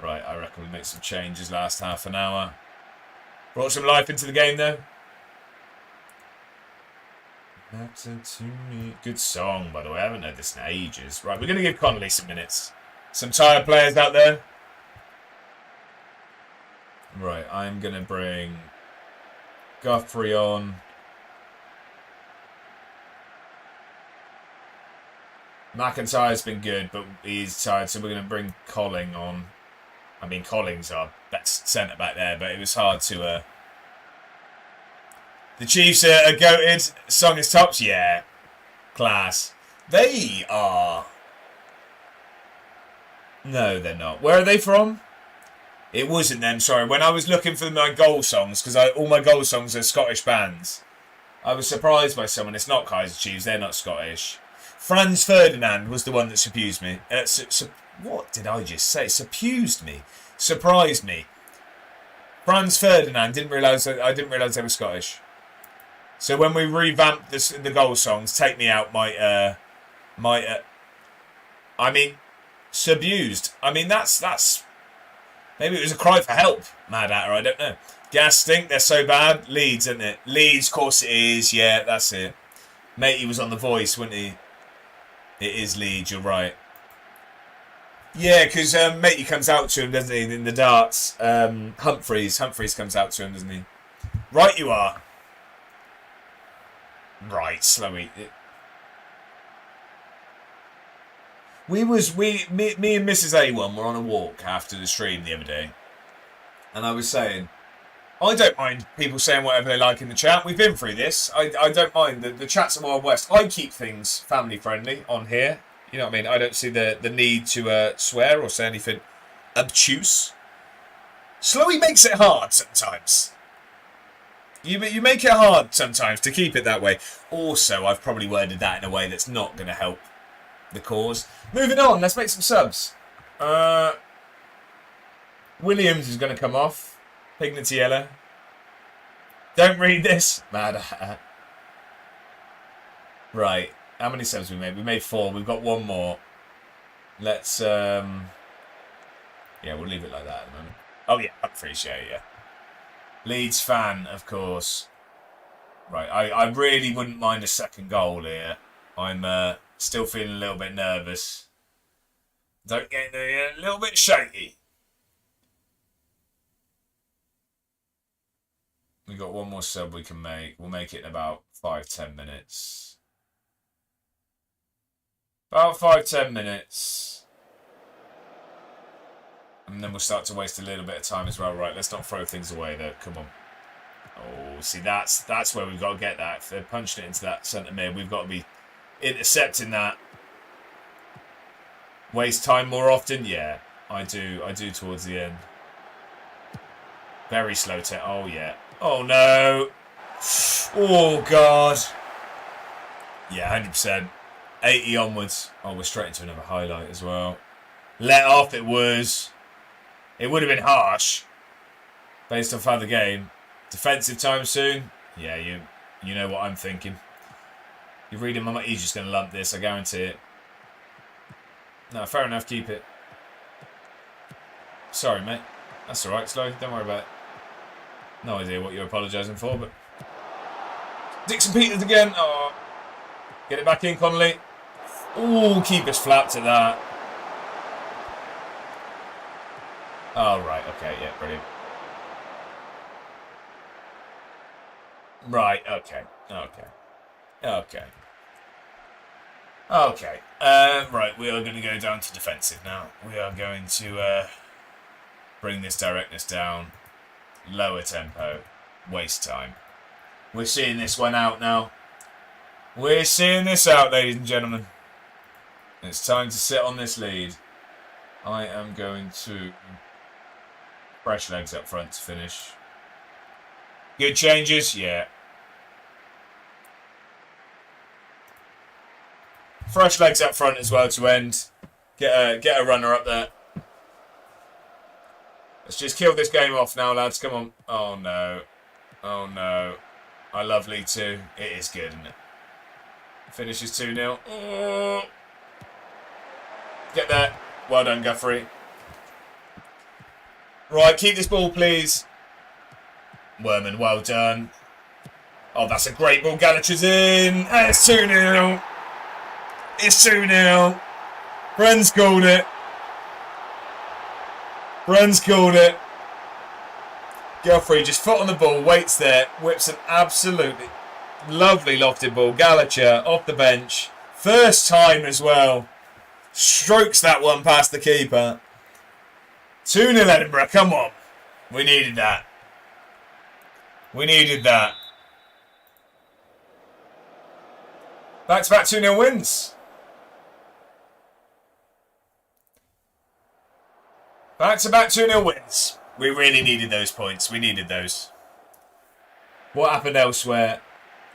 Right, I reckon we make some changes last half an hour. Brought some life into the game, though. Good song, by the way. I haven't heard this in ages. Right, we're going to give Connolly some minutes. Some tired players out there. Right, I'm going to bring Guthrie on. McIntyre's been good, but he's tired, so we're going to bring Colling on. I mean, Colling's our best centre back there, but it was hard to... The Chiefs are goated. Song is tops. Yeah. Class. They are... No, they're not. Where are they from? It wasn't them, sorry. When I was looking for my goal songs, because all my goal songs are Scottish bands, I was surprised by someone. It's not Kaiser Chiefs. They're not Scottish. Franz Ferdinand was the one that surprised me. What did I just say? Surprised me. Surprised me. Franz Ferdinand I didn't realise they were Scottish. So when we revamped the goal songs, Take Me Out I mean, Subused. I mean, that's Maybe it was a cry for help. Mad Hatter, I don't know. Gas stink, they're so bad. Leeds, isn't it? Leeds, of course it is. Yeah, that's it. Matey was on The Voice, wasn't he? It is Leeds, you're right. Yeah, because Matey comes out to him, doesn't he, in the darts. Humphreys comes out to him, doesn't he? Right you are. Right, Slowy. Me and Mrs. A1 were on a walk after the stream the other day. And I was saying, I don't mind people saying whatever they like in the chat. We've been through this. I don't mind. The chat's a Wild West. I keep things family friendly on here. You know what I mean? I don't see the need to swear or say anything obtuse. Slowy makes it hard sometimes. You make it hard sometimes to keep it that way. Also, I've probably worded that in a way that's not going to help the cause. Moving on, let's make some subs. Williams is going to come off. Pignatiella. Don't read this. Mad. Right. How many subs we made? We made 4. We've got 1 more. Let's, yeah, we'll leave it like that at the moment. Oh, yeah. Humphreys, yeah. Leeds fan, of course. Right. I really wouldn't mind a second goal here. I'm still feeling a little bit nervous. Don't get a little bit shaky. We've got 1 more sub we can make. We'll make it in about 5-10 minutes. About 5-10 minutes. And then we'll start to waste a little bit of time as well. Right, let's not throw things away though. Come on. Oh, see, that's where we've got to get that. If they're punching it into that centre mid, we've got to be intercepting that. Waste time more often? Yeah, I do towards the end. Very slow to... Oh, yeah. Oh, no. Oh, God. Yeah, 100%. 80 onwards. Oh, we're straight into another highlight as well. Let off it was. It would have been harsh. Based off how the game. Defensive time soon. Yeah, you know what I'm thinking. You're reading my mind. He's just going to lump this, I guarantee it. No, fair enough, keep it. Sorry, mate. That's alright, Slow. Don't worry about it. No idea what you're apologising for, but... Dixon Peters again. Oh. Get it back in, Connolly. Ooh, keeper's flapped at that. Oh, right. Okay, yeah, brilliant. Right, okay. Right, we are going to go down to defensive now. We are going to bring this directness down. Lower tempo. Waste time. We're seeing this one out now. We're seeing this out, ladies and gentlemen. It's time to sit on this lead. I am going to... Fresh legs up front to finish. Good changes? Yeah. Fresh legs up front as well to end. Get a runner up there. Let's just kill this game off now, lads. Come on. Oh, no. Oh, no. I love League 2. It is good, isn't it? Finishes 2-0. Oh. Get there. Well done, Guthrie. Right, keep this ball, please. Werman, well done. Oh, that's a great ball. Gallagher's in. And it's 2-0. It's 2-0. Bren's called it. Guthrie just foot on the ball, waits there, whips an absolutely lovely lofted ball. Gallagher off the bench. First time as well. Strokes that one past the keeper. 2-0 Edinburgh, come on. We needed that. Back-to-back 2-0 wins. Back-to-back 2-0 wins. We really needed those points. We needed those. What happened elsewhere?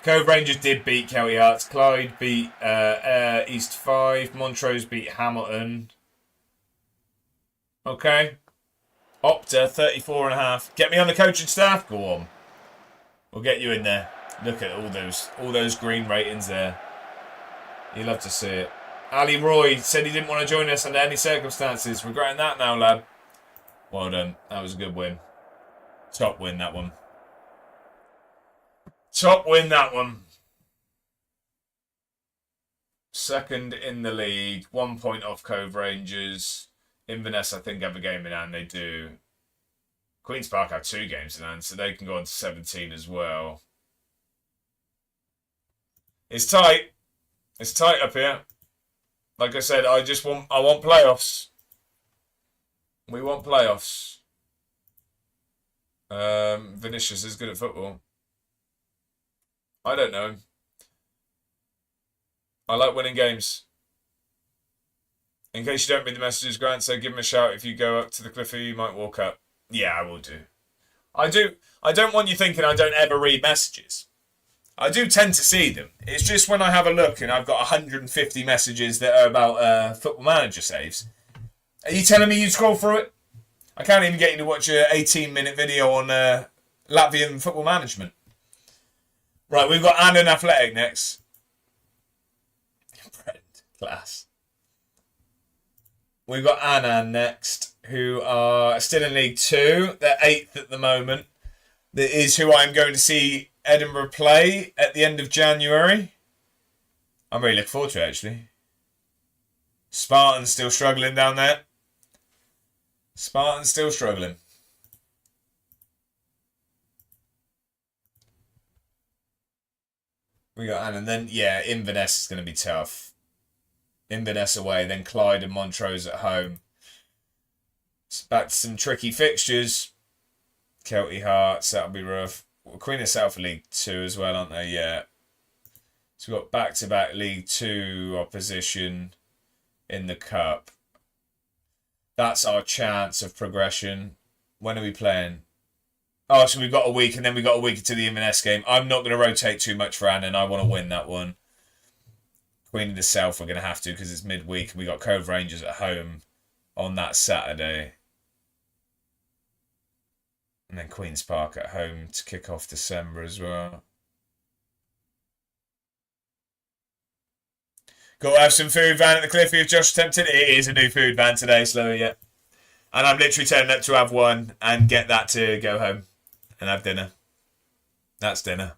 Cove Rangers did beat Kelly Arts. Clyde beat East 5. Montrose beat Hamilton. Okay. Opta, 34.5. Get me on the coaching staff? Go on. We'll get you in there. Look at all those green ratings there. You'll love to see it. Ali Roy said he didn't want to join us under any circumstances. Regretting that now, lad. Well done. That was a good win. Top win, that one. Top win, that one. Second in the league. 1 point off Cove Rangers. Inverness, I think, have a game in hand. They do. Queen's Park have 2 games in hand, so they can go on to 17 as well. It's tight. It's tight up here. Like I said, I want playoffs. We want playoffs. Vinicius is good at football. I don't know him. I like winning games. In case you don't read the messages, Grant said give him a shout if you go up to the Cliffy, you might walk up. Yeah, I will do. I don't want you thinking I don't ever read messages. I do tend to see them. It's just when I have a look and I've got 150 messages that are about Football Manager saves. Are you telling me you scroll through it? I can't even get you to watch an 18-minute video on Latvian football management. Right, we've got Annan Athletic next. Class. We've got Annan next, who are still in League 2. They're 8th at the moment. That is who I'm going to see Edinburgh play at the end of January. I'm really looking forward to it, actually. Spartan's still struggling down there. Spartan's still struggling. We got Annan. Then, yeah, Inverness is going to be tough. Inverness away, then Clyde and Montrose at home. It's back to some tricky fixtures. Kelty Hearts, that'll be rough. Queen of South League 2 as well, aren't they? Yeah. So we've got back-to-back League 2 opposition in the Cup. That's our chance of progression. When are we playing? Oh, so we've got a week, and then we've got a week until the Inverness game. I'm not going to rotate too much for Annan. I want to win that one. Queen of the South we're going to have to because it's midweek. We got Cove Rangers at home on that Saturday. And then Queen's Park at home to kick off December as well. Got to have some food van at the Cliffy if Josh tempted. It is a new food van today, Slowy, yeah. And I'm literally turning up to have one and get that to go home and have dinner. That's dinner.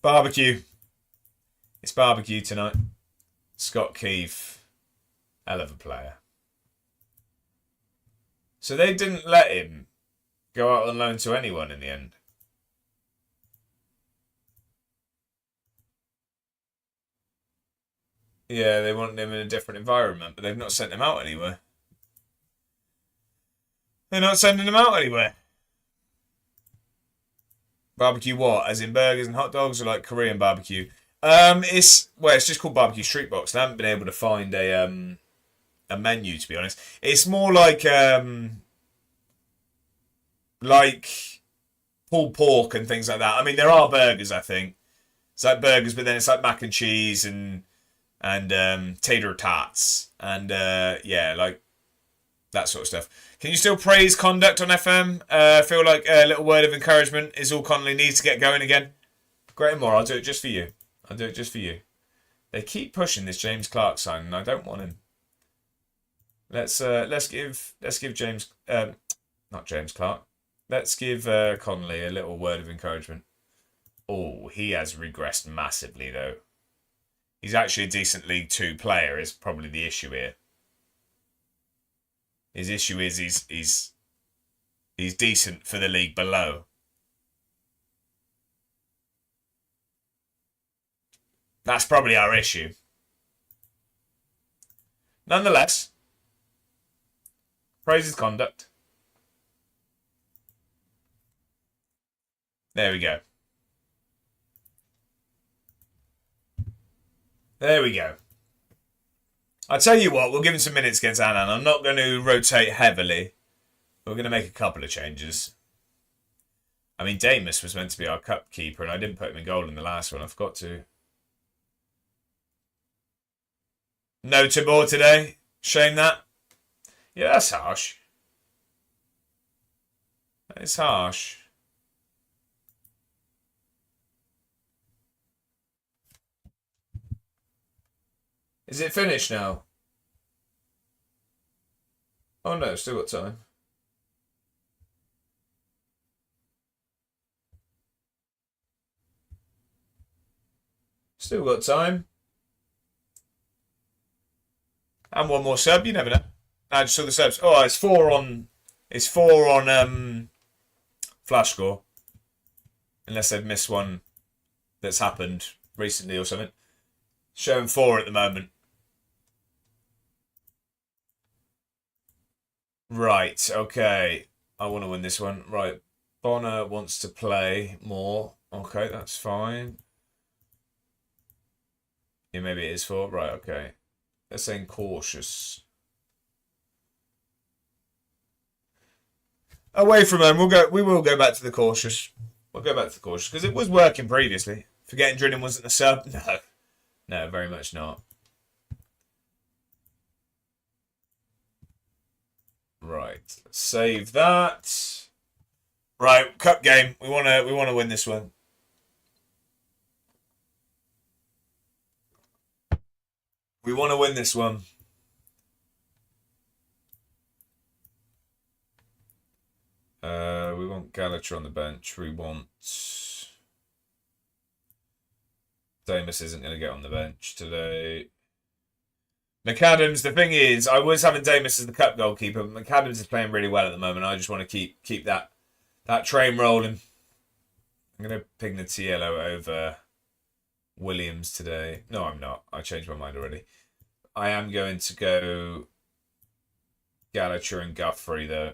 Barbecue. It's barbecue tonight. Scott Keefe, hell of a player. So they didn't let him go out on loan to anyone in the end. Yeah, they wanted him in a different environment, but they've not sent him out anywhere. They're not sending him out anywhere. Barbecue what? As in burgers and hot dogs, or like Korean barbecue? It's just called Barbecue Street Box. I haven't been able to find a menu, to be honest. It's more like pulled pork and things like that. I mean, there are burgers, I think. It's like burgers, but then it's like mac and cheese and tater tots and like that sort of stuff. Can you still praise conduct on FM? I feel like a little word of encouragement is all Connolly needs to get going again. Great and more. I'll do it just for you. I'll do it just for you. They keep pushing this James Clark sign, and I don't want him. Let's give James not James Clark. Let's give Connolly a little word of encouragement. Oh, he has regressed massively though. He's actually a decent League 2 player. Is probably the issue here. His issue is he's decent for the league below. That's probably our issue. Nonetheless, praise his conduct. There we go. There we go. I'll tell you what, we'll give him some minutes against Annan. I'm not going to rotate heavily. We're going to make a couple of changes. I mean, Damus was meant to be our cup keeper, and I didn't put him in goal in the last one. I forgot to. No Tabor today. Shame that. Yeah, that's harsh. That is harsh. Is it finished now? Oh no, still got time. Still got time. And one more sub, you never know. I just saw the subs. Oh, it's 4 on... It's 4 on Flash Score. Unless they've missed one that's happened recently or something. Showing 4 at the moment. Right, okay. I want to win this one. Right, Bonner wants to play more. Okay, that's fine. Yeah, maybe it is 4. Right, okay. They're saying cautious. Away from home, we will go back to the cautious. We'll go back to the cautious because it was working previously. Forgetting Drilling wasn't a sub. No. No, very much not. Right. Let's save that. Right, cup game. We wanna win this one. We want to win this one. We want Gallagher on the bench. We want... Damus isn't going to get on the bench today. McAdams, the thing is, I was having Damus as the cup goalkeeper, but McAdams is playing really well at the moment. I just want to keep that train rolling. I'm going to Pignatiello over Williams today. No, I'm not. I changed my mind already. I am going to go Gallagher and Guthrie, though.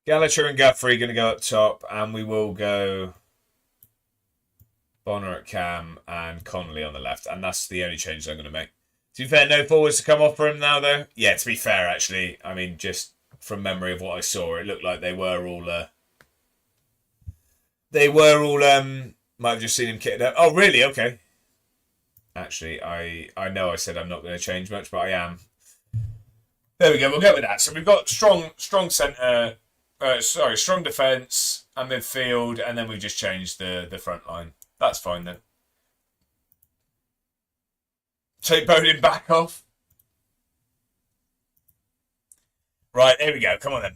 Gallagher and Guthrie going to go up top, and we will go Bonner at cam and Connolly on the left, and that's the only change I'm going to make. To be fair, no forwards to come off for him now, though. Yeah, to be fair, actually, I mean, just from memory of what I saw, it looked like they were all might have just seen him kitted up. Oh, really? Okay. Actually, I know I said I'm not going to change much, but I am. There we go. We'll go with that. So we've got strong centre. Strong defence and midfield, and then we just changed the front line. That's fine then. Take Bowden back off. Right, here we go. Come on then.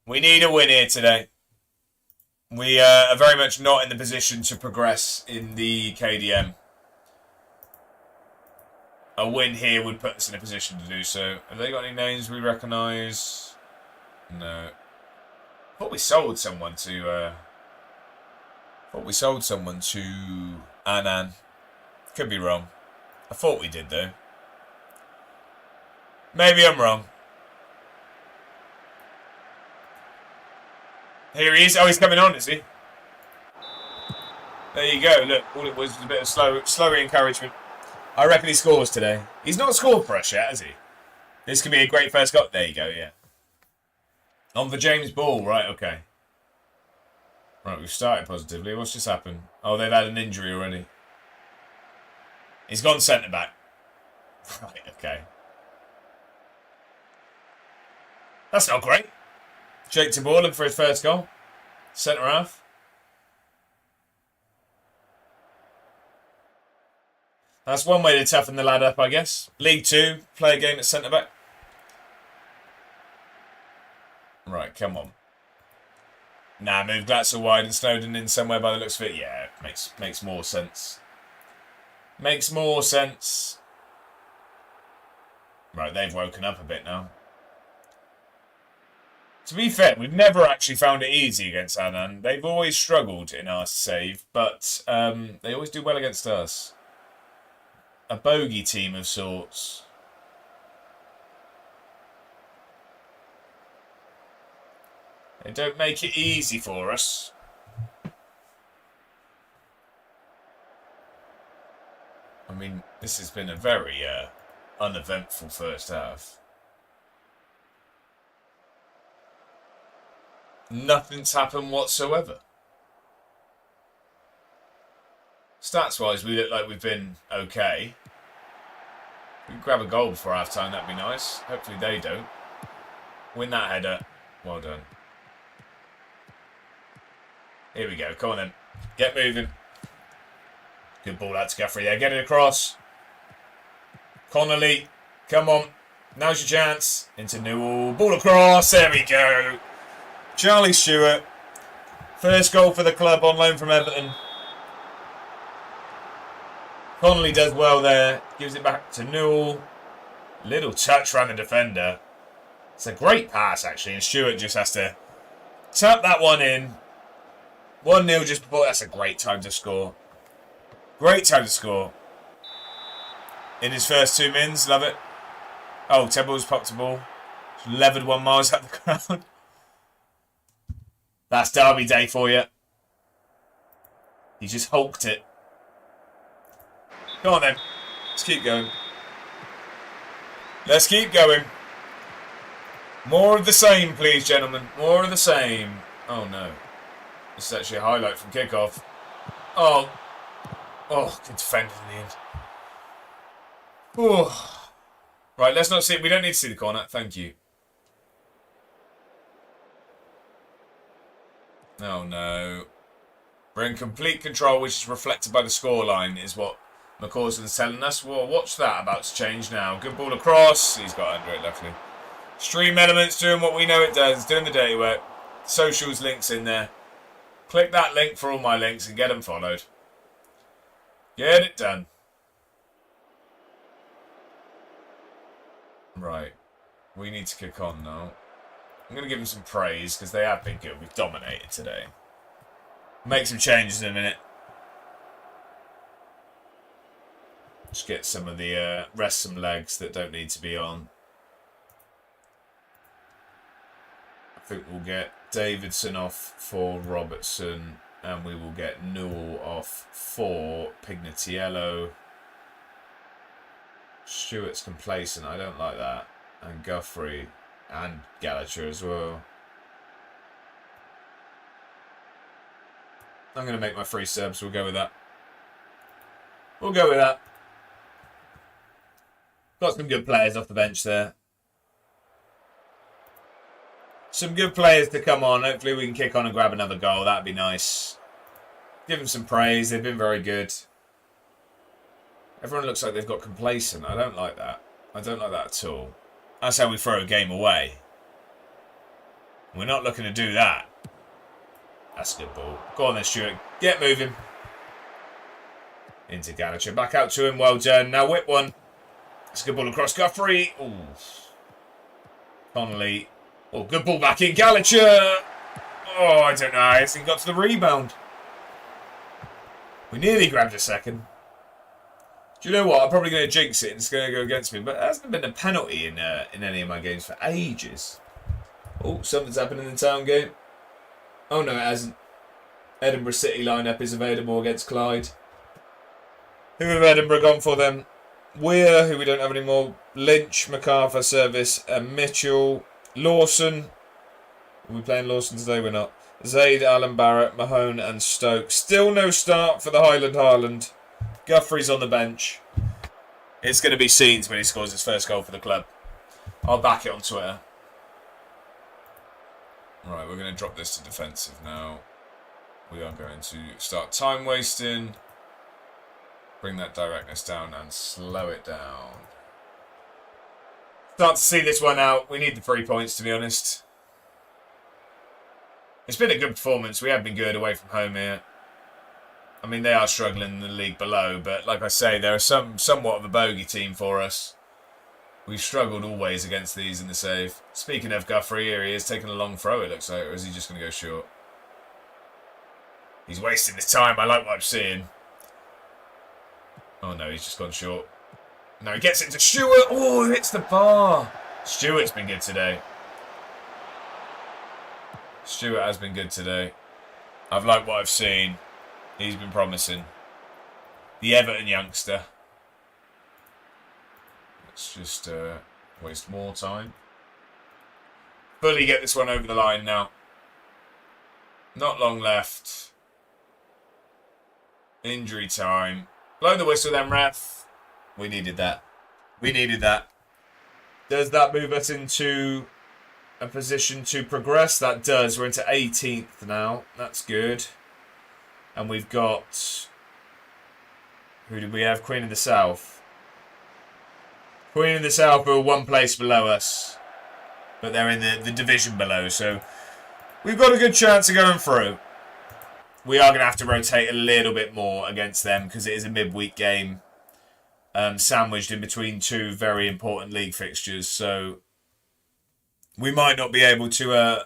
We need a win here today. We are very much not in the position to progress in the KDM. A win here would put us in a position to do so. Have they got any names we recognise? No. I thought we sold someone to... Annan. Could be wrong. I thought we did, though. Maybe I'm wrong. Here he is. Oh, he's coming on, is he? There you go. Look, all it was a bit of slow encouragement. I reckon he scores today. He's not scored for us yet, has he? This could be a great first goal. There you go, yeah. On for James Ball. Right, okay. Right, we've started positively. What's just happened? Oh, they've had an injury already. He's gone centre-back. Right, okay. That's not great. Jake de Boer for his first goal. Centre-half. That's one way to toughen the lad up, I guess. League 2, play a game at centre-back. Right, come on. Nah, move Glatzel wide and Snowden in somewhere by the looks of it. Yeah, makes more sense. Makes more sense. Right, they've woken up a bit now. To be fair, we've never actually found it easy against Annan. They've always struggled in our save, but they always do well against us. A bogey team of sorts. They don't make it easy for us. I mean, this has been a very uneventful first half. Nothing's happened whatsoever. Stats-wise, we look like we've been okay. We can grab a goal before half-time, that'd be nice. Hopefully they don't. Win that header. Well done. Here we go. Come on then. Get moving. Good ball out to Guthrie there. Get it across. Connolly, come on. Now's your chance. Into Newell. Ball across. There we go. Charlie Stewart. First goal for the club on loan from Everton. Connolly does well there. Gives it back to Newell. Little touch around the defender. It's a great pass, actually. And Stewart just has to tap that one in. 1-0 just before. That's a great time to score. Great time to score. In his first 2 mins. Love it. Oh, Temple's popped a ball. Levered 1 miles up the ground. That's Derby Day for you. He just hulked it. Come on then. Let's keep going. Let's keep going. More of the same, please, gentlemen. More of the same. Oh, no. This is actually a highlight from kickoff. Oh. Oh, good defending in the end. Oh. Right, let's not see it. We don't need to see the corner. Thank you. Oh, no. We're in complete control, which is reflected by the scoreline, is what McCausland's telling us. Well, watch that. About to change now. Good ball across. He's got under it, luckily. Stream Elements doing what we know it does. Doing the dirty work. Socials links in there. Click that link for all my links and get them followed. Get it done. Right. We need to kick on now. I'm going to give them some praise because they have been good. We've dominated today. Make some changes in a minute. Just get some of the rest some legs that don't need to be on. I think we'll get Davidson off for Robertson and we will get Newell off for Pignatiello. Stewart's complacent. I don't like that. And Guthrie and Gallagher as well. I'm going to make my 3 subs. We'll go with that. We'll go with that. Got some good players off the bench there. Some good players to come on. Hopefully we can kick on and grab another goal. That'd be nice. Give them some praise. They've been very good. Everyone looks like they've got complacent. I don't like that. I don't like that at all. That's how we throw a game away. We're not looking to do that. That's a good ball. Go on then, Stewart. Get moving. Into Gallagher. Back out to him. Well done. Now whip one. It's a good ball across Guthrie. Ooh. Connolly. Oh, good ball back in. Gallagher. Oh, I don't know. I think he got to the rebound. We nearly grabbed a second. Do you know what? I'm probably going to jinx it and it's going to go against me. But there hasn't been a penalty in any of my games for ages. Oh, something's happened in the town game. Oh, no, it hasn't. Edinburgh City lineup is available against Clyde. Who have Edinburgh gone for then? Weir, who we don't have anymore. Lynch, MacArthur, Service, and Mitchell. Lawson. Are we playing Lawson today? We're not. Zaid, Alan Barrett, Mahone, and Stoke. Still no start for the Highland Haaland. Guthrie's on the bench. It's going to be scenes when he scores his first goal for the club. I'll back it on Twitter. Right, we're going to drop this to defensive now. We are going to start time wasting. Bring that directness down and slow it down. Start to see this one out. We need the 3 points, to be honest. It's been a good performance. We have been good away from home here. I mean, they are struggling in the league below, but like I say, they're somewhat of a bogey team for us. We've struggled always against these in the save. Speaking of Guthrie, here he is taking a long throw, it looks like, or is he just going to go short? He's wasting his time. I like what I'm seeing. Oh no, he's just gone short. No, he gets it to Stewart. Oh, he hits the bar. Stewart's been good today. Stewart has been good today. I've liked what I've seen. He's been promising. The Everton youngster. Let's just waste more time. Fully get this one over the line now. Not long left. Injury time. Blow the whistle then, ref. We needed that. We needed that. Does that move us into a position to progress? That does. We're into 18th now. That's good. And we've got... Who did we have? Queen of the South. Queen of the South are one place below us. But they're in the division below, so we've got a good chance of going through. We are going to have to rotate a little bit more against them because it is a midweek game sandwiched in between two very important league fixtures. So we might not be able to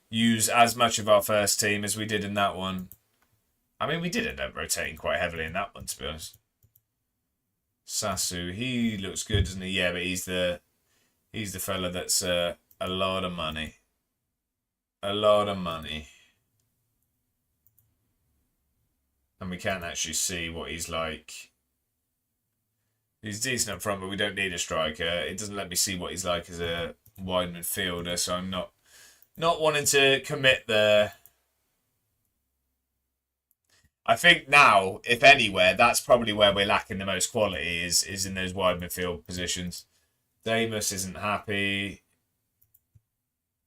use as much of our first team as we did in that one. I mean, we did end up rotating quite heavily in that one, to be honest. Sasu, he looks good, doesn't he? Yeah, but he's the fella that's a lot of money. A lot of money. And we can't actually see what he's like. He's decent up front, but we don't need a striker. It doesn't let me see what he's like as a wide midfielder, so I'm not wanting to commit there. I think now, if anywhere, that's probably where we're lacking the most quality is in those wide midfield positions. Damus isn't happy.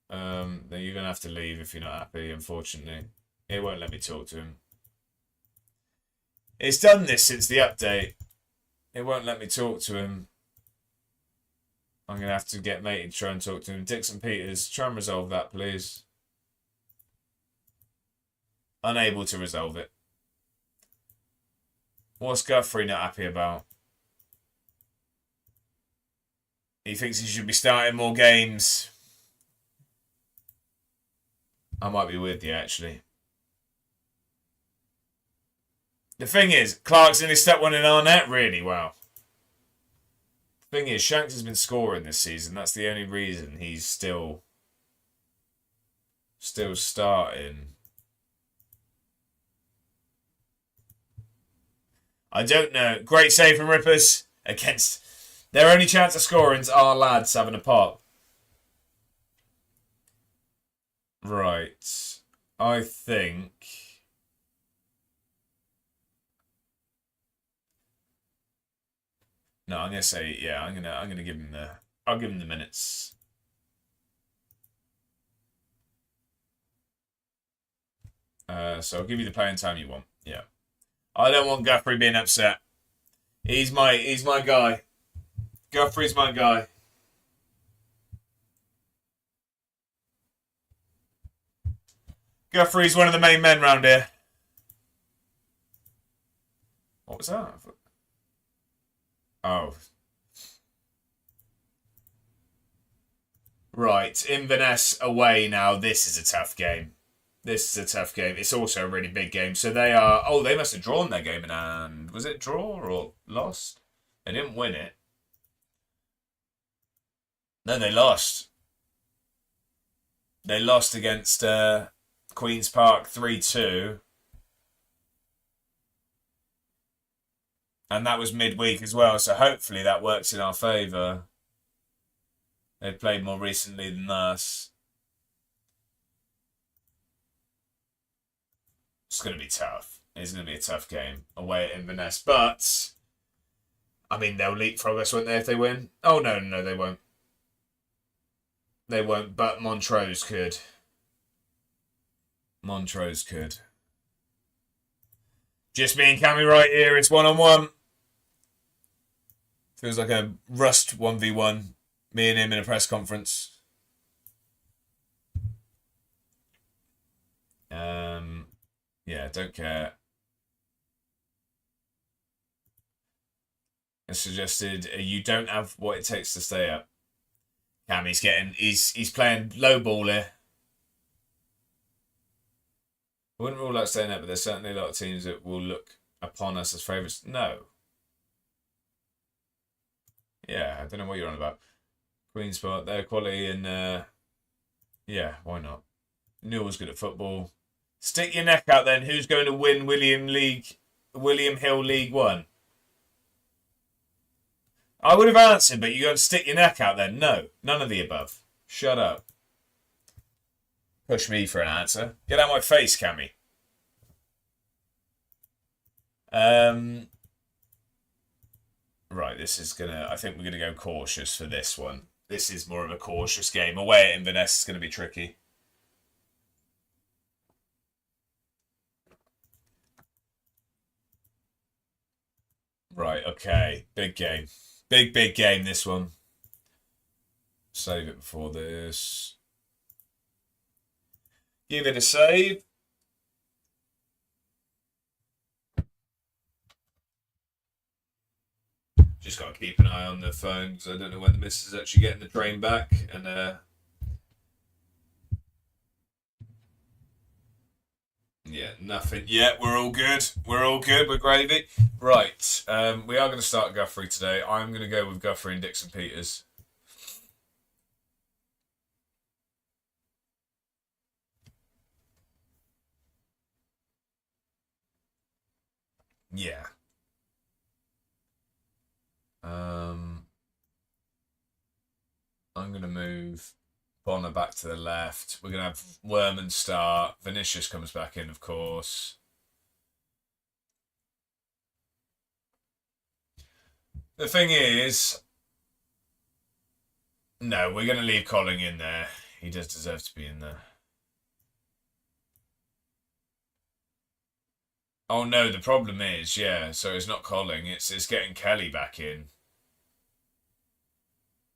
Then you're going to have to leave if you're not happy, unfortunately. It won't let me talk to him. It's done this since the update. It won't let me talk to him. I'm going to have to get matey to try and talk to him. Dixon Peters, try and resolve that, please. Unable to resolve it. What's Guthrie not happy about? He thinks he should be starting more games. I might be with you, actually. The thing is, Clarkson has stepped one in our net really well. The thing is, Shanks has been scoring this season. That's the only reason he's still starting. I don't know. Great save from Rippers against... Their only chance of scoring is our lads having a pop. Right. I think... No, I'm gonna say yeah. I'm gonna give him the. I'll give him the minutes. So I'll give you the playing time you want. Yeah. I don't want Guthrie being upset. He's my guy. Guthrie's my guy. Guthrie's one of the main men round here. What was that? Oh. Right, Inverness away now. This is a tough game. This is a tough game. It's also a really big game. So they are... Oh, they must have drawn their game in hand. Was it draw or lost? They didn't win it. No, they lost. They lost against Queen's Park 3-2. And that was midweek as well, so hopefully that works in our favour. They played more recently than us. It's going to be tough. It's going to be a tough game away at Inverness. But, I mean, they'll leapfrog us, won't they, if they win? Oh, no, they won't. They won't, but Montrose could. Montrose could. Just me and Cammy right here. It's one-on-one. Feels like a Rust 1v1. Me and him in a press conference. Yeah, don't care. It's suggested you don't have what it takes to stay up. Cammy's he's playing low ball here. I wouldn't rule out staying up, but there's certainly a lot of teams that will look upon us as favourites. No. Yeah, I don't know what you're on about. Queen's Park, their quality and yeah, why not? Newell's good at football. Stick your neck out then. Who's going to win William Hill League 1? I would have answered, but you got to stick your neck out then. No, none of the above. Shut up. Push me for an answer. Get out of my face, Cammy. Right, this is gonna... I think we're gonna go cautious for this one. This is more of a cautious game. Away at Inverness is going to be tricky. Right, okay. Big game. Big, big game, this one. Save it before this. Give it a save. Just got to keep an eye on the phone because I don't know when the missus is actually getting the train back. And yeah, nothing yet. We're all good. We're all good. We're gravy. Right. We are going to start Guthrie today. I'm going to go with Guthrie and Dixon Peters. Yeah. I'm going to move Bonner back to the left. We're going to have Werman start. Vinicius comes back in, of course. The thing is, no, we're going to leave Colling in there. He does deserve to be in there. Oh no, the problem is, yeah, so it's not Colling, it's getting Kelly back in.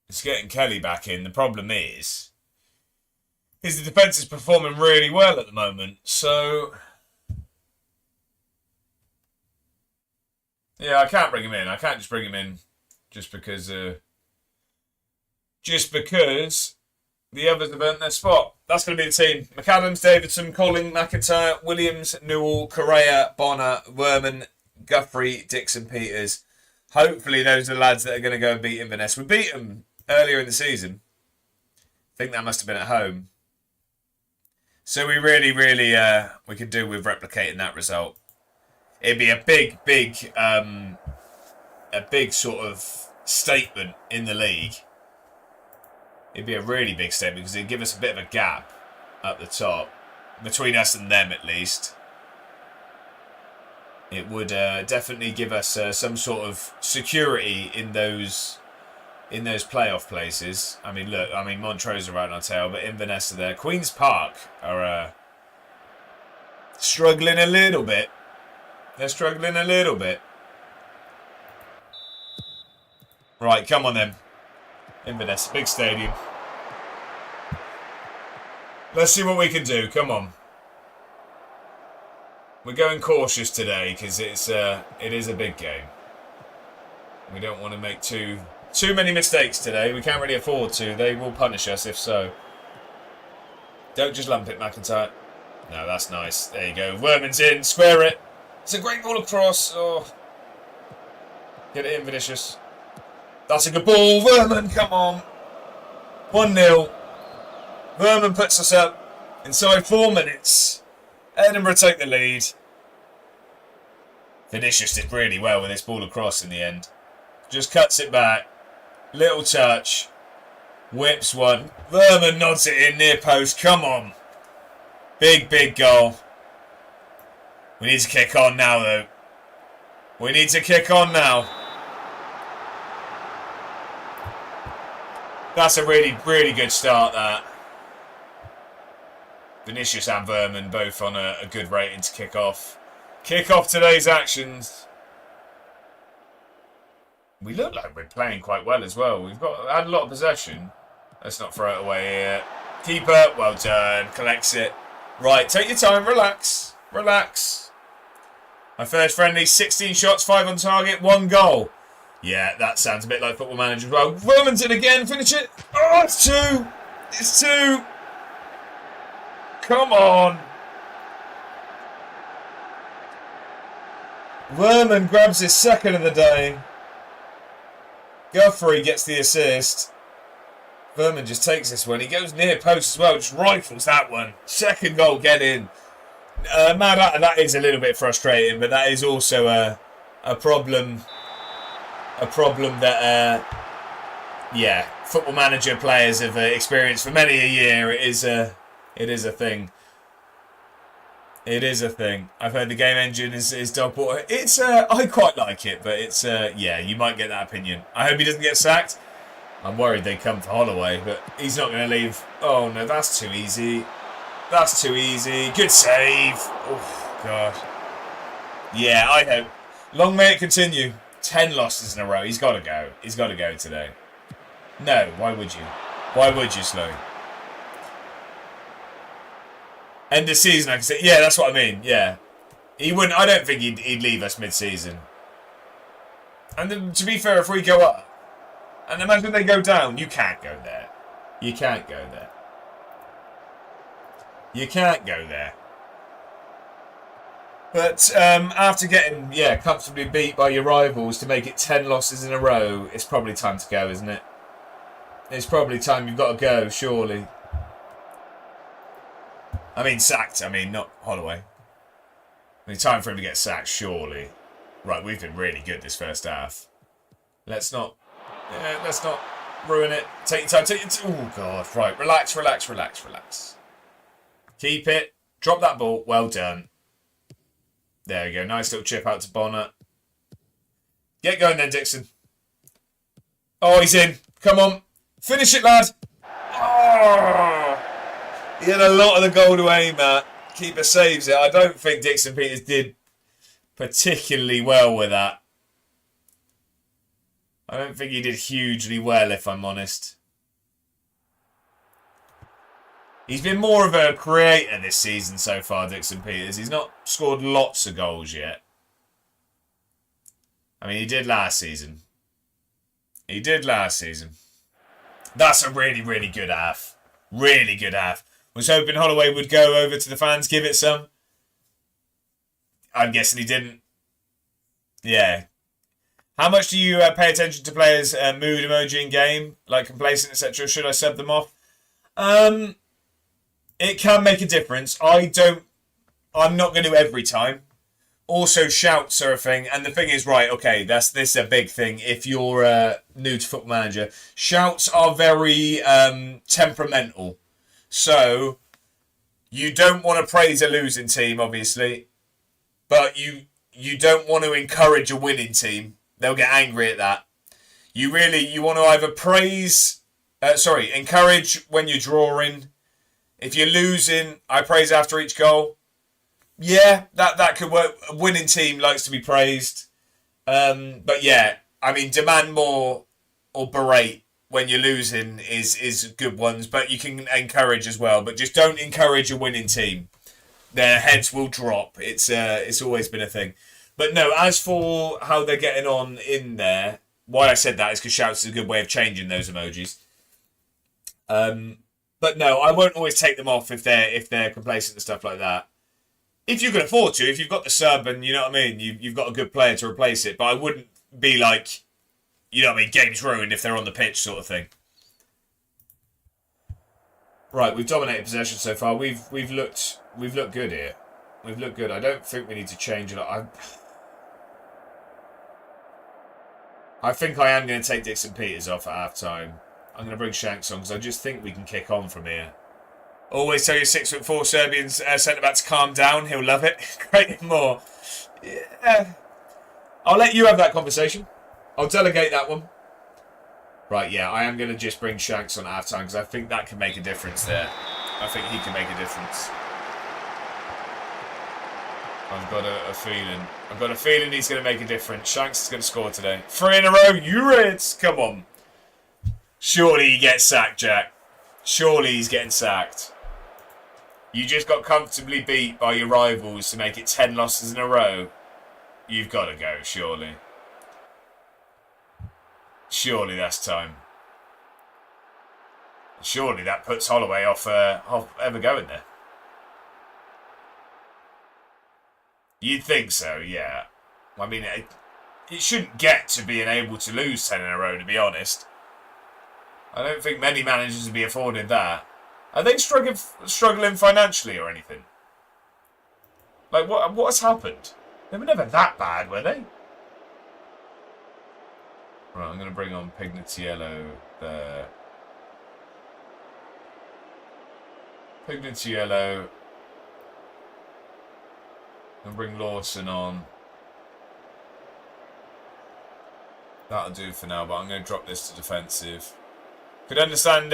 It's getting Kelly back in. The problem is the defence is performing really well at the moment. So, yeah, I can't bring him in. I can't just bring him in just because the others have earned their spot. That's going to be the team. McAdams, Davidson, Colling, McIntyre, Williams, Newell, Correa, Bonner, Werman, Guthrie, Dixon, Peters. Hopefully those are the lads that are going to go and beat Inverness. We beat them earlier in the season. I think that must have been at home. So we really, we could do with replicating that result. It'd be a big sort of statement in the league. It'd be a really big statement because it'd give us a bit of a gap up the top. Between us and them, at least. It would definitely give us some sort of security in those playoff places. I mean, look, Montrose are right on our tail, but Inverness are there. Queen's Park are struggling a little bit. They're struggling a little bit. Right, come on then. Inverness, big stadium. Let's see what we can do. Come on. We're going cautious today because it is a big game. We don't want to make too many mistakes today. We can't really afford to. They will punish us if so. Don't just lump it, McIntyre. No, that's nice. There you go. Werman's in. Square it. It's a great ball across. Oh. Get it in, Vinicius. That's a good ball. Werman, come on. 1-0. Werman puts us up inside 4 minutes. Edinburgh take the lead. Vinicius did really well with this ball across in the end. Just cuts it back. Little touch. Whips one. Werman nods it in near post. Come on. Big goal. We need to kick on now, though. We need to kick on now. That's a really good start, that. Vinicius and Werman both on a good rating to kick off. Kick off today's actions. We look like we're playing quite well as well. We've had a lot of possession. Let's not throw it away here. Keeper, well done. Collects it. Right, take your time. Relax. Relax. My first friendly, 16 shots, 5 on target, 1 goal. Yeah, that sounds a bit like Football Manager as well. Werman's in again. Finish it. Oh, it's 2. It's 2. Come on. Werman grabs his second of the day. Guthrie gets the assist. Werman just takes this one. He goes near post as well. Just rifles that one. Second goal, get in. That is a little bit frustrating, but that is also a problem. A problem that, Football Manager players have experienced for many a year. It is a thing. It is a thing. I've heard the game engine is dog water. It's I quite like it, but it's you might get that opinion. I hope he doesn't get sacked. I'm worried they come for Holloway, but he's not going to leave. Oh no, that's too easy. That's too easy. Good save. Oh god. Yeah, I hope. Long may it continue. 10 losses in a row. He's got to go. He's got to go today. No, why would you? Why would you, Slow? End of season, I can say. Yeah, that's what I mean. Yeah. He wouldn't. I don't think he'd leave us mid-season. And then, to be fair, if we go up, and imagine they go down, you can't go there. You can't go there. You can't go there. But after getting, comfortably beat by your rivals to make it 10 losses in a row, it's probably time to go, isn't it? It's probably time you've got to go, surely. I mean, sacked. I mean, not Holloway. I mean, time for him to get sacked, surely. Right, we've been really good this first half. Let's not ruin it. Take your time. Oh, God. Right, relax. Keep it. Drop that ball. Well done. There we go. Nice little chip out to Bonner. Get going then, Dixon. Oh, he's in. Come on. Finish it, lad. Oh! He had a lot of the goal to aim at. Keeper saves it. I don't think Dixon Peters did particularly well with that. I don't think he did hugely well, if I'm honest. He's been more of a creator this season so far, Dixon Peters. He's not scored lots of goals yet. I mean, he did last season. That's a really, really good half. Really good half. Was hoping Holloway would go over to the fans, give it some. I'm guessing he didn't. Yeah. How much do you pay attention to players' mood emoji in game? Like complacent, etc. Should I sub them off? It can make a difference. I'm not going to every time. Also, shouts are a thing. And the thing is, right, okay, this is a big thing. If you're new to Football Manager, shouts are very temperamental. So, you don't want to praise a losing team, obviously. But you don't want to encourage a winning team. They'll get angry at that. You want to either encourage when you're drawing. If you're losing, I praise after each goal. Yeah, that could work. A winning team likes to be praised. But yeah, I mean, demand more or berate when you're losing is good ones. But you can encourage as well. But just don't encourage a winning team. Their heads will drop. It's always been a thing. But no, as for how they're getting on in there, why I said that is because shouts is a good way of changing those emojis. But no, I won't always take them off if they're complacent and stuff like that. If you can afford to, if you've got the sub and you know what I mean, you've got a good player to replace it. But I wouldn't be like, you know what I mean, game's ruined if they're on the pitch sort of thing. Right, we've dominated possession so far. We've looked good here. We've looked good. I don't think we need to change it. I think I am going to take Dixon Peters off at half time. I'm going to bring Shanks on because I just think we can kick on from here. Always tell your 6'4" Serbian centre-back to calm down. He'll love it. Create more. Yeah. I'll let you have that conversation. I'll delegate that one. Right, yeah, I am going to just bring Shanks on at half-time because I think that can make a difference there. I think he can make a difference. I've got a feeling. I've got a feeling he's going to make a difference. Shanks is going to score today. 3 in a row, you Reds! Come on. Surely he gets sacked, Jack. Surely he's getting sacked. You just got comfortably beat by your rivals to make it 10 losses in a row. You've got to go, surely. Surely that's time. Surely that puts Holloway off ever going there. You'd think so, yeah. I mean, it shouldn't get to being able to lose 10 in a row, to be honest. I don't think many managers would be afforded that. Are they struggling financially or anything? Like, what's happened? They were never that bad, were they? Right, I'm going to bring on Pignatiello there. Pignatiello. And bring Lawson on. That'll do for now, but I'm going to drop this to defensive. Could understand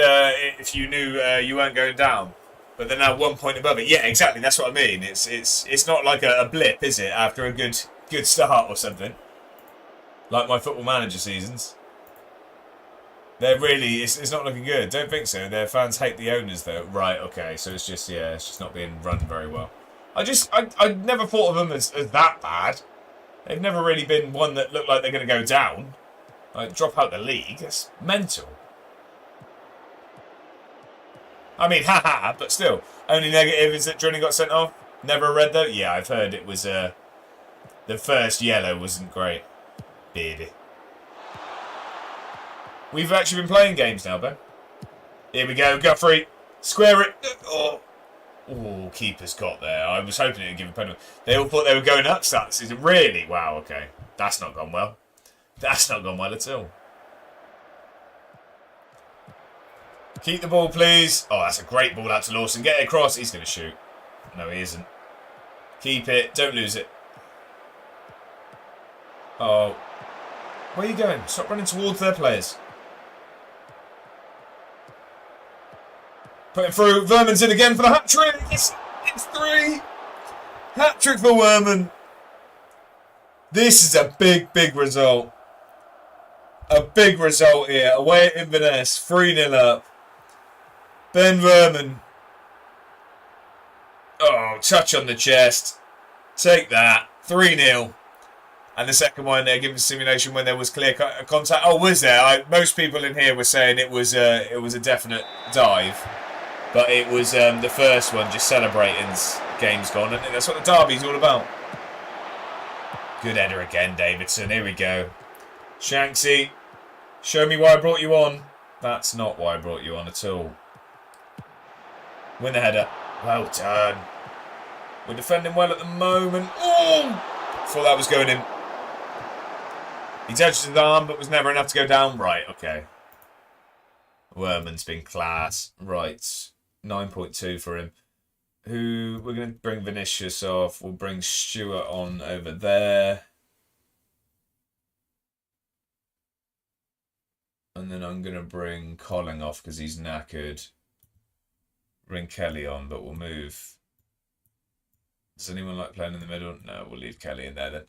if you knew you weren't going down, but they're now 1 point above it. Yeah, exactly. That's what I mean. It's not like a blip, is it? After a good start or something. Like my Football Manager seasons. They're really, it's not looking good. Don't think so. Their fans hate the owners though. Right, okay. So it's just, yeah, it's just not being run very well. I never thought of them as that bad. They've never really been one that looked like they're going to go down. Like, drop out the league. That's mental. I mean, haha, but still. Only negative is that Johnny got sent off. Never a red though. Yeah, I've heard it was, the first yellow wasn't great. Baby. We've actually been playing games now, Ben. Here we go, Guthrie. Square it. Oh, keeper's got there. I was hoping it would give a penalty. They all thought they were going up stats. Is it really? Wow, okay. That's not gone well. That's not gone well at all. Keep the ball, please. Oh, that's a great ball out to Lawson. Get it across. He's going to shoot. No, he isn't. Keep it. Don't lose it. Oh. Where are you going? Stop running towards their players. Putting through. Verman's in again for the hat-trick. It's 3. Hat-trick for Werman. This is a big, big result. A big result here. Away at Inverness. 3-0 up. Ben Werman. Oh, touch on the chest. Take that. 3-0. And the second one, they're giving simulation when there was clear contact. Oh, was there? Most people in here were saying it was a definite dive. But it was the first one, just celebrating game's gone. And that's what the derby's all about. Good header again, Davidson. Here we go. Shanksy, show me why I brought you on. That's not why I brought you on at all. Win the header. Well done. We're defending well at the moment. Oh! Thought that was going in. He touched his arm, but was never enough to go down. Right, okay. Werman's been class. Right. 9.2 for him. Who we're going to bring Vinicius off. We'll bring Stewart on over there. And then I'm going to bring Colling off because he's knackered. Bring Kelly on, but we'll move. Does anyone like playing in the middle? No, we'll leave Kelly in there then.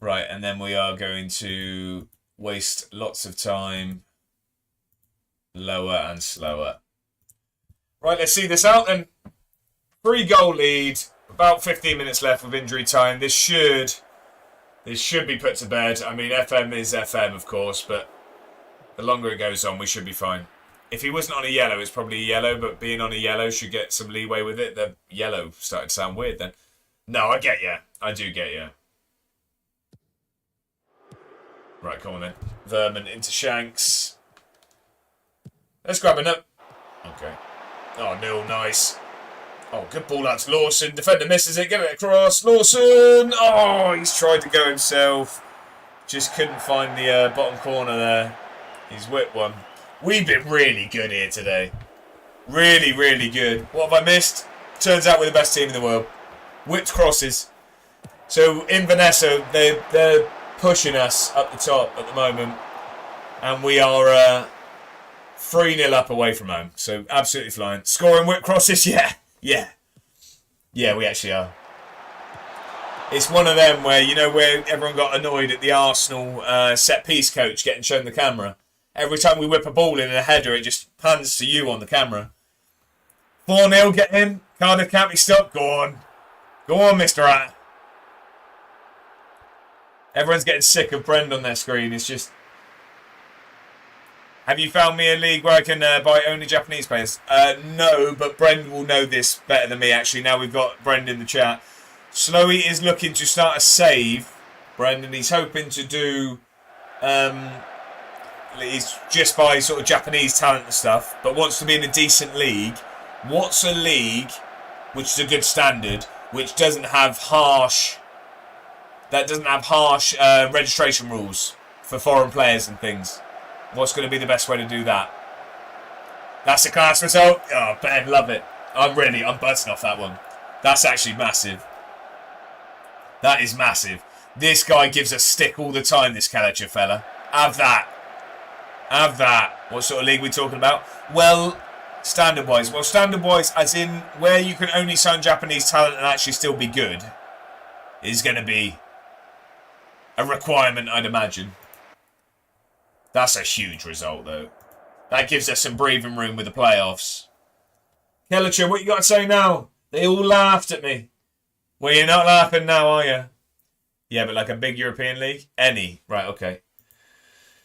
Right, and then we are going to waste lots of time. Lower and slower. Right, let's see this out then. 3-goal lead. About 15 minutes left with injury time. This should be put to bed. I mean, FM is FM, of course, but the longer it goes on, we should be fine. If he wasn't on a yellow, it's probably a yellow, but being on a yellow should get some leeway with it. The yellow started to sound weird then. No, I get you. I do get you. Right, come on then. Verman into Shanks. Let's grab it up. Okay. Oh, Neil, nice. Oh, good ball out to Lawson. Defender misses it. Get it across. Lawson. Oh, he's tried to go himself. Just couldn't find the bottom corner there. He's whipped one. We've been really good here today. Really, really good. What have I missed? Turns out we're the best team in the world. Whipped crosses. So Inverness, they're pushing us up the top at the moment. And we are 3-0 up away from home. So absolutely flying. Scoring whipped crosses? Yeah. Yeah. Yeah, we actually are. It's one of them where, you know, where everyone got annoyed at the Arsenal set-piece coach getting shown the camera. Every time we whip a ball in a header, it just pans to you on the camera. 4-0, get him. Cardiff can't be stopped. Go on. Go on, Mr. Rat. Everyone's getting sick of Brend on their screen. It's just... Have you found me a league where I can buy only Japanese players? No, but Brend will know this better than me, actually. Now we've got Brend in the chat. Slowy is looking to start a save, Brend, and he's hoping to do... he's just by sort of Japanese talent and stuff, but wants to be in a decent league. What's a league which is a good standard, which doesn't have harsh... That doesn't have harsh registration rules for foreign players and things. What's going to be the best way to do that? That's a class result. Oh, Ben, love it. I'm buzzing off that one. That's actually massive. That is massive. This guy gives us stick all the time, this Kalicha fella. Have that. Have that. What sort of league are we talking about? Well, standard-wise. Well, standard-wise, as in where you can only sign Japanese talent and actually still be good, is going to be a requirement, I'd imagine. That's a huge result, though. That gives us some breathing room with the playoffs. Kellicher, what you got to say now? They all laughed at me. Well, you're not laughing now, are you? Yeah, but like a big European league? Any. Right, okay.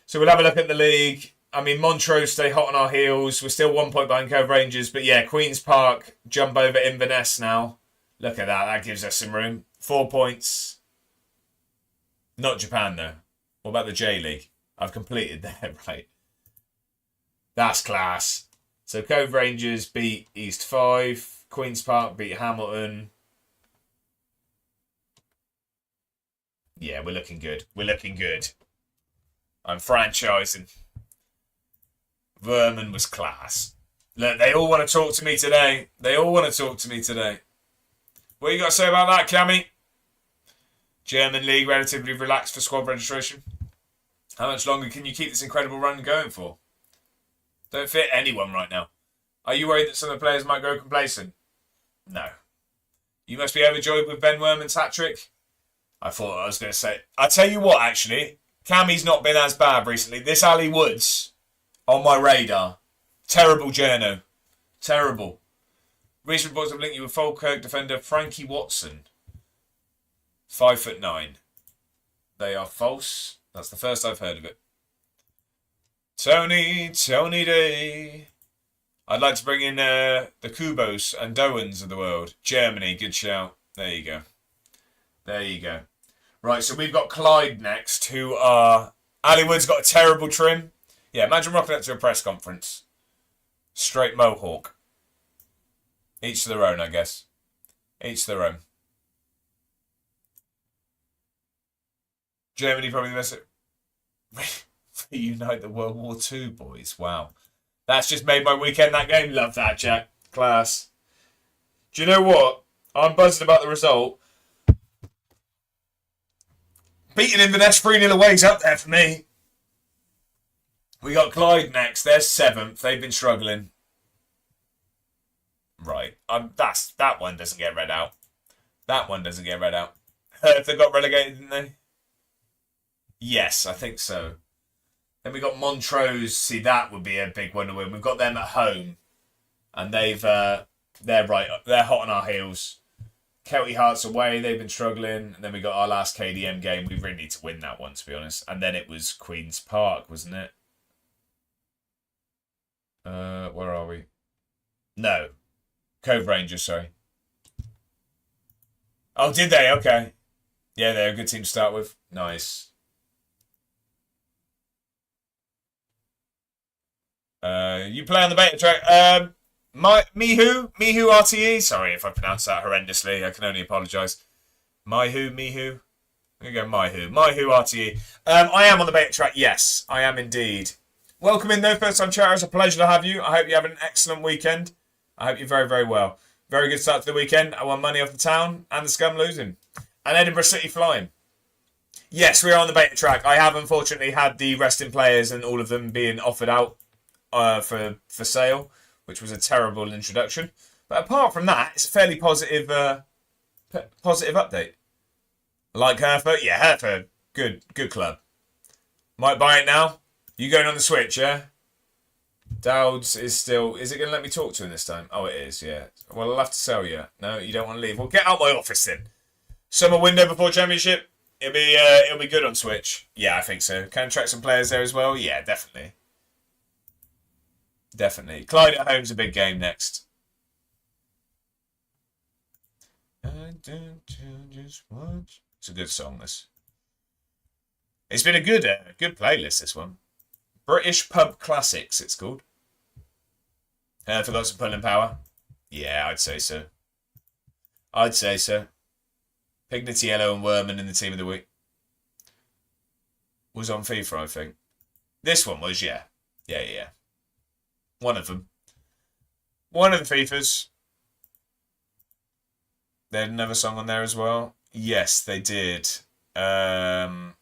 So we'll have a look at the league. I mean, Montrose stay hot on our heels. We're still 1 point behind Cove Rangers. But yeah, Queen's Park jump over Inverness now. Look at that. That gives us some room. 4 points. Not Japan, though. What about the J-League? I've completed that, right. That's class. So Cove Rangers beat East Fife. Queen's Park beat Hamilton. Yeah, we're looking good. We're looking good. I'm franchising. Vernon was class. Look, they all want to talk to me today. They all want to talk to me today. What you got to say about that, Cammy? German league relatively relaxed for squad registration. How much longer can you keep this incredible run going for? Don't fit anyone right now. Are you worried that some of the players might grow complacent? No. You must be overjoyed with Ben Werman's hat-trick. I thought I was going to say... I tell you what, actually. Cammy's not been as bad recently. This Ali Woods on my radar. Terrible journo. Terrible. Recent reports have linked you with Falkirk defender Frankie Watson. 5'9". They are false. That's the first I've heard of it. Tony Day. I'd like to bring in the Kubos and Dowens of the world. Germany, good shout. There you go. There you go. Right, so we've got Clyde next, who are... Ali Wood's got a terrible trim. Yeah, imagine rocking up to a press conference. Straight mohawk. Each to their own, I guess. Each to their own. Germany probably the best... Reunite the World War II boys. Wow. That's just made my weekend, that game. Love that, Jack. Class. Do you know what? I'm buzzing about the result. Beating Inverness 3-0 away is up there for me. We got Clyde next. They're 7th. They've been struggling. Right. That one doesn't get read out. That one doesn't get read out. They got relegated, didn't they? Yes, I think so. Then we got Montrose. See, that would be a big one to win. We've got them at home, and they're right. They're hot on our heels. Kelty Hearts away. They've been struggling, and then we got our last KDM game. We really need to win that one, to be honest. And then it was Queen's Park, wasn't it? Where are we? No, Cove Rangers. Sorry. Oh, did they? Okay. Yeah, they're a good team to start with. Nice. You play on the beta track. Mihu RTE. Sorry if I pronounced that horrendously. I can only apologise. Mihu. There you go, Mihu RTE. I am on the beta track. Yes, I am indeed. Welcome in, though, first-time chatters. A pleasure to have you. I hope you have an excellent weekend. I hope you're very, very well. Very good start to the weekend. I won money off the town and the scum losing. And Edinburgh City flying. Yes, we are on the beta track. I have unfortunately had the resting players and all of them being offered out for sale, which was a terrible introduction. But apart from that, it's a fairly positive update. Like Hereford? Yeah, Hereford. Good club. Might buy it now. You going on the Switch, yeah? Dowds is still... Is it going to let me talk to him this time? Oh, it is, yeah. Well, I'll have to sell you. No, you don't want to leave. Well, get out my office then. Summer window before Championship. It'll be good on Switch. Yeah, I think so. Can attract some players there as well? Yeah, definitely. Definitely. Clyde at home's a big game next. I don't just watch. It's a good song, this. It's been a good playlist, this one. British Pub Classics, it's called. Forgot some pulling power? Yeah, I'd say so. Pignatiello and Werman in the team of the week. Was on FIFA, I think. This one was, yeah. Yeah. One of them. One of the FIFAs. They had another song on there as well. Yes, they did. I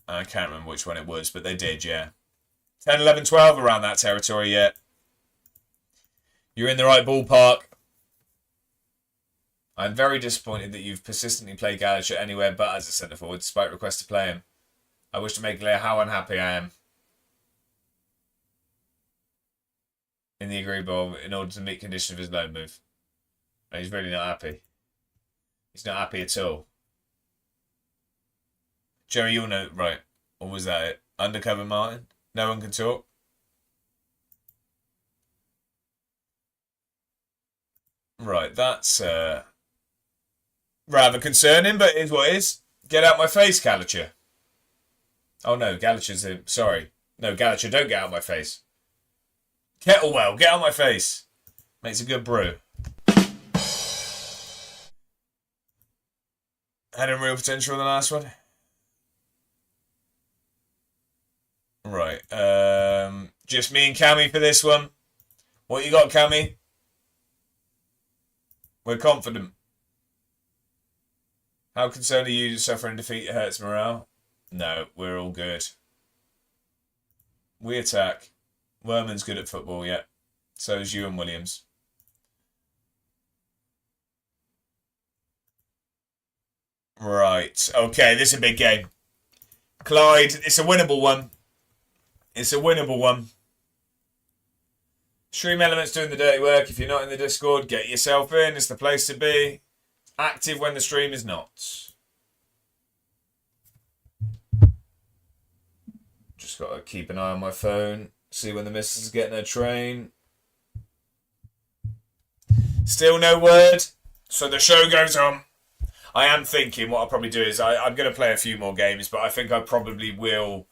can't remember which one it was, but they did, yeah. 10, 11, 12 around that territory, yeah. You're in the right ballpark. I'm very disappointed that you've persistently played Gallagher anywhere but as a centre forward, despite requests to play him. I wish to make clear how unhappy I am. in the agreed ball in order to meet conditions of his loan move. No, he's really not happy. He's not happy at all. Jerry, you'll know, right? Or was that it? Undercover Martin? No one can talk? Right, that's rather concerning, but it is what it is. Get out my face, Gallagher. Oh no, Gallagher's in. Sorry. No, Gallagher, don't get out my face. Kettlewell, get out my face. Makes a good brew. Had a real potential in the last one. Right. Just me and Cammy for this one. What you got, Cammy? We're confident. How concerned are you suffering defeat hurts morale? No, we're all good. We attack. Werman's good at football, yeah. So is Ewan Williams. Right. Okay, this is a big game. Clyde, it's a winnable one. It's a winnable one. Stream Elements doing the dirty work. If you're not in the Discord, get yourself in. It's the place to be. Active when the stream is not. Just got to keep an eye on my phone. See when the missus is getting her train. Still no word. So the show goes on. I am thinking what I'll probably do is I'm going to play a few more games, but I think I probably will.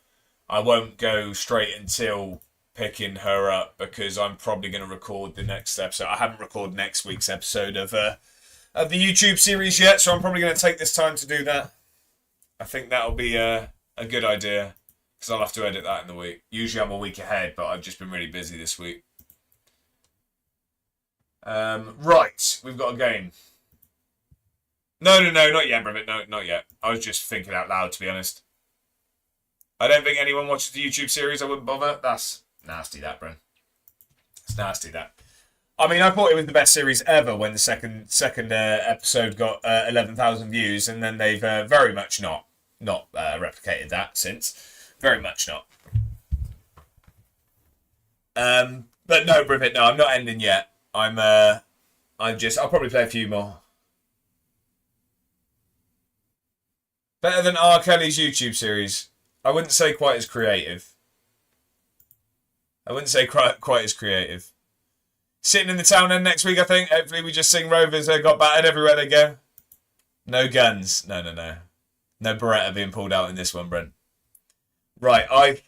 I won't go straight until picking her up because I'm probably going to record the next episode. I haven't recorded next week's episode of the YouTube series yet, so I'm probably going to take this time to do that. I think that'll be a good idea because I'll have to edit that in the week. Usually I'm a week ahead, but I've just been really busy this week. Right, we've got a game. No, not yet, Brevit. No, not yet. I was just thinking out loud, to be honest. I don't think anyone watches the YouTube series. I wouldn't bother. That's nasty, that, Bren. It's nasty, that. I mean, I thought it was the best series ever when the second episode got 11,000 views, and then they've very much not replicated that since. Very much not. But no, Brevit, no, I'm not ending yet. I'll probably play a few more. Better than R. Kelly's YouTube series. I wouldn't say quite as creative. Quite as creative. Sitting in the town end next week, I think. Hopefully we just sing Rovers got battered everywhere they go. No guns. No. No Beretta being pulled out in this one, Brent. Right, I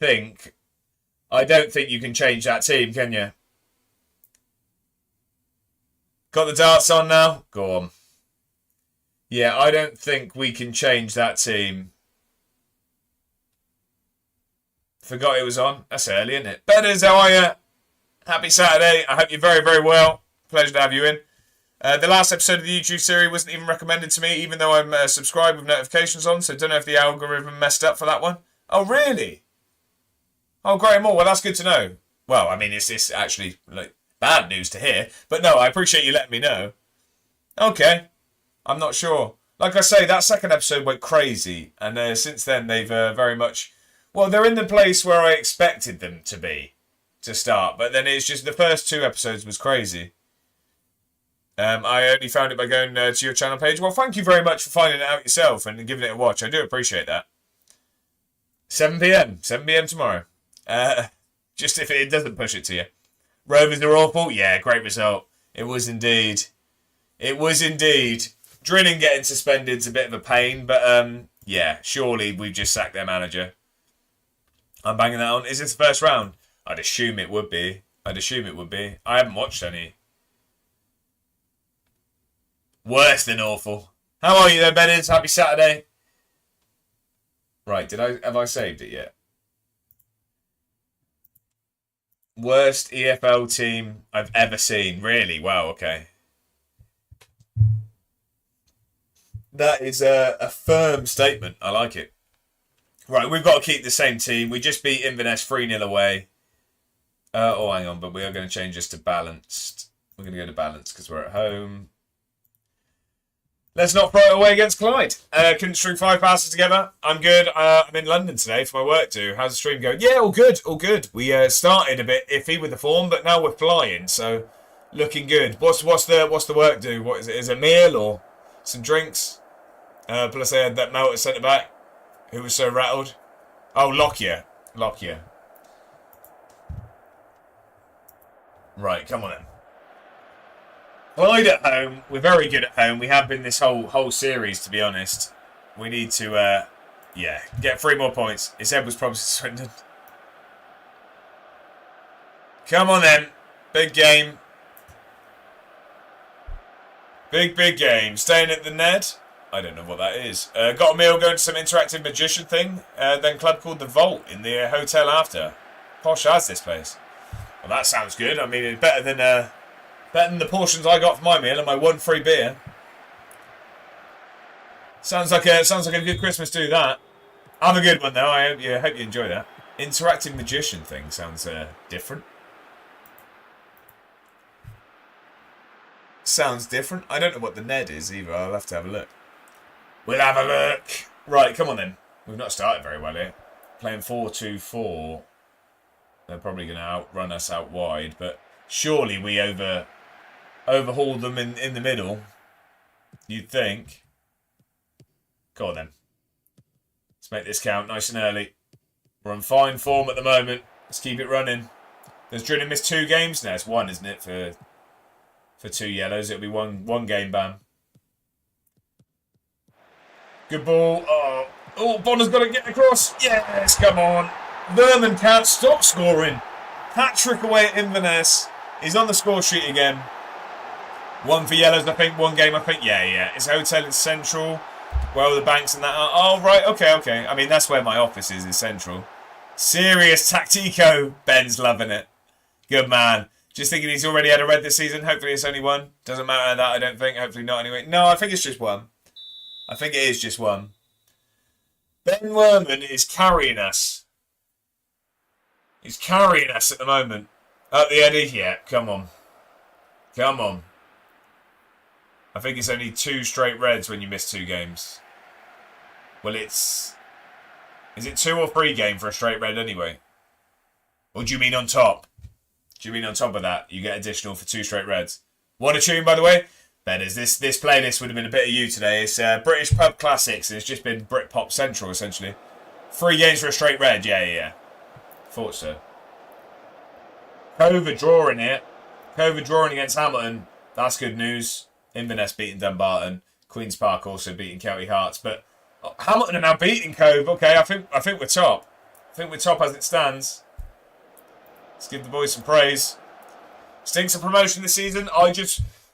don't think you can change that team, can you? Got the darts on now? Go on. Yeah, I don't think we can change that team. Forgot it was on. That's early, isn't it? Bedders, how are you? Happy Saturday. I hope you're very, very well. Pleasure to have you in. The last episode of the YouTube series wasn't even recommended to me, even though I'm subscribed with notifications on, so don't know if the algorithm messed up for that one. Oh, really? Oh, great, more. Well, that's good to know. Well, I mean, it's actually like bad news to hear, but no, I appreciate you letting me know. Okay. I'm not sure. Like I say, that second episode went crazy, and since then they've very much... Well, they're in the place where I expected them to be to start, but then it's just the first two episodes was crazy. I only found it by going to your channel page. Well, thank you very much for finding it out yourself and giving it a watch. I do appreciate that. 7 p.m. 7 p.m. tomorrow. Just if it doesn't push it to you. Rovers are awful. Yeah, great result. It was indeed. It was indeed. Drilling getting suspended is a bit of a pain, but yeah, surely we've just sacked their manager. I'm banging that on. Is this the first round? I'd assume it would be. I haven't watched any. Worse than awful. How are you there, Bennett? Happy Saturday. Right, have I saved it yet? Worst EFL team I've ever seen. Really? Wow, okay. That is a firm statement. I like it. Right, we've got to keep the same team. We just beat Inverness 3-0 away. Oh, hang on, but we are going to change this to balanced. We're going to go to balanced because we're at home. Let's not throw it away against Clyde. Couldn't string 5 passes together. I'm good. I'm in London today for my work do. How's the stream going? Yeah, all good. All good. We started a bit iffy with the form, but now we're flying, so looking good. What's the work do? What is it? Is it a meal or some drinks? Plus they had that melt at centre back who was so rattled. Oh, Lockyer. Right, come on then. Clyde at home. We're very good at home. We have been this whole series, to be honest. We need to, get 3 more points. His head was probably Swindon. Come on then. Big game. Big game. Staying at the Ned. I don't know what that is. Got a meal, going to some interactive magician thing. Then club called the Vault in the hotel after. Posh as this place. Well, that sounds good. I mean, it's better than the portions I got for my meal and my 1 free beer. Sounds like a good Christmas. Do that. Have a good one though. I hope you enjoy that. Interactive magician thing sounds different. Sounds different. I don't know what the Ned is either. I'll have to have a look. We'll have a look. Right, come on then. We've not started very well here. Playing 4-2-4. They're probably going to outrun us out wide, but surely we overhaul them in the middle. You'd think. Go on then. Let's make this count nice and early. We're on fine form at the moment. Let's keep it running. Does Drilling miss 2 games? No, it's 1, isn't it? For 2 yellows. It'll be one game ban. Good ball. Oh, Bonner's got to get across. Yes, come on. Vernon can't stop scoring. Hat-trick away at Inverness. He's on the score sheet again. 1 for yellows, I think. 1 game, I think. Yeah. It's a hotel in Central. Where all the banks and that are. Oh, right. Okay. I mean, that's where my office is Central. Serious tactico. Ben's loving it. Good man. Just thinking he's already had a red this season. Hopefully it's only 1. Doesn't matter that, I don't think. Hopefully not anyway. No, I think it's just 1. I think it is just 1. Ben Werman is carrying us. He's carrying us at the moment. Up the Eddie? Yeah, come on. I think it's only 2 straight reds when you miss 2 games. Well, is it 2 or 3 game for a straight red anyway? Or do you mean on top? Do you mean on top of that, you get additional for 2 straight reds? What a tune, by the way. Betters, this playlist would have been a bit of you today. It's British Pub Classics, and it's just been Britpop Central, essentially. 3 games for a straight red, yeah. Thought so. Cove drawing here. Cove drawing against Hamilton. That's good news. Inverness beating Dumbarton. Queen's Park also beating County Hearts. But Hamilton are now beating Cove. Okay, I think we're top. I think we're top as it stands. Let's give the boys some praise. Stinks of promotion this season.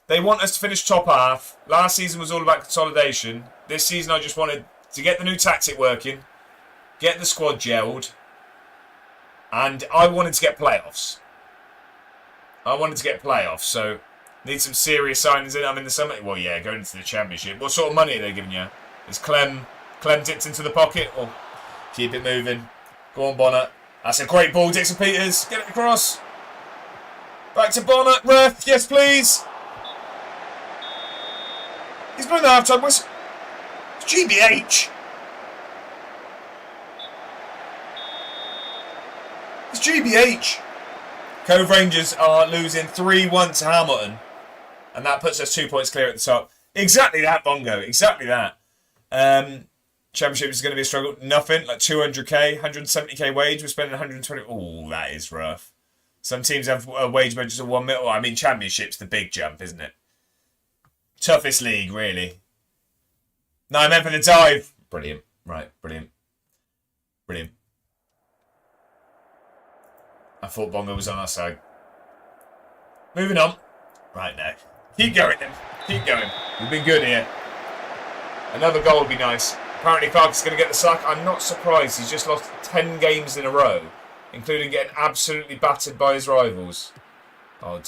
They want us to finish top half. Last season was all about consolidation. This season I just wanted to get the new tactic working. Get the squad gelled. And I wanted to get playoffs. So need some serious signings in. I'm in the summer. Well, yeah, going into the championship. What sort of money are they giving you? Is Clem dipped into the pocket? Or keep it moving. Go on, Bonner. That's a great ball, Dixon Peters. Get it across. Back to Bonner. Ref, yes, please. He's blowing the half-time whistle. It's GBH. It's GBH. Cove Rangers are losing 3-1 to Hamilton. And that puts us 2 points clear at the top. Exactly that, Bongo. Exactly that. Championship is going to be a struggle. Nothing. Like 200k, 170k wage. We're spending 120. Oh, that is rough. Some teams have wage budgets of 1 mil. I mean, Championship's the big jump, isn't it? Toughest league, really. No, I meant for the dive. Brilliant. Right, brilliant. I thought Bongo was on our side. Moving on. Right now. Keep going then. Keep going. We've been good here. Another goal would be nice. Apparently Clark is going to get the sack. I'm not surprised. He's just lost 10 games in a row, including getting absolutely battered by his rivals. Oh,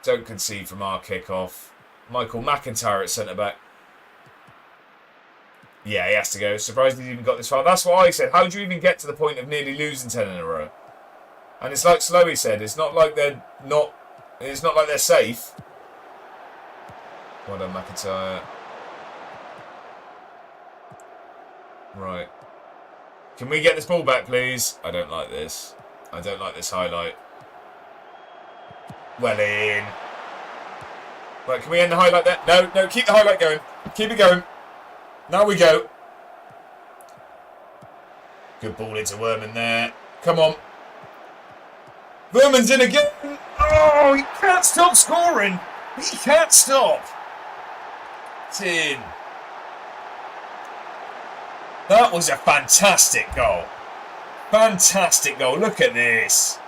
don't concede from our kick-off. Michael McIntyre at centre-back. Yeah, he has to go. Surprised he's even got this far. That's what I said. How do you even get to the point of nearly losing 10 in a row? And it's like Slowey said. It's not like they're safe. Well done, McIntyre. Right. Can we get this ball back, please? I don't like this. I don't like this highlight. Well in. Right, can we end the highlight there? No, no, keep the highlight going. Keep it going. Now we go. Good ball into Werman there. Come on. Werman's in again. Oh, he can't stop scoring. He can't stop. It's in. That was a fantastic goal. Fantastic goal. Look at this.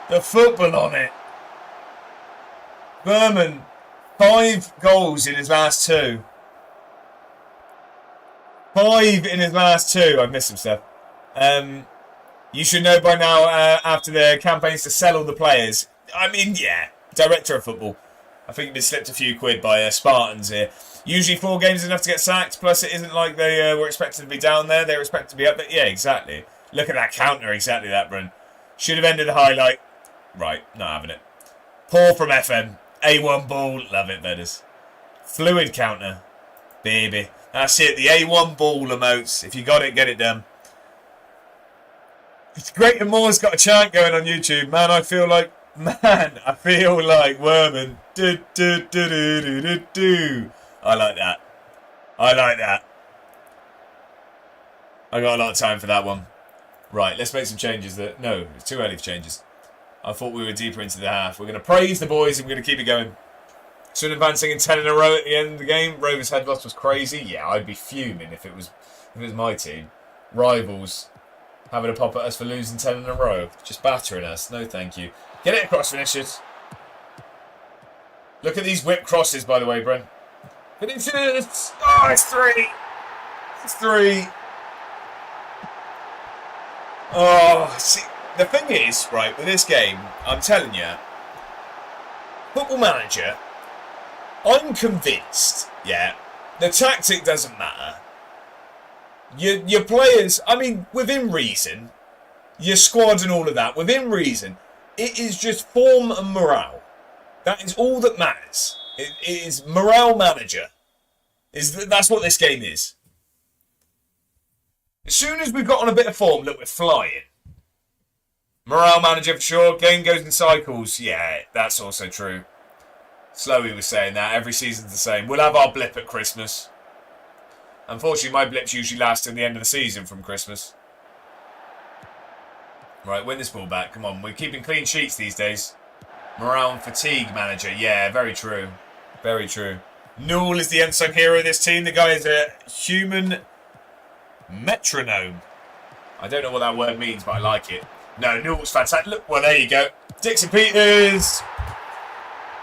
The football on it. Werman, 5 goals in his last 2. 5 in his last 2. I've missed some stuff. You should know by now, after the campaigns to sell all the players. I mean, yeah, director of football. I think you've been slipped a few quid by Spartans here. Usually 4 games is enough to get sacked, plus it isn't like they were expected to be down there. They were expected to be up there. Yeah, exactly. Look at that counter, exactly that, Brun. Should have ended the highlight. Right, not having it. Poor from FM. A1 ball. Love it, Vedders. Fluid counter. Baby. That's it, the A1 ball emotes. If you got it, get it done. It's great and Moore's got a chant going on YouTube. Man, I feel like Werman. Do, do, do, do, do, do, do. I like that. I like that. I got a lot of time for that one. Right, let's make some changes. No, it's too early for changes. I thought we were deeper into the half. We're going to praise the boys and we're going to keep it going. Swindon advancing in 10 in a row at the end of the game. Rovers' head loss was crazy. Yeah, I'd be fuming if it was my team. Rivals having a pop at us for losing 10 in a row. Just battering us. No, thank you. Get it across, Vinicius. Look at these whip crosses, by the way, Brent. Vinicius! Oh, it's 3! It's 3. Oh, see, the thing is, right, with this game, I'm telling you, Football Manager, I'm convinced, yeah, the tactic doesn't matter. Your players, I mean, within reason, your squad and all of that, within reason, it is just form and morale. That is all that matters. It is morale manager. That's what this game is. As soon as we've got on a bit of form, look, we're flying. Morale manager for sure. Game goes in cycles. Yeah, that's also true. Slowey was saying that. Every season's the same. We'll have our blip at Christmas. Unfortunately, my blips usually last till the end of the season from Christmas. Right, win this ball back. Come on, we're keeping clean sheets these days. Morale and fatigue manager. Yeah, very true. Very true. Newell is the unsung hero of this team. The guy is a human metronome. I don't know what that word means, but I like it. No, Newell's fantastic. Look, well, there you go. Dixon Peters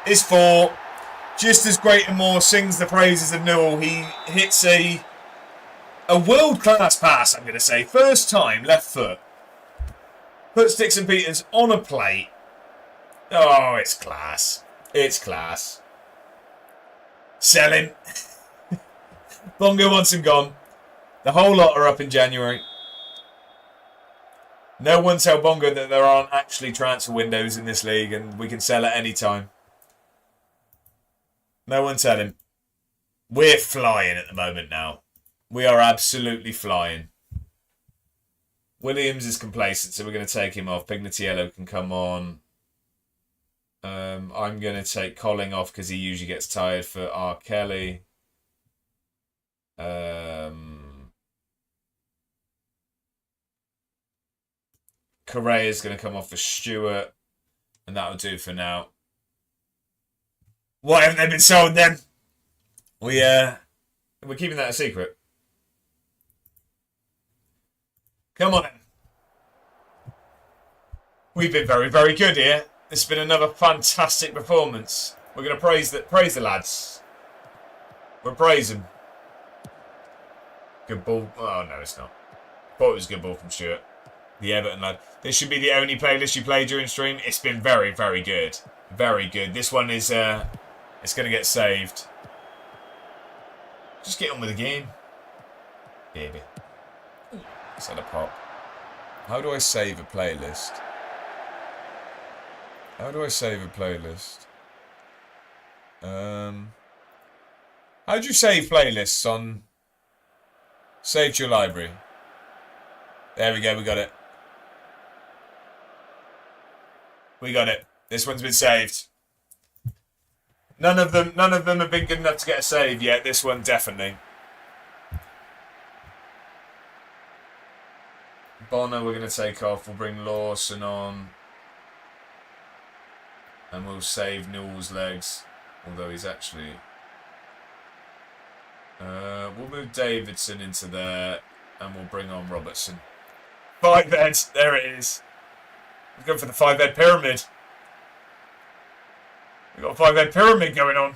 is 4. Just as Great and Moore sings the praises of Newell, he hits a world-class pass, I'm going to say. First time, left foot. Puts Dixon Peters on a plate. Oh, it's class. It's class. Sell him. Bongo wants him gone. The whole lot are up in January. No one tell Bongo that there aren't actually transfer windows in this league and we can sell at any time. No one tell him. We're flying at the moment now. We are absolutely flying. Williams is complacent, so we're going to take him off. Pignatiello can come on. I'm going to take Colling off because he usually gets tired for R. Kelly. Correa's going to come off for Stewart. And that'll do for now. Why haven't they been sold then? We're keeping that a secret. Come on then. We've been very, very good here. This has been another fantastic performance. We're going to praise the lads. We'll praise them. Good ball. Oh, no, it's not. Thought it was a good ball from Stewart. The Everton lad. This should be the only playlist you play during stream. It's been very, very good. Very good. This one is, it's going to get saved. Just get on with the game. Baby. Let's have a pop. How do I save a playlist? How do I save a playlist? How do you save playlists on... Save to your library? There we go, we got it. We got it. This one's been saved. None of them have been good enough to get a save yet. This one definitely. Bonner we're going to take off. We'll bring Lawson on. And we'll save Newell's legs. Although he's actually... we'll move Davidson into there. And we'll bring on Robertson. 5 heads. There it is. We're going for the 5-head pyramid. We've got a 5-head pyramid going on.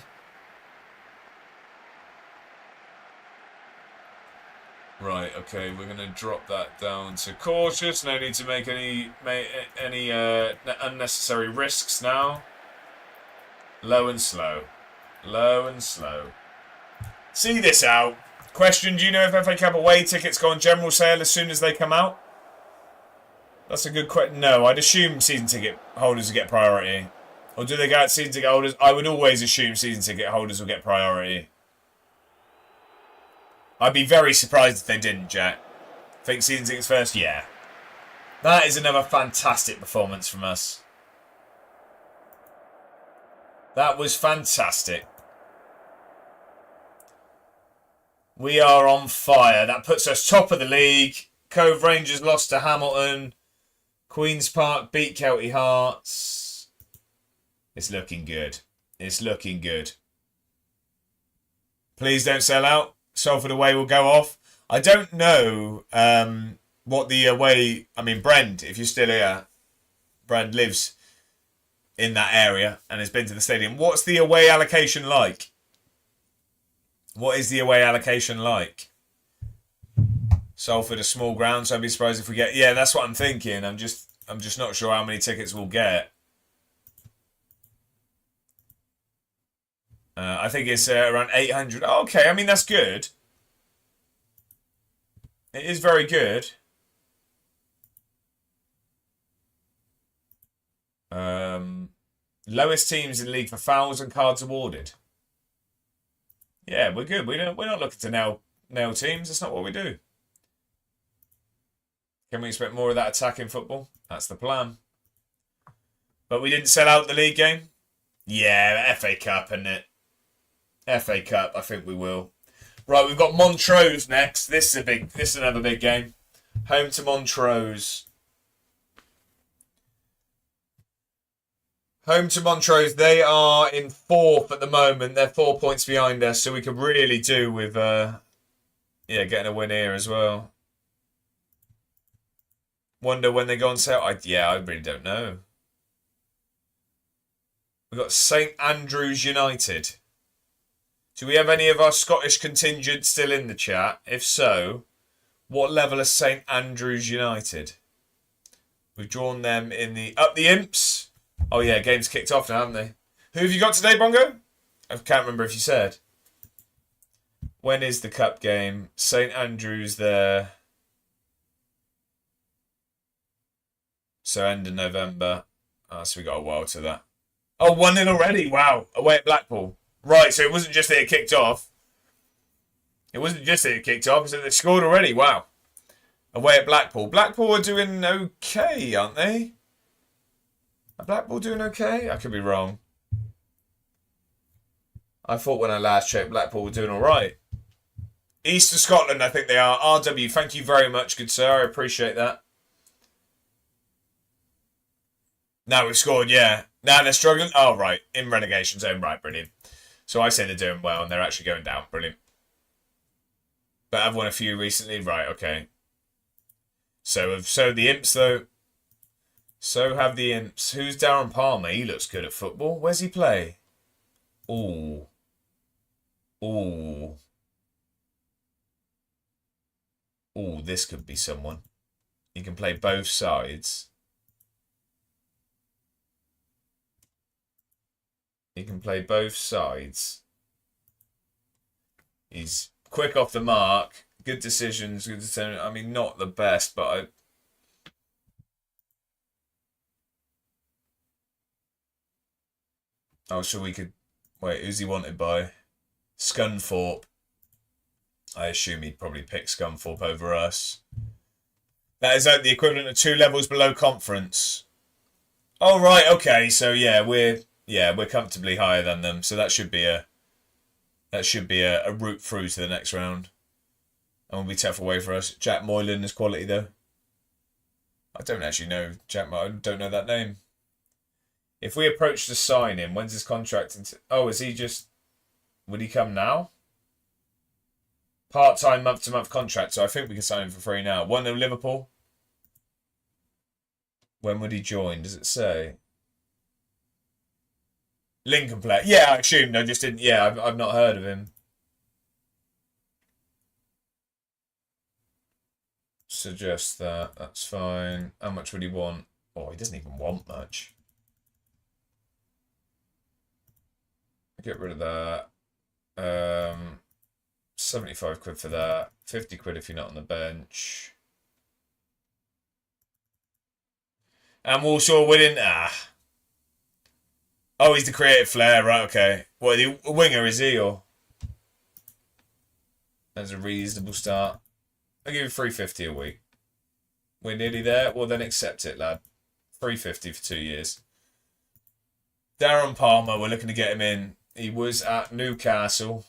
Right, okay, we're going to drop that down to cautious. No need to make any unnecessary risks now. Low and slow. Low and slow. See this out. Question, do you know if FA Cup away tickets go on general sale as soon as they come out? That's a good question. No, I'd assume season ticket holders will get priority. Or do they go out season ticket holders? I would always assume season ticket holders will get priority. I'd be very surprised if they didn't, Jack. Think season tickets first? Yeah. That is another fantastic performance from us. That was fantastic. We are on fire. That puts us top of the league. Cove Rangers lost to Hamilton. Queen's Park beat Kelty Hearts. It's looking good. It's looking good. Please don't sell out. Salford away will go off. I don't know what the away... I mean, Brend, if you're still here, Brend lives in that area and has been to the stadium. What's the away allocation like? What is the away allocation like? Salford a small ground, so I'd be surprised if we get... Yeah, that's what I'm thinking. I'm just not sure how many tickets we'll get. I think it's around 800. Oh, okay, I mean, that's good. It is very good. Lowest teams in the league for fouls and cards awarded. Yeah, we're good. We're not looking to nail teams. That's not what we do. Can we expect more of that attacking football? That's the plan. But we didn't sell out the league game. Yeah, FA Cup, isn't it? FA Cup, I think we will. Right, we've got Montrose next. This is another big game. Home to Montrose. Home to Montrose. They are in 4th at the moment. They're 4 points behind us, so we could really do with getting a win here as well. Wonder when they go on sale. I really don't know. We've got St Andrews United. Do we have any of our Scottish contingent still in the chat? If so, what level is St Andrews United? We've drawn them in the... Up the Imps. Oh yeah, game's kicked off now, haven't they? Who have you got today, Bongo? I can't remember if you said. When is the cup game? St Andrews there. So end of November. So we got a while to that. Oh, 1-0 already. Wow. Away at Blackpool. Right, so it wasn't just that it kicked off. It wasn't just that it kicked off, it's that they scored already. Wow. Away at Blackpool. Blackpool are doing okay, aren't they? Are Blackpool doing okay? I could be wrong. I thought when I last checked, Blackpool were doing all right. East of Scotland, I think they are. RW, thank you very much, good sir. I appreciate that. Now we've scored, yeah. Now they're struggling. Oh, right. In relegation zone. Right, brilliant. So I say they're doing well and they're actually going down. Brilliant. But I've won a few recently. Right, okay. So the Imps, though. So have the Imps. Who's Darren Palmer? He looks good at football. Where's he play? Ooh. Ooh. Ooh, this could be someone. He can play both sides. He can play both sides. He's quick off the mark. Good decisions. Good decision. I mean, not the best, but Oh, so we could... Wait, who's he wanted by? Scunthorpe. I assume he'd probably pick Scunthorpe over us. That is like the equivalent of 2 levels below conference. Oh right, okay. So we're comfortably higher than them. So that should be a route through to the next round. And will be tough away for us. Jack Moylan is quality though. I don't actually know Jack. I don't know that name. If we approach to sign him, when's his contract? Is he just? Would he come now? Part-time, month-to-month contract. So I think we can sign him for free now. 1-0 Liverpool. When would he join? Does it say? Lincoln player. Yeah, I assumed. I just didn't. Yeah, I've not heard of him. Suggest that. That's fine. How much would he want? Oh, he doesn't even want much. Get rid of that. 75 quid for that. 50 quid if you're not on the bench. And Walsall winning. Oh, he's the creative flair, right? Okay. What, a winger is he, or? That's a reasonable start. I'll give you $350 a week. We're nearly there. Well, then accept it, lad. $350 for 2 years. Darren Palmer, we're looking to get him in. He was at Newcastle.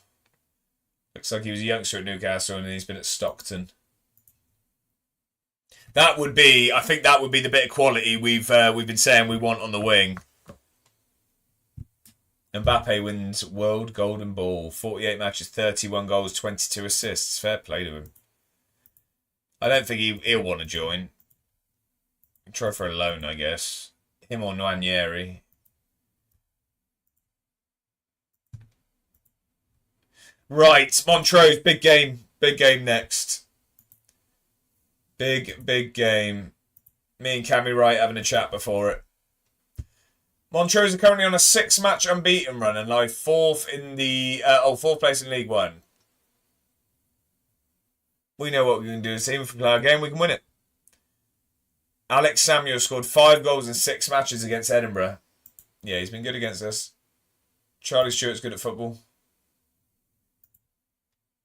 Looks like he was a youngster at Newcastle, and he's been at Stockton. I think that would be the bit of quality we've been saying we want on the wing. Mbappe wins World Golden Ball. 48 matches, 31 goals, 22 assists. Fair play to him. I don't think he'll want to join. Try for a loan, I guess. Him or Nwaneri. Right, Montrose, big game. Big game next. Big game. Me and Cammy Wright having a chat before it. Montrose are currently on a 6-match unbeaten run and lie fourth place in League One. We know what we can do. Even if we play our game, we can win it. Alex Samuel scored 5 goals in 6 matches against Edinburgh. Yeah, he's been good against us. Charlie Stewart's good at football.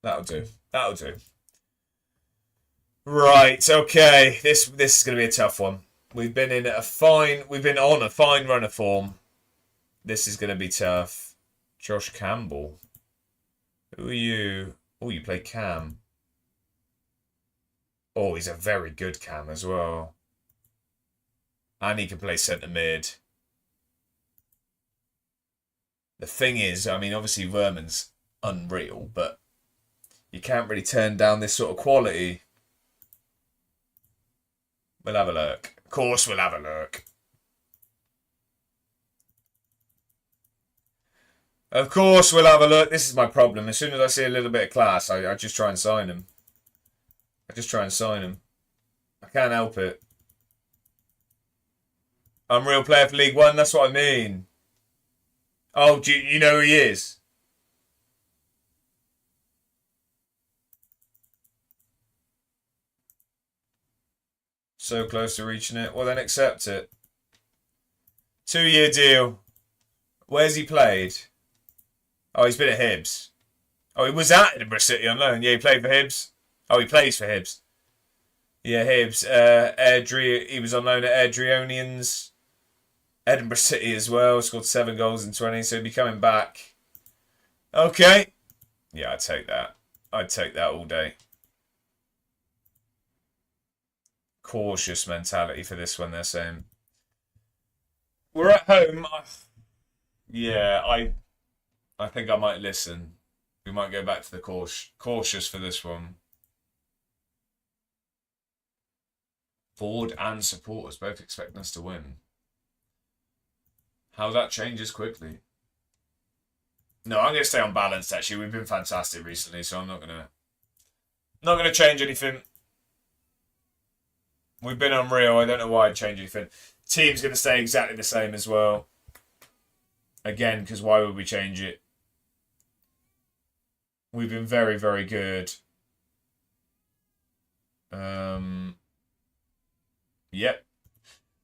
That'll do. Right, okay. This is going to be a tough one. We've been on a fine run of form. This is going to be tough. Josh Campbell. Who are you? Oh, you play Cam. Oh, he's a very good Cam as well. And he can play centre mid. The thing is, I mean, obviously Verman's unreal, but you can't really turn down this sort of quality. We'll have a look. Of course we'll have a look. Of course we'll have a look. This is my problem. As soon as I see a little bit of class, I just try and sign him. I can't help it. Unreal player for League One, that's what I mean. Oh, do you know who he is? So close to reaching it. Well, then accept it. 2-year deal. Where's he played? Oh, he's been at Hibs. Oh, he was at Edinburgh City on loan. Yeah, he played for Hibs. Oh, he plays for Hibs. Yeah, Hibs. He was on loan at Airdrieonians. Edinburgh City as well. Scored 7 goals in 20, so he'll be coming back. Okay. Yeah, I'd take that. I'd take that all day. Cautious mentality for this one, they're saying. We're at home. Yeah, I think I might listen. We might go back to the cautious for this one. Board and supporters both expecting us to win. How that changes quickly. No, I'm going to stay on balanced, actually. We've been fantastic recently, so I'm not going to change anything. We've been unreal. I don't know why I'd change anything. Team's going to stay exactly the same as well. Again, because why would we change it? We've been very, very good. Yep.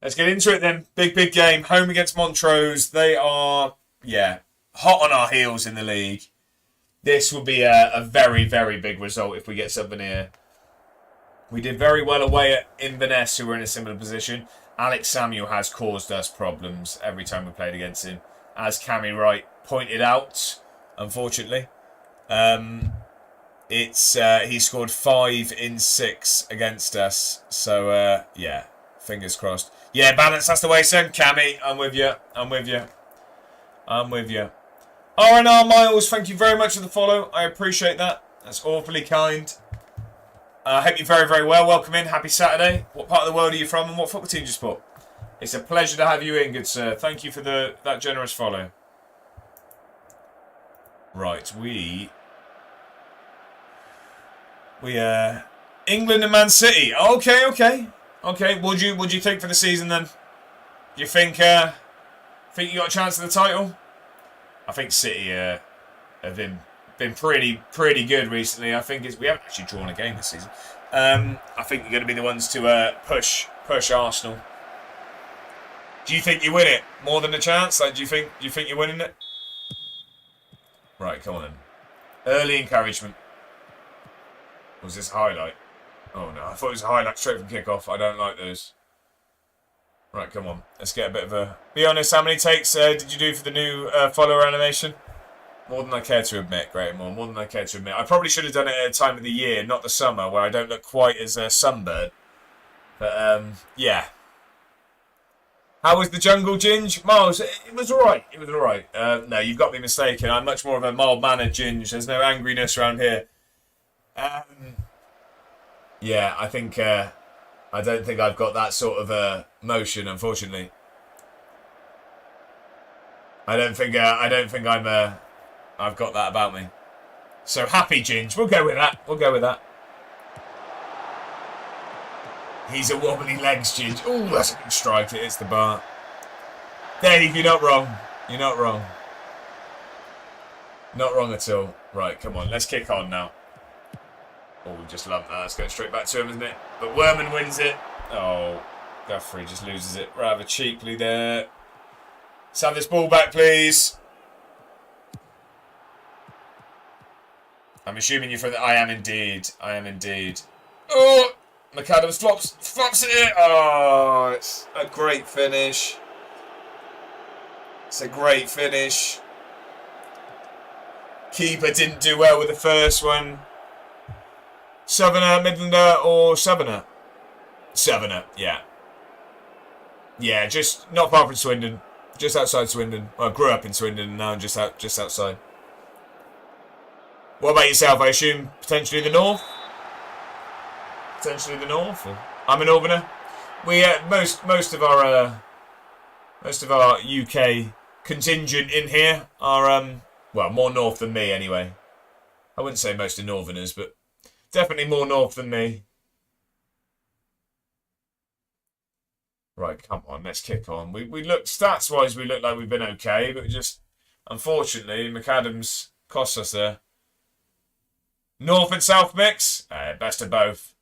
Let's get into it then. Big game. Home against Montrose. They are, hot on our heels in the league. This will be a very, very big result if we get something here. We did very well away at Inverness, who were in a similar position. Alex Samuel has caused us problems every time we played against him, as Cammy Wright pointed out, unfortunately. He scored 5 in 6 against us. So, yeah, fingers crossed. Yeah, balance, that's the way, son. Cammy, I'm with you. I'm with you. I'm with you. R&R Miles, thank you very much for the follow. I appreciate that. That's awfully kind. I hope you're very, very well. Welcome in. Happy Saturday. What part of the world are you from and what football team do you support? It's a pleasure to have you in, good sir. Thank you for that generous follow. Right, we England and Man City. Okay. What do you think for the season then? Do you think you got a chance at the title? I think City have been pretty good recently. I think we haven't actually drawn a game this season. I think you're going to be the ones to push Arsenal. Do you think you win it more than a chance? Like, do you think you're winning it? Right, come on then. Early encouragement. Was this a highlight? Oh no, I thought it was a highlight straight from kickoff. I don't like those. Right, come on. Let's get a bit of a... Be honest, how many takes did you do for the new follower animation? More than I care to admit, Graham. More than I care to admit. I probably should have done it at a time of the year, not the summer, where I don't look quite as sunburned. But, yeah. How was the jungle, Ginge? Miles, it was alright. It was alright. No, you've got me mistaken. I'm much more of a mild-mannered Ginge. There's no angriness around here. Yeah, I think... I don't think I've got that sort of motion, unfortunately. I don't think I've got that about me. So happy, Ginge. We'll go with that. He's a wobbly legs, Ginge. Oh, that's a good strike. It hits the bar. Dave, you're not wrong. Not wrong at all. Right, come on. Let's kick on now. Oh, we just lumped that. That's going straight back to him, isn't it? But Werman wins it. Oh, Guthrie just loses it rather cheaply there. Let's have this ball back, please. I'm assuming you're from the... I am indeed. Oh, McAdams flops it. Oh, it's a great finish. Keeper didn't do well with the first one. Southerner, Midlander, or Southerner? Southerner, yeah. Yeah, just not far from Swindon. Just outside Swindon. Well, I grew up in Swindon and now I'm just outside. What about yourself? I assume potentially the north? Or? I'm a northerner. We most of our UK contingent in here are well, more north than me anyway. I wouldn't say most are northerners, but definitely more north than me. Right, come on, let's kick on. We look, stats-wise, we look like we've been okay, but just, unfortunately, McAdams cost us there. North and South mix? Best of both.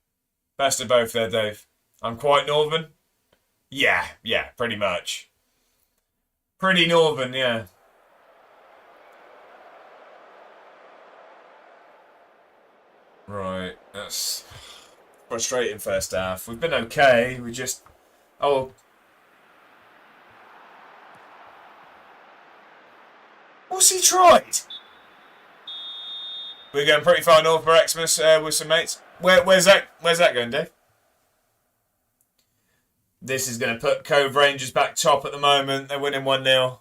Best of both there, Dave. I'm quite northern. Yeah, pretty much. Pretty northern, yeah. Right, that's frustrating first half. We've been okay, we just... Oh. What's he tried? We're going pretty far north for Xmas with some mates. Where's that going, Dave? This is going to put Cove Rangers back top at the moment. They're winning 1-0.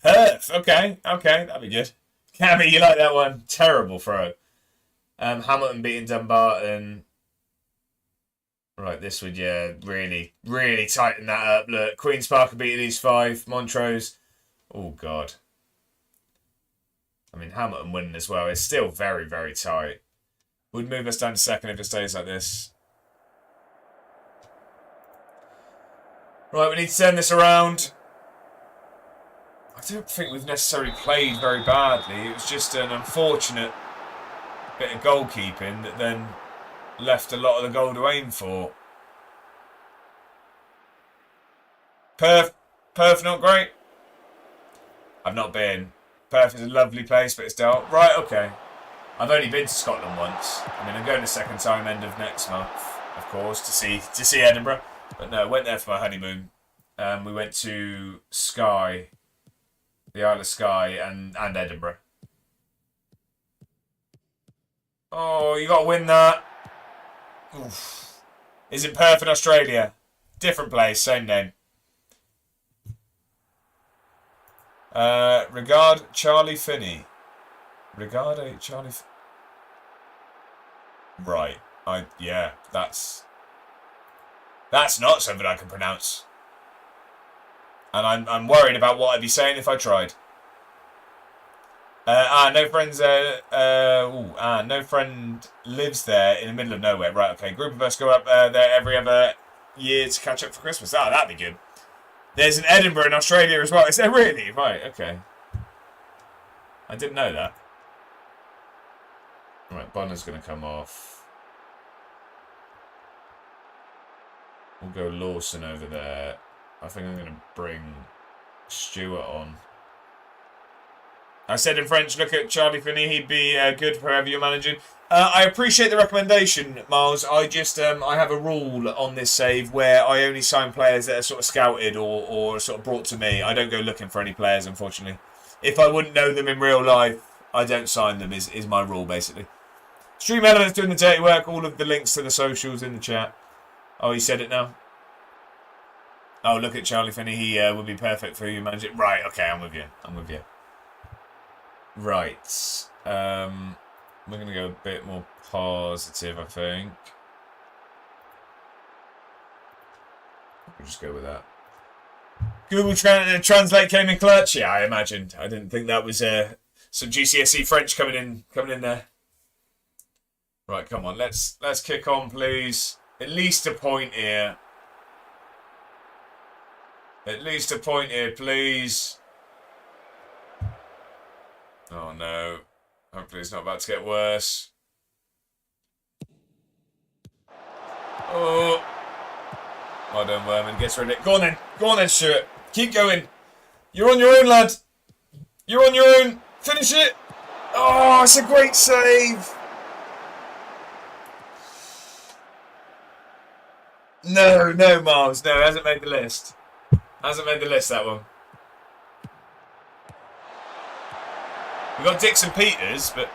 Perth, okay, that'd be good. Cammy, you like that one? Terrible throw. Hamilton beating Dumbarton. Right, this would, yeah, really, really tighten that up. Look, Queen's Park are beating East 5. Montrose. Oh, God. I mean, Hamilton winning as well. It's still very, very tight. Would move us down to second if it stays like this. Right, we need to turn this around. I don't think we've necessarily played very badly. It was just an unfortunate bit of goalkeeping that then left a lot of the goal to aim for. Perth not great. I've not been. Perth is a lovely place, but it's dull. Right, okay. I've only been to Scotland once. I mean, I'm going a second time end of next month, of course, to see Edinburgh. But no, I went there for my honeymoon. We went to Skye, the Isle of Skye, and Edinburgh. Oh, you got to win that. Oof. Is it Perth in Australia? Different place, same name. Regard Charlie Finney. Regard Charlie. Right. Yeah. That's not something I can pronounce. And I'm worried about what I'd be saying if I tried. No friends. No friend lives there in the middle of nowhere. Right. Okay. Group of us go up there every other year to catch up for Christmas. That'd be good. There's an Edinburgh in Australia as well. Is there really? Right. Okay. I didn't know that. Right. Bonner's gonna come off. We'll go Lawson over there. I think I'm gonna bring Stewart on. I said in French, look at Charlie Finney. He'd be good for whoever you're managing. I appreciate the recommendation, Miles. I just I have a rule on this save where I only sign players that are sort of scouted or sort of brought to me. I don't go looking for any players, unfortunately. If I wouldn't know them in real life, I don't sign them, is my rule, basically. Stream Elements doing the dirty work. All of the links to the socials in the chat. Oh, he said it now? Oh, look at Charlie Finney. He would be perfect for you, manager. Right, okay, I'm with you. Right. We're going to go a bit more positive, I think. We'll just go with that. Google Translate came in clutch. Yeah, I imagined. I didn't think that was some GCSE French coming in there. Right, come on. Let's kick on, please. At least a point here. At least a point here, please. Oh, no. Hopefully it's not about to get worse. Oh. Well done, Werman. Gets rid of it. Go on then, Stuart. Keep going. You're on your own, lad. You're on your own. Finish it. Oh, it's a great save. No, Miles. No, hasn't made the list. Hasn't made the list, that one. We've got Dixon Peters, but...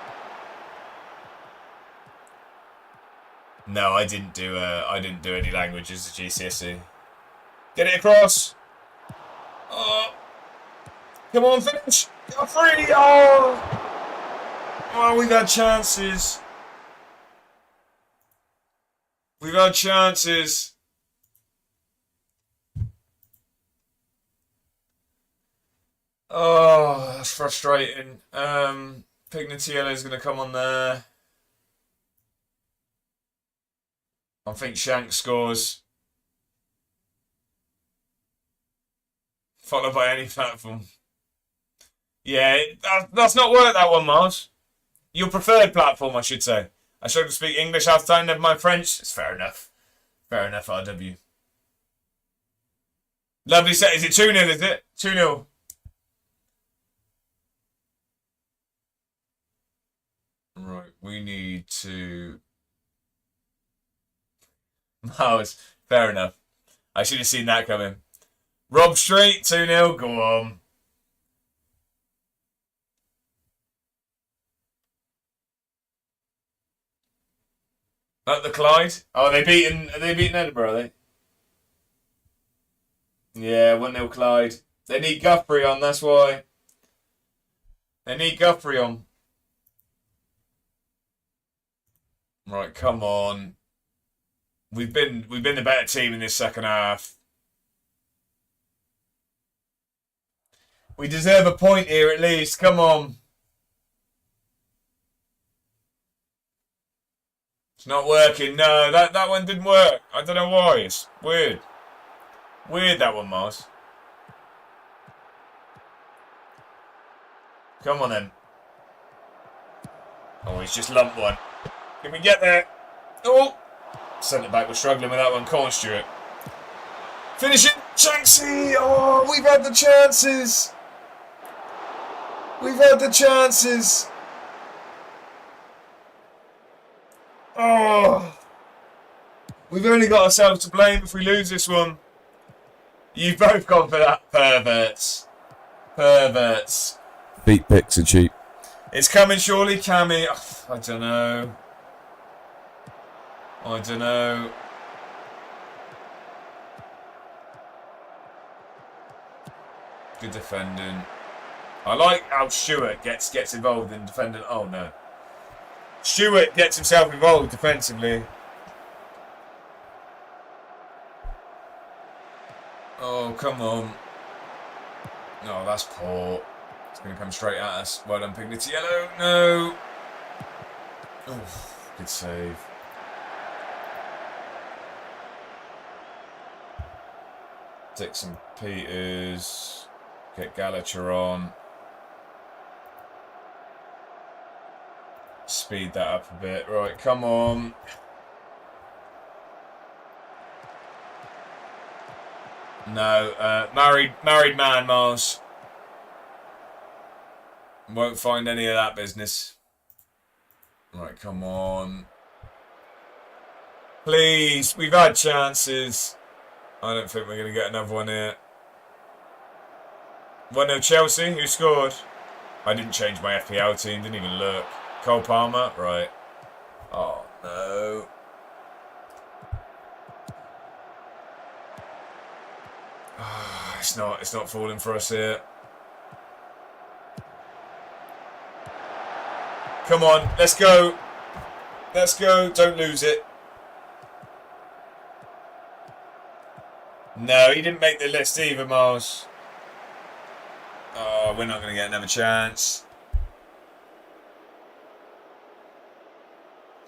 No, I didn't do any languages at GCSE. Get it across. Oh. Come on, finish. You're free. Oh, we've had chances. We've had chances. Oh, that's frustrating. Pignatiello's going to come on there. I think Shank scores. Followed by any platform. Yeah, that's not worked, that one, Mars. Your preferred platform, I should say. I struggle to speak English half the time, never mind French. It's fair enough. Fair enough, RW. Lovely set. Is it 2-0, is it? 2-0. Right, we need to... Mars, fair enough. I should have seen that coming. Rob Street, 2-0, go on. Up the Clyde. Oh, are they beaten Edinburgh, are they? Yeah, 1-0 Clyde. They need Guthrie on, that's why. They need Guthrie on. Right, come on. We've been the better team in this second half. We deserve a point here at least. Come on. It's not working. No, that one didn't work. I don't know why. It's weird. Weird, that one, Mars. Come on, then. Oh, he's just lumped one. Can we get there? Oh! Sent it back. We're struggling with that one. Come on, Stuart. Finish it. Shanksy! Oh, we've had the chances. We've had the chances. Oh, we've only got ourselves to blame if we lose this one. You've both gone for that, perverts. Perverts. Feet picks are cheap. It's coming, surely, Cammy. Oh, I don't know. I don't know. Good defending. I like how Stewart gets involved in defending. Oh no. Stewart gets himself involved defensively. Oh, come on. No, that's poor. It's going to come straight at us. Well done, Piglet. Yellow. No. Oh, good save. Dixon Peters. Get Gallagher on. Speed that up a bit. Right, come on. No, married man, Miles. Won't find any of that business. Right, come on. Please, we've had chances. I don't think we're going to get another one here. 1-0 Chelsea, who scored? I didn't change my FPL team, didn't even look. Cole Palmer, right. Oh, no. It's not falling for us here. Come on, let's go. Let's go, don't lose it. No, he didn't make the list either, Miles. Oh, we're not going to get another chance.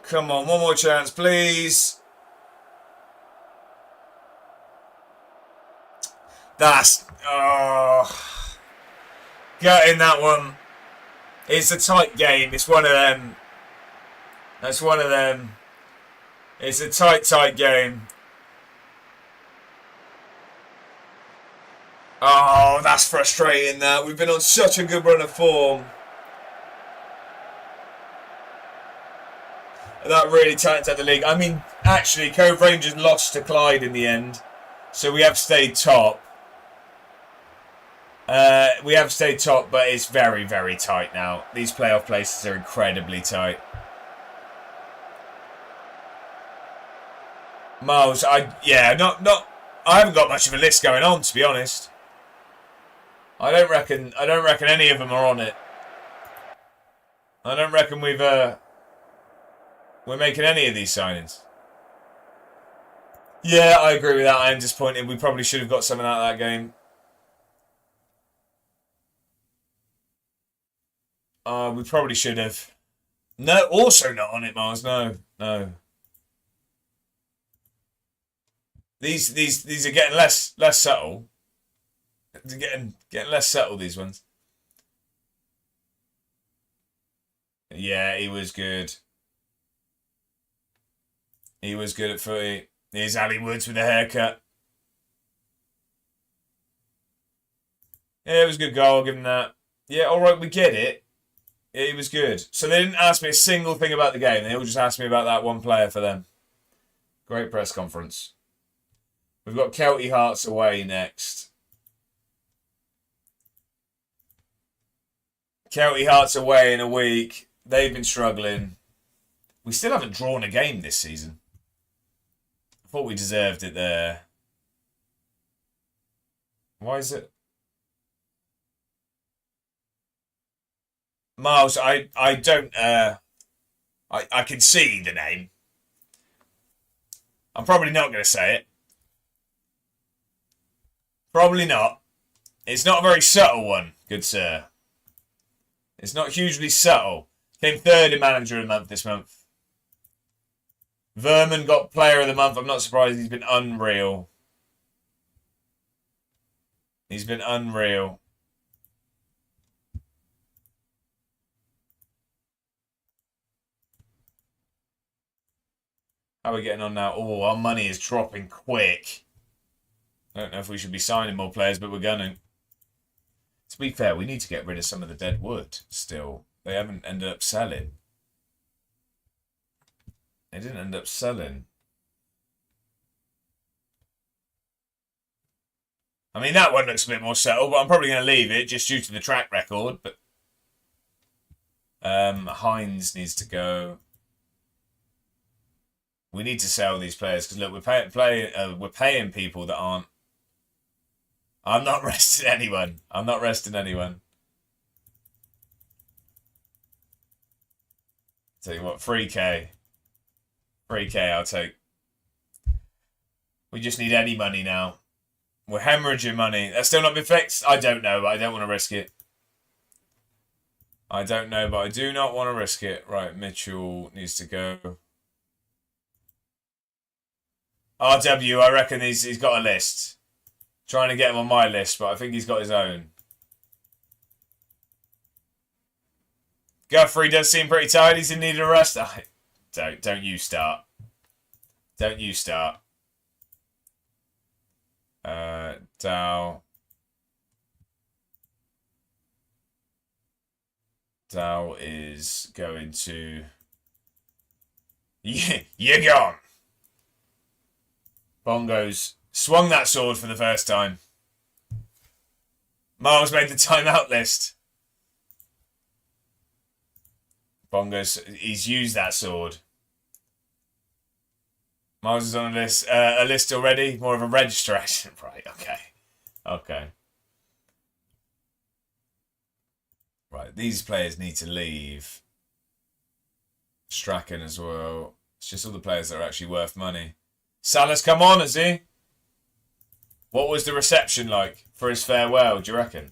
Come on, one more chance, please. That's... Oh. Getting that one. It's a tight game. It's one of them. That's one of them. It's a tight game. Oh, that's frustrating, that. We've been on such a good run of form. That really tightens up the league. I mean, actually, Cove Rangers lost to Clyde in the end. So we have stayed top. We have stayed top, but it's very, very tight now. These playoff places are incredibly tight. Miles, I haven't got much of a list going on, to be honest. I don't reckon any of them are on it. I don't reckon we're making any of these signings. Yeah, I agree with that. I am disappointed. We probably should have got something out of that game. We probably should have. No, also not on it, Mars. No. These are getting less subtle. They're getting less subtle, these ones. Yeah, he was good. He was good at footy. Here's Ali Woods with a haircut. Yeah, it was a good goal. I'll give him that. Yeah, all right, we get it. Yeah, he was good. So they didn't ask me a single thing about the game. They all just asked me about that one player for them. Great press conference. We've got Kelty Hearts away next. Kelty Hearts away in a week. They've been struggling. We still haven't drawn a game this season. I thought we deserved it there. Why is it? Miles, I don't I can see the name. I'm probably not going to say it. Probably not. It's not a very subtle one, good sir. It's not hugely subtle. Came third in Manager of the Month this month. Verman got Player of the Month. I'm not surprised. He's been unreal. He's been unreal. How are we getting on now? Oh, our money is dropping quick. I don't know if we should be signing more players, but we're going. To be fair, we need to get rid of some of the dead wood still. They haven't ended up selling. They didn't end up selling. I mean, that one looks a bit more settled, but I'm probably going to leave it just due to the track record. But Hines needs to go. We need to sell these players because look, we're paying people that aren't. I'm not resting anyone. I'm not resting anyone. Tell you what, 3K. 3K I'll take. We just need any money now. We're hemorrhaging money. That's still not been fixed? I don't know, but I don't want to risk it. I don't know, but I do not want to risk it. Right, Mitchell needs to go. RW, I reckon he's got a list. Trying to get him on my list, but I think he's got his own. Guthrie does seem pretty tired. He's in need of a rest. Don't you start. Don't you start. Dow is going to... You're gone. Bongo's swung that sword for the first time. Miles made the timeout list. He's used that sword. Miles is on a list already. More of a registration. Right, okay. Okay. Right, these players need to leave. Strachan as well. It's just all the players that are actually worth money. Salah's come on, has he? What was the reception like for his farewell, do you reckon?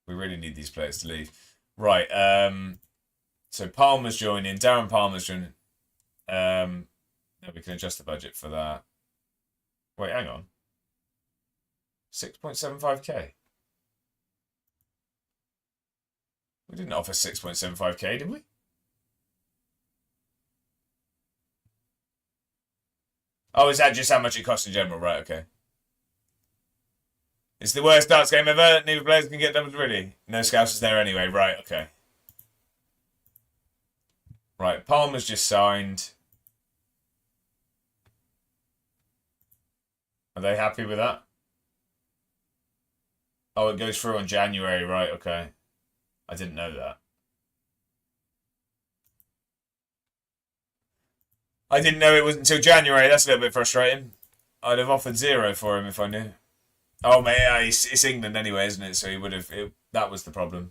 We really need these players to leave. Right, so Palmer's joining. Darren Palmer's joining. We can adjust the budget for that. Wait, hang on. 6.75k. We didn't offer 6.75k, did we? Oh, is that just how much it costs in general? Right, okay. It's the worst darts game ever. Neither players can get doubles ready. No scouts is there anyway. Right, okay. Right, Palmer's just signed. Are they happy with that? Oh, it goes through on January. Right, okay. I didn't know that. I didn't know it was until January. That's a little bit frustrating. I'd have offered 0 for him if I knew. Oh, mate, it's England anyway, isn't it? So he would have... that was the problem.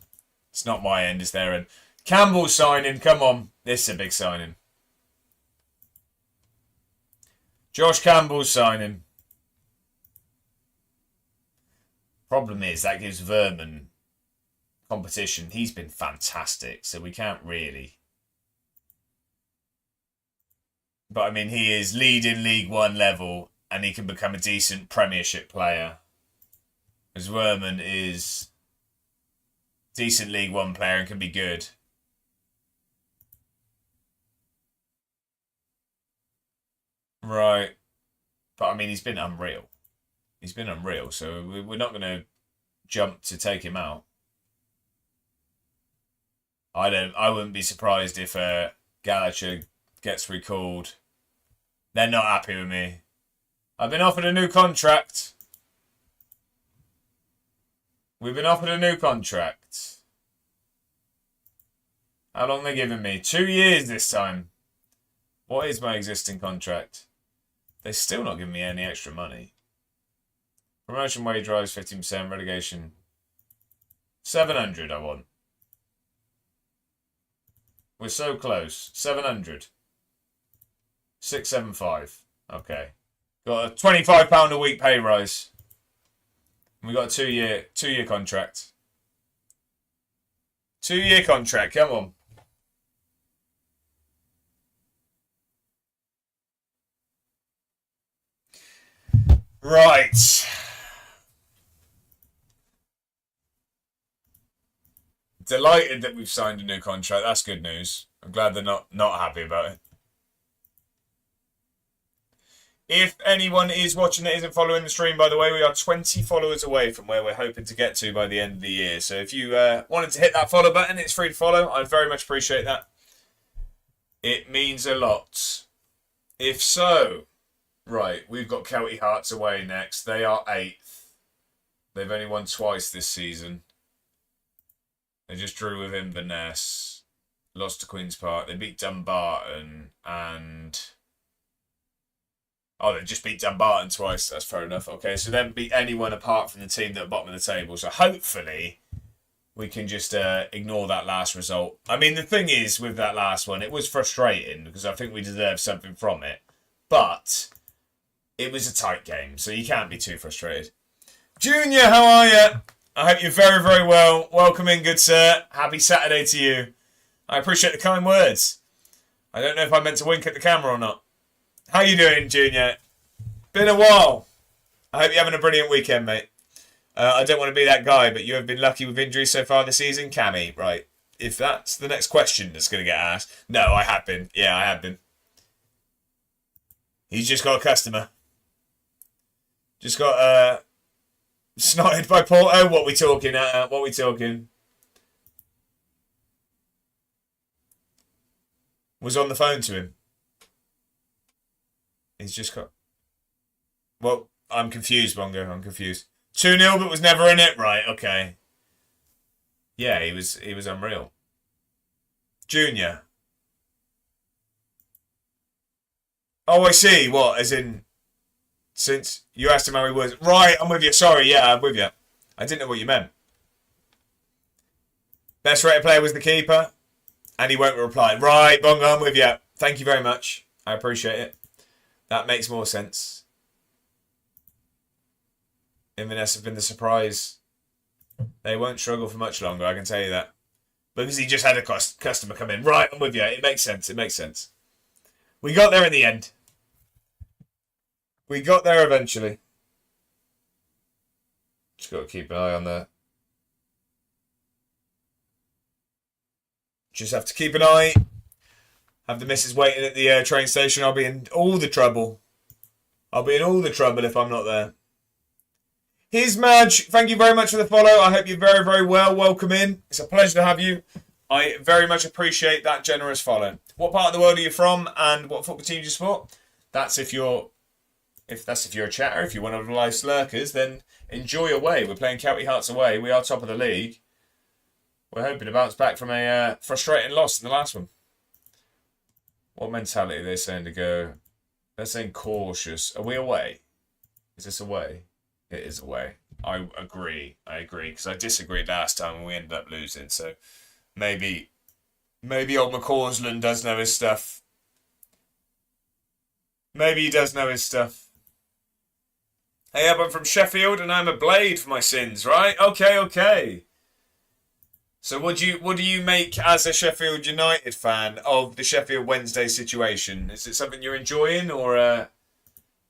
It's not my end, it's their end. Campbell's signing. Come on. This is a big signing. Josh Campbell's signing. Problem is, that gives Verman competition. He's been fantastic, so we can't really... But, I mean, he is leading League One level, and he can become a decent Premiership player. As Werman is decent League One player and can be good. Right. But, I mean, he's been unreal. He's been unreal, so we're not going to jump to take him out. I wouldn't be surprised if Gallagher gets recalled. They're not happy with me. I've been offered a new contract. We've been offered a new contract. How long are they giving me? 2 years this time. What is my existing contract? They're still not giving me any extra money. Promotion wage rise 15%, relegation 700 I want. We're so close. 700. 675. Okay. Got a £25 a week pay rise. We got a two-year contract. 2-year contract, come on. Right. Delighted that we've signed a new contract. That's good news. I'm glad they're not happy about it. If anyone is watching that isn't following the stream, by the way, we are 20 followers away from where we're hoping to get to by the end of the year. So if you wanted to hit that follow button, it's free to follow. I'd very much appreciate that. It means a lot. If so, right, we've got Kelty Hearts away next. They are 8th. They've only won twice this season. They just drew with Inverness. Lost to Queen's Park. They beat Dumbarton and... Oh, they just beat Dumbarton twice. That's fair enough. Okay, so they haven't beat anyone apart from the team that are bottom of the table. So hopefully we can just ignore that last result. I mean, the thing is with that last one, it was frustrating because I think we deserved something from it. But it was a tight game, so you can't be too frustrated. Junior, how are you? I hope you're very, very well. Welcome in, good sir. Happy Saturday to you. I appreciate the kind words. I don't know if I meant to wink at the camera or not. How you doing, Junior? Been a while. I hope you're having a brilliant weekend, mate. I don't want to be that guy, but you have been lucky with injuries so far this season, Cammy. Right. If that's the next question that's going to get asked. No, I have been. Yeah, I have been. He's just got a customer. Just got snotted by Paul. Oh, what we talking? What we talking? Was on the phone to him. He's just got... Well, I'm confused, Bongo. I'm confused. 2-0, but was never in it? Right, okay. Yeah, he was unreal. Junior. Oh, I see. What? As in... Since you asked him how he was... Right, I'm with you. Sorry, yeah, I'm with you. I didn't know what you meant. Best rated player was the keeper. And he won't reply. Right, Bongo, I'm with you. Thank you very much. I appreciate it. That makes more sense. Inverness have been the surprise. They won't struggle for much longer, I can tell you that. Because he just had a customer come in. Right, I'm with you. It makes sense. It makes sense. We got there in the end. We got there eventually. Just got to keep an eye on that. Just have to keep an eye. Have the missus waiting at the train station. I'll be in all the trouble. I'll be in all the trouble if I'm not there. Here's Madge. Thank you very much for the follow. I hope you're very, very well. Welcome in. It's a pleasure to have you. I very much appreciate that generous follow. What part of the world are you from and what football team do you support? That's if you're a chatter. If you're one of the live lurkers, then enjoy away. We're playing Kelty Hearts away. We are top of the league. We're hoping to bounce back from a frustrating loss in the last one. What mentality are they saying to go? They're saying cautious. Are we away? Is this away? It is away. I agree. Because I disagreed last time and we ended up losing. So maybe old McCausland does know his stuff. Maybe he does know his stuff. Hey, I'm from Sheffield and I'm a blade for my sins, right? Okay. So what do you make as a Sheffield United fan of the Sheffield Wednesday situation? Is it something you're enjoying or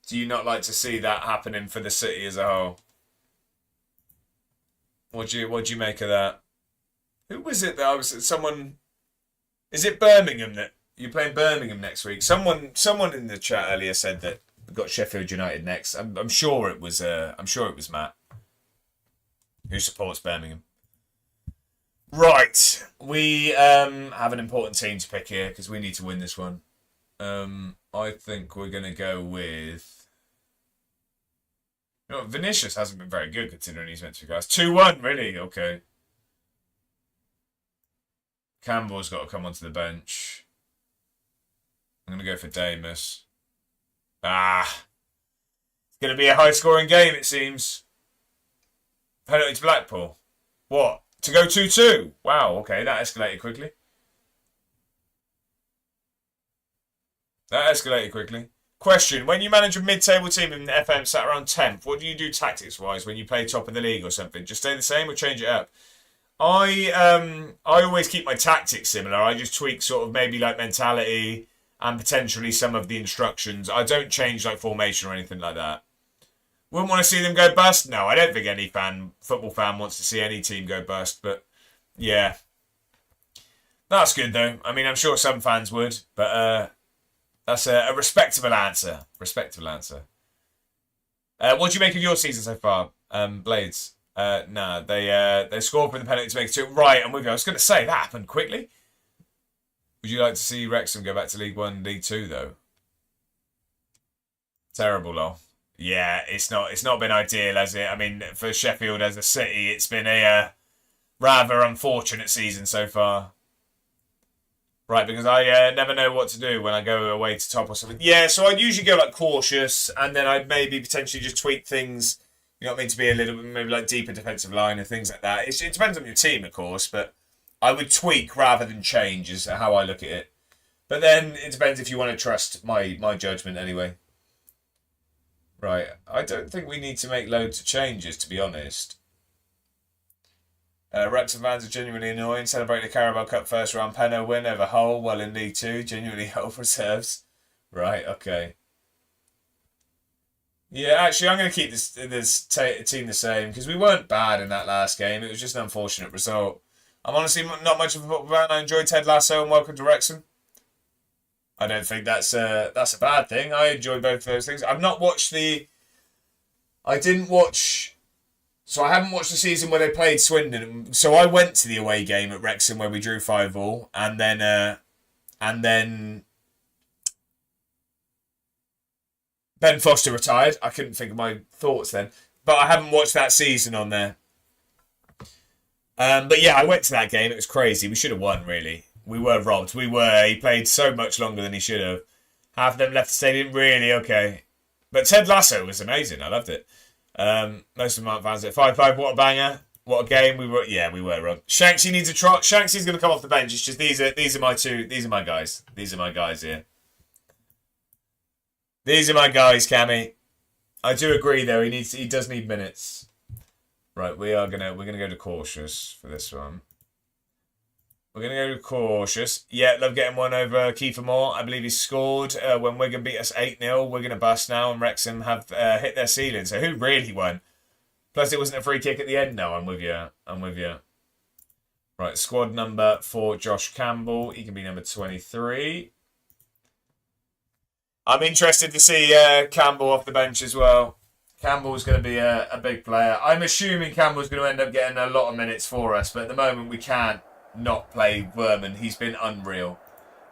do you not like to see that happening for the city as a whole? What do you make of that? Who was it that I was someone? Is it Birmingham that you're playing Birmingham next week? Someone in the chat earlier said that we've got Sheffield United next. I'm sure it was Matt who supports Birmingham. Right, we have an important team to pick here because we need to win this one. I think we're going to go with... You know, Vinicius hasn't been very good considering he's meant to be guys. 2-1, really? Okay. Campbell's got to come onto the bench. I'm going to go for Damus. It's going to be a high-scoring game, it seems. Penalty to Blackpool. What? To go 2-2. Wow, okay, that escalated quickly. Question, when you manage a mid-table team in the FM sat around 10th, what do you do tactics-wise when you play top of the league or something? Just stay the same or change it up? I always keep my tactics similar. I just tweak sort of maybe like mentality and potentially some of the instructions. I don't change like formation or anything like that. Wouldn't want to see them go bust? No, I don't think any football fan wants to see any team go bust. But, yeah. That's good, though. I mean, I'm sure some fans would. But, That's a respectable answer. Respectable answer. What do you make of your season so far, Blades? No, they scored for the penalty to make it 2. Right, I'm with you. I was going to say that happened quickly. Would you like to see Wrexham go back to League 1, League 2 though? Terrible, lol. Yeah, it's not been ideal, has it? I mean, for Sheffield as a city, it's been a rather unfortunate season so far. Right, because I never know what to do when I go away to top or something. Yeah, so I'd usually go like cautious, and then I'd maybe potentially just tweak things. You know what I mean, to be a little bit maybe like deeper defensive line and things like that. It depends on your team, of course, but I would tweak rather than change is how I look at it. But then it depends if you want to trust my judgment anyway. Right, I don't think we need to make loads of changes, to be honest. Wrexham fans are genuinely annoying. Celebrating the Carabao Cup first round Penno win over Hull while in League 2. Genuinely Hull reserves. Right, okay. Yeah, actually, I'm going to keep this team the same because we weren't bad in that last game. It was just an unfortunate result. I'm honestly not much of a football fan. I enjoyed Ted Lasso and welcome to Wrexham. I don't think that's a bad thing. I enjoyed both of those things. I've not watched I didn't watch. So I haven't watched the season where they played Swindon. So I went to the away game at Wrexham where we drew 5-5, and then Ben Foster retired. I couldn't think of my thoughts then, but I haven't watched that season on there. But yeah, I went to that game. It was crazy. We should have won, really. We were robbed. He played so much longer than he should have. Half of them left the stadium. Really, okay. But Ted Lasso was amazing. I loved it. Most of my fans at 5-5. What a banger! What a game! We were wrong. Shanksy needs a trot. Shanksy's going to come off the bench. It's just these are my two. These are my guys. These are my guys here. These are my guys, Cammy. I do agree though. He does need minutes. Right, we're gonna go to cautious for this one. We're going to go cautious. Yeah, love getting one over Kiefer Moore. I believe he scored when Wigan beat us 8-0. We're going to bust now, and Wrexham have hit their ceiling. So who really won? Plus, it wasn't a free kick at the end. No, I'm with you. Right, squad number for Josh Campbell. He can be number 23. I'm interested to see Campbell off the bench as well. Campbell's going to be a big player. I'm assuming Campbell's going to end up getting a lot of minutes for us, but at the moment we can't not play Verman. He's been unreal,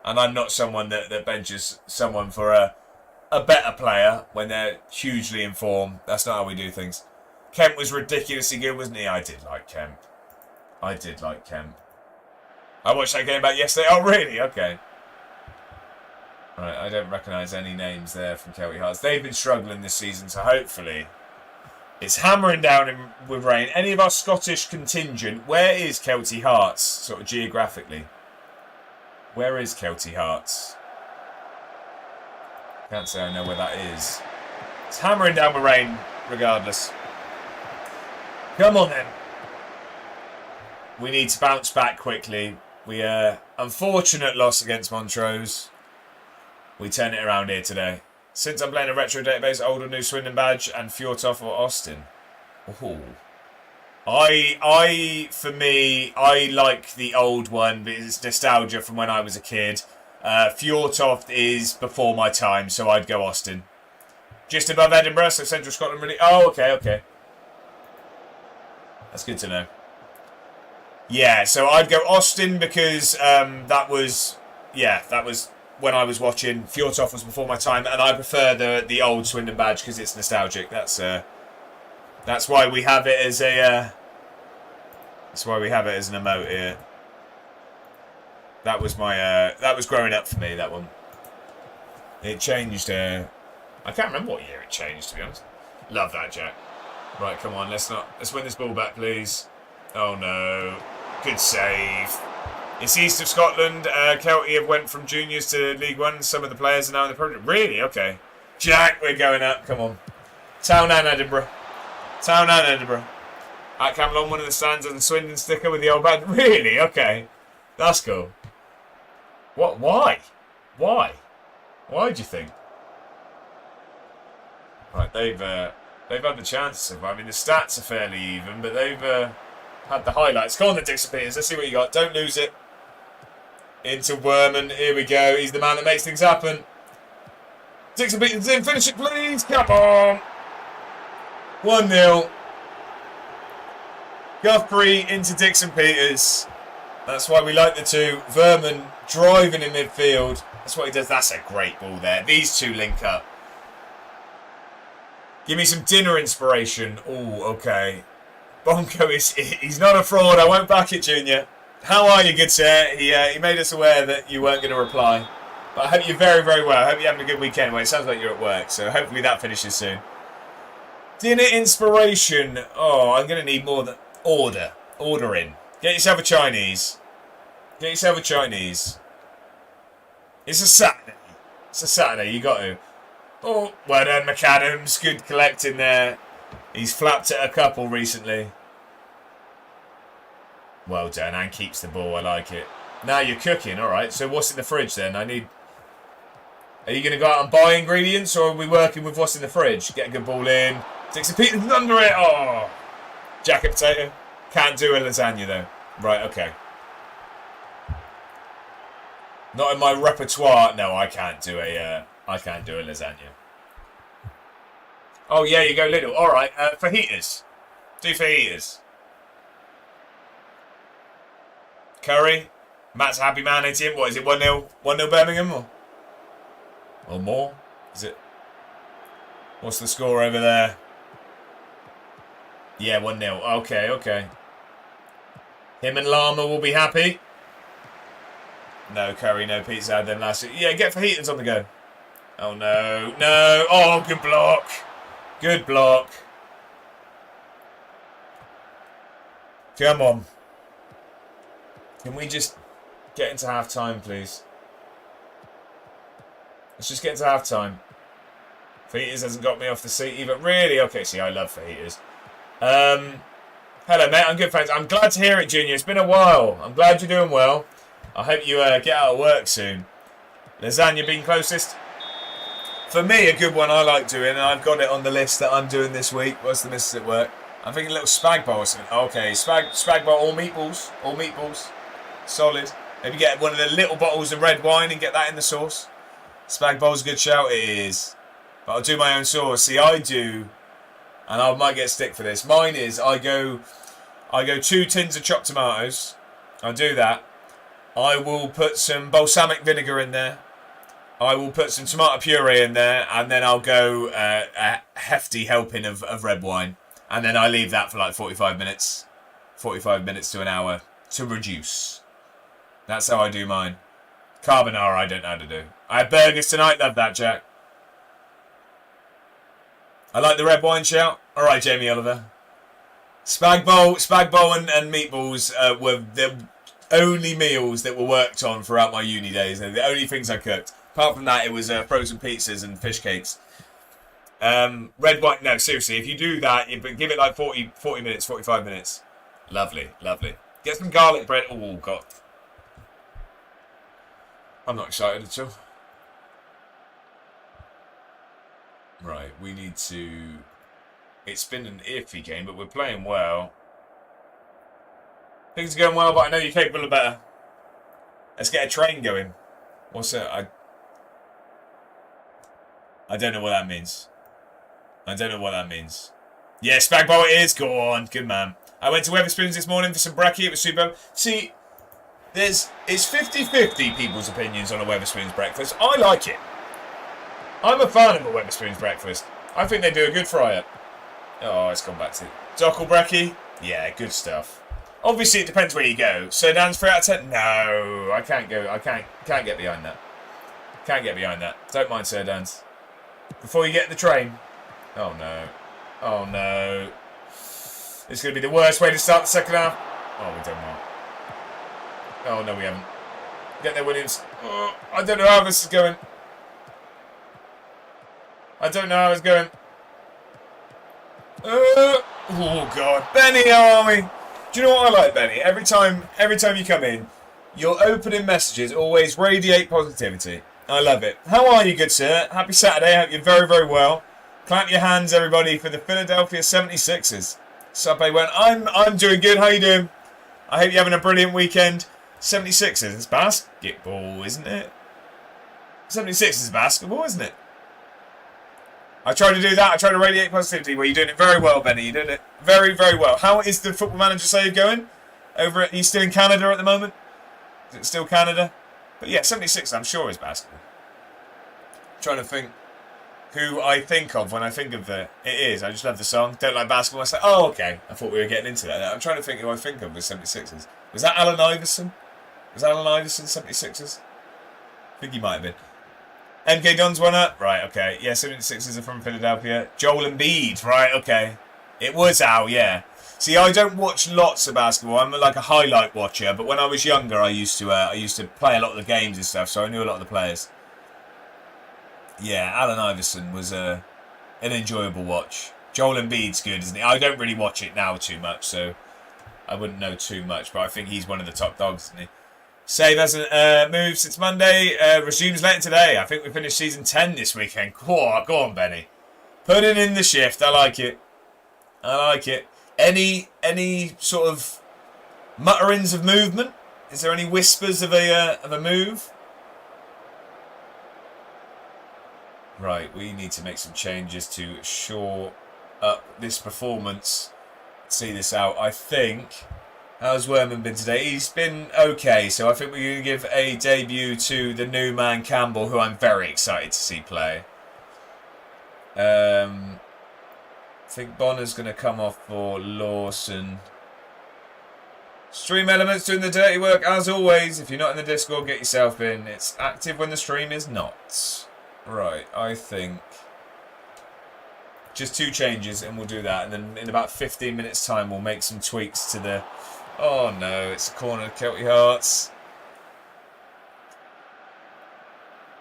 and I'm not someone that benches someone for a better player when they're hugely in form. That's not how we do things. Kemp was ridiculously good, wasn't he? I did like Kemp. I watched that game back yesterday. Oh really? Okay. Right, I don't recognise any names there from Kelty Hearts. They've been struggling this season, so hopefully it's hammering down with rain. Any of our Scottish contingent, where is Kelty Hearts, sort of geographically? Where is Kelty Hearts? Can't say I know where that is. It's hammering down with rain, regardless. Come on, then. We need to bounce back quickly. We unfortunate loss against Montrose. We turn it around here today. Since I'm playing a retro database, old or new Swindon badge and Fjortoft or Austin. Ooh. For me, I like the old one, but it's nostalgia from when I was a kid. Fjortoft is before my time, so I'd go Austin. Just above Edinburgh, so Central Scotland really. Oh, okay. That's good to know. Yeah, so I'd go Austin because that was when I was watching. Fjortoft was before my time, and I prefer the old Swindon badge because it's nostalgic. That's why we have it as a. That's why we have it as an emote here. That was my. That was growing up for me. That one. It changed. I can't remember what year it changed, to be honest. Love that, Jack. Right, come on. Let's win this ball back, please. Oh no. Good save. It's east of Scotland. Kelty have went from juniors to League 1. Some of the players are now in the project. Really? Okay. Jack, we're going up. Come on. Town and Edinburgh. At Camelon, one of the stands has a Swindon sticker with the old badge. Really? Okay. That's cool. What? Why? Why do you think? Right, they've had the chances. I mean, the stats are fairly even, but they've had the highlights. Go on, the Dixon Peters. Let's see what you got. Don't lose it. Into Werman. Here we go. He's the man that makes things happen. Dixon Peters in. Finish it, please. Come on. 1-0. Guthrie into Dixon Peters. That's why we like the two. Verman driving in midfield. That's what he does. That's a great ball there. These two link up. Give me some dinner inspiration. Oh, okay. Bonko he's not a fraud. I won't back it, Junior. How are you, good sir? He made us aware that you weren't going to reply. But I hope you're very, very well. I hope you're having a good weekend. Well, it sounds like you're at work, so hopefully that finishes soon. Dinner inspiration. Oh, I'm going to need more than... Order. Order in. Get yourself a Chinese. Get yourself a Chinese. It's a Saturday. It's a Saturday. You got to. Oh, well done, McAdams. Good collecting there. He's flapped at a couple recently. Well done, and keeps the ball. I like it. Now you're cooking, all right. So what's in the fridge then? Are you going to go out and buy ingredients, or are we working with what's in the fridge? Get a good ball in. Dixon Peters under it. Oh, jacket potato. Can't do a lasagna though. Right, okay. Not in my repertoire. No, I can't do a lasagna. Oh yeah, you go little. All right, fajitas. Do fajitas. Curry. Matt's a happy man, ATM. What is it? 1-0? 1-0 Birmingham or more? Is it? What's the score over there? Yeah, 1-0. Okay. Him and Llama will be happy. No curry, no pizza Hut then last week. Yeah, get fajitas on the go. Oh no. No. Oh, good block. Good block. Come on. Can we just get into half time, please? Let's just get into half time. Fajitas hasn't got me off the seat either. Really? Okay, see, I love fajitas. Hello, mate. I'm good, thanks. I'm glad to hear it, Junior. It's been a while. I'm glad you're doing well. I hope you get out of work soon. Lasagna being closest. For me, a good one I like doing, and I've got it on the list that I'm doing this week. What's the missus at work? I'm thinking a little spag bowl or something. Okay, spag bowl, all meatballs. All meatballs. Solid. Maybe get one of the little bottles of red wine and get that in the sauce. Spag bowl's a good shout. It is. But I'll do my own sauce. See, I do, and I might get stick for this. Mine is I go 2 tins of chopped tomatoes. I'll do that. I will put some balsamic vinegar in there. I will put some tomato puree in there, and then I'll go a hefty helping of red wine. And then I leave that for like 45 minutes. 45 minutes to an hour to reduce. That's how I do mine. Carbonara I don't know how to do. I had burgers tonight, love that, Jack. I like the red wine shout. Alright, Jamie Oliver. Spag bowl and meatballs were the only meals that were worked on throughout my uni days. They're the only things I cooked. Apart from that, it was frozen pizzas and fish cakes. Red wine, no, seriously, if you do that, give it like 40 minutes, 45 minutes. Lovely. Get some garlic bread. Oh, God. I'm not excited at all. Right, we need to... It's been an iffy game, but we're playing well. Things are going well, but I know you're capable of better. Let's get a train going. What's that? I don't know what that means. Yeah, spag bowl it is. Go on. Good man. I went to Wetherspoons this morning for some brekkie. It was super. See, it's 50-50 people's opinions on a Wetherspoons breakfast. I like it. I'm a fan of a Wetherspoons breakfast. I think they do a good fryer. Oh, it's gone back to Dockle brekkie. Yeah, good stuff. Obviously, it depends where you go. So, Dan's 3 out of 10? No, I can't go. I can't get behind that. Can't get behind that. Don't mind Sir Dan's. Before you get the train. Oh, no. Oh, no. It's going to be the worst way to start the second half. Oh, we don't know. Oh, no, we haven't. Get there, Williams. Oh, I don't know how this is going. Oh, God. Benny, how are we? Do you know what I like, Benny? Every time you come in, your opening messages always radiate positivity. I love it. How are you, good sir? Happy Saturday. I hope you're very, very well. Clap your hands, everybody, for the Philadelphia 76ers. Sup, everyone. I'm doing good. How you doing? I hope you're having a brilliant weekend. 76ers. It's basketball, isn't it? 76ers is basketball, isn't it? I tried to do that. I tried to radiate positivity. Well, you're doing it very well, Benny. You're doing it very, very well. How is the Football Manager save going? Are you still in Canada at the moment? Is it still Canada? But yeah, 76, I'm sure, is basketball. I'm trying to think who I think of when I think of it. It is. I just love the song. Don't like basketball. I say, oh, okay. I thought we were getting into that. I'm trying to think who I think of with 76ers. Was that Allen Iverson? Was Allen Iverson 76ers? I think he might have been. MK Don's one up. Right, okay. Yeah, 76ers are from Philadelphia. Joel Embiid. Right, okay. It was Al, yeah. See, I don't watch lots of basketball. I'm like a highlight watcher. But when I was younger, I used to play a lot of the games and stuff, so I knew a lot of the players. Yeah, Allen Iverson was an enjoyable watch. Joel Embiid's good, isn't he? I don't really watch it now too much, so I wouldn't know too much. But I think he's one of the top dogs, isn't he? Save hasn't moved since Monday. Resumes later today. I think we finished season 10 this weekend. Go on, Benny. Putting in the shift. I like it. I like it. Any sort of mutterings of movement? Is there any whispers of a move? Right, we need to make some changes to shore up this performance. See this out. I think. How's Werman been today? He's been okay, so I think we're going to give a debut to the new man Campbell, who I'm very excited to see play. I think Bonner's going to come off for Lawson. Stream Elements doing the dirty work, as always. If you're not in the Discord, get yourself in. It's active when the stream is not. Right, I think just 2 changes and we'll do that. And then in about 15 minutes' time, we'll make some tweaks to the... Oh no, it's a corner of Kelty Hearts.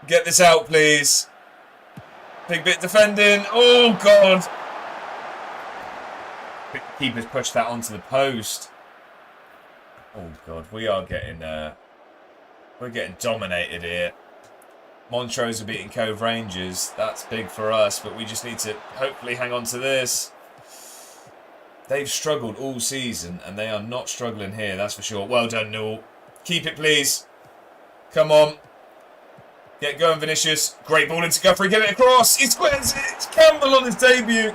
Get this out, please. Big bit defending. Oh God. Keeper's pushed that onto the post. Oh God, we're getting dominated here. Montrose are beating Cove Rangers. That's big for us, but we just need to hopefully hang on to this. They've struggled all season, and they are not struggling here, that's for sure. Well done, Newell. Keep it, please. Come on. Get going, Vinicius. Great ball into Guthrie. Get it across. He squares it. It's Campbell on his debut.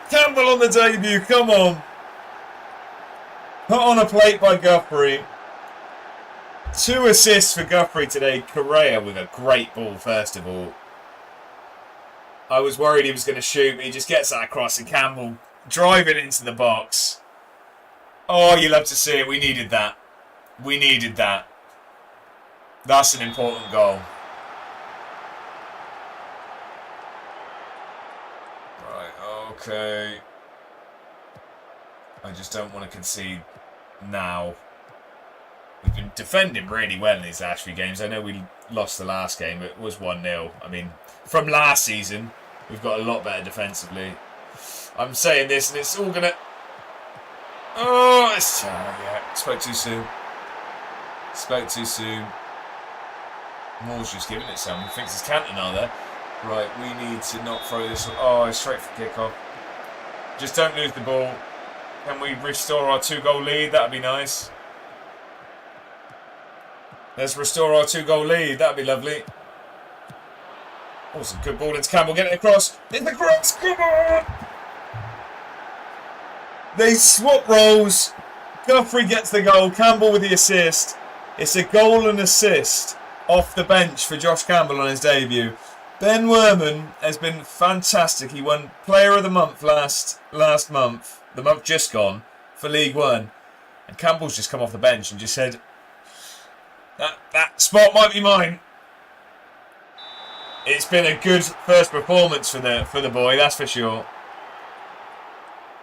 Campbell on the debut. Come on. Put on a plate by Guthrie. 2 assists for Guthrie today. Correa with a great ball, first of all. I was worried he was going to shoot, but he just gets that across, and Campbell driving into the box. Oh, you love to see it. We needed that. We needed that. That's an important goal. Right, okay. I just don't want to concede now. We've been defending really well in these last few games. I know we lost the last game, but it was 1-0. I mean, from last season, we've got a lot better defensively. I'm saying this, and it's all gonna... Oh, it's... yeah, spoke too soon. Spoke too soon. Moore's just giving it some. He thinks it's Cantona there. Right, we need to not throw this... Oh, it's straight for kickoff. Just don't lose the ball. Can we restore our 2-goal lead? That'd be nice. Let's restore our 2-goal lead. That'd be lovely. Awesome. Good ball into Campbell. Get it across. In the cross. Come on. They swap roles. Guthrie gets the goal. Campbell with the assist. It's a goal and assist off the bench for Josh Campbell on his debut. Ben Werman has been fantastic. He won Player of the Month last month. The month just gone for League One. And Campbell's just come off the bench and just said, that spot might be mine. It's been a good first performance for the boy, that's for sure.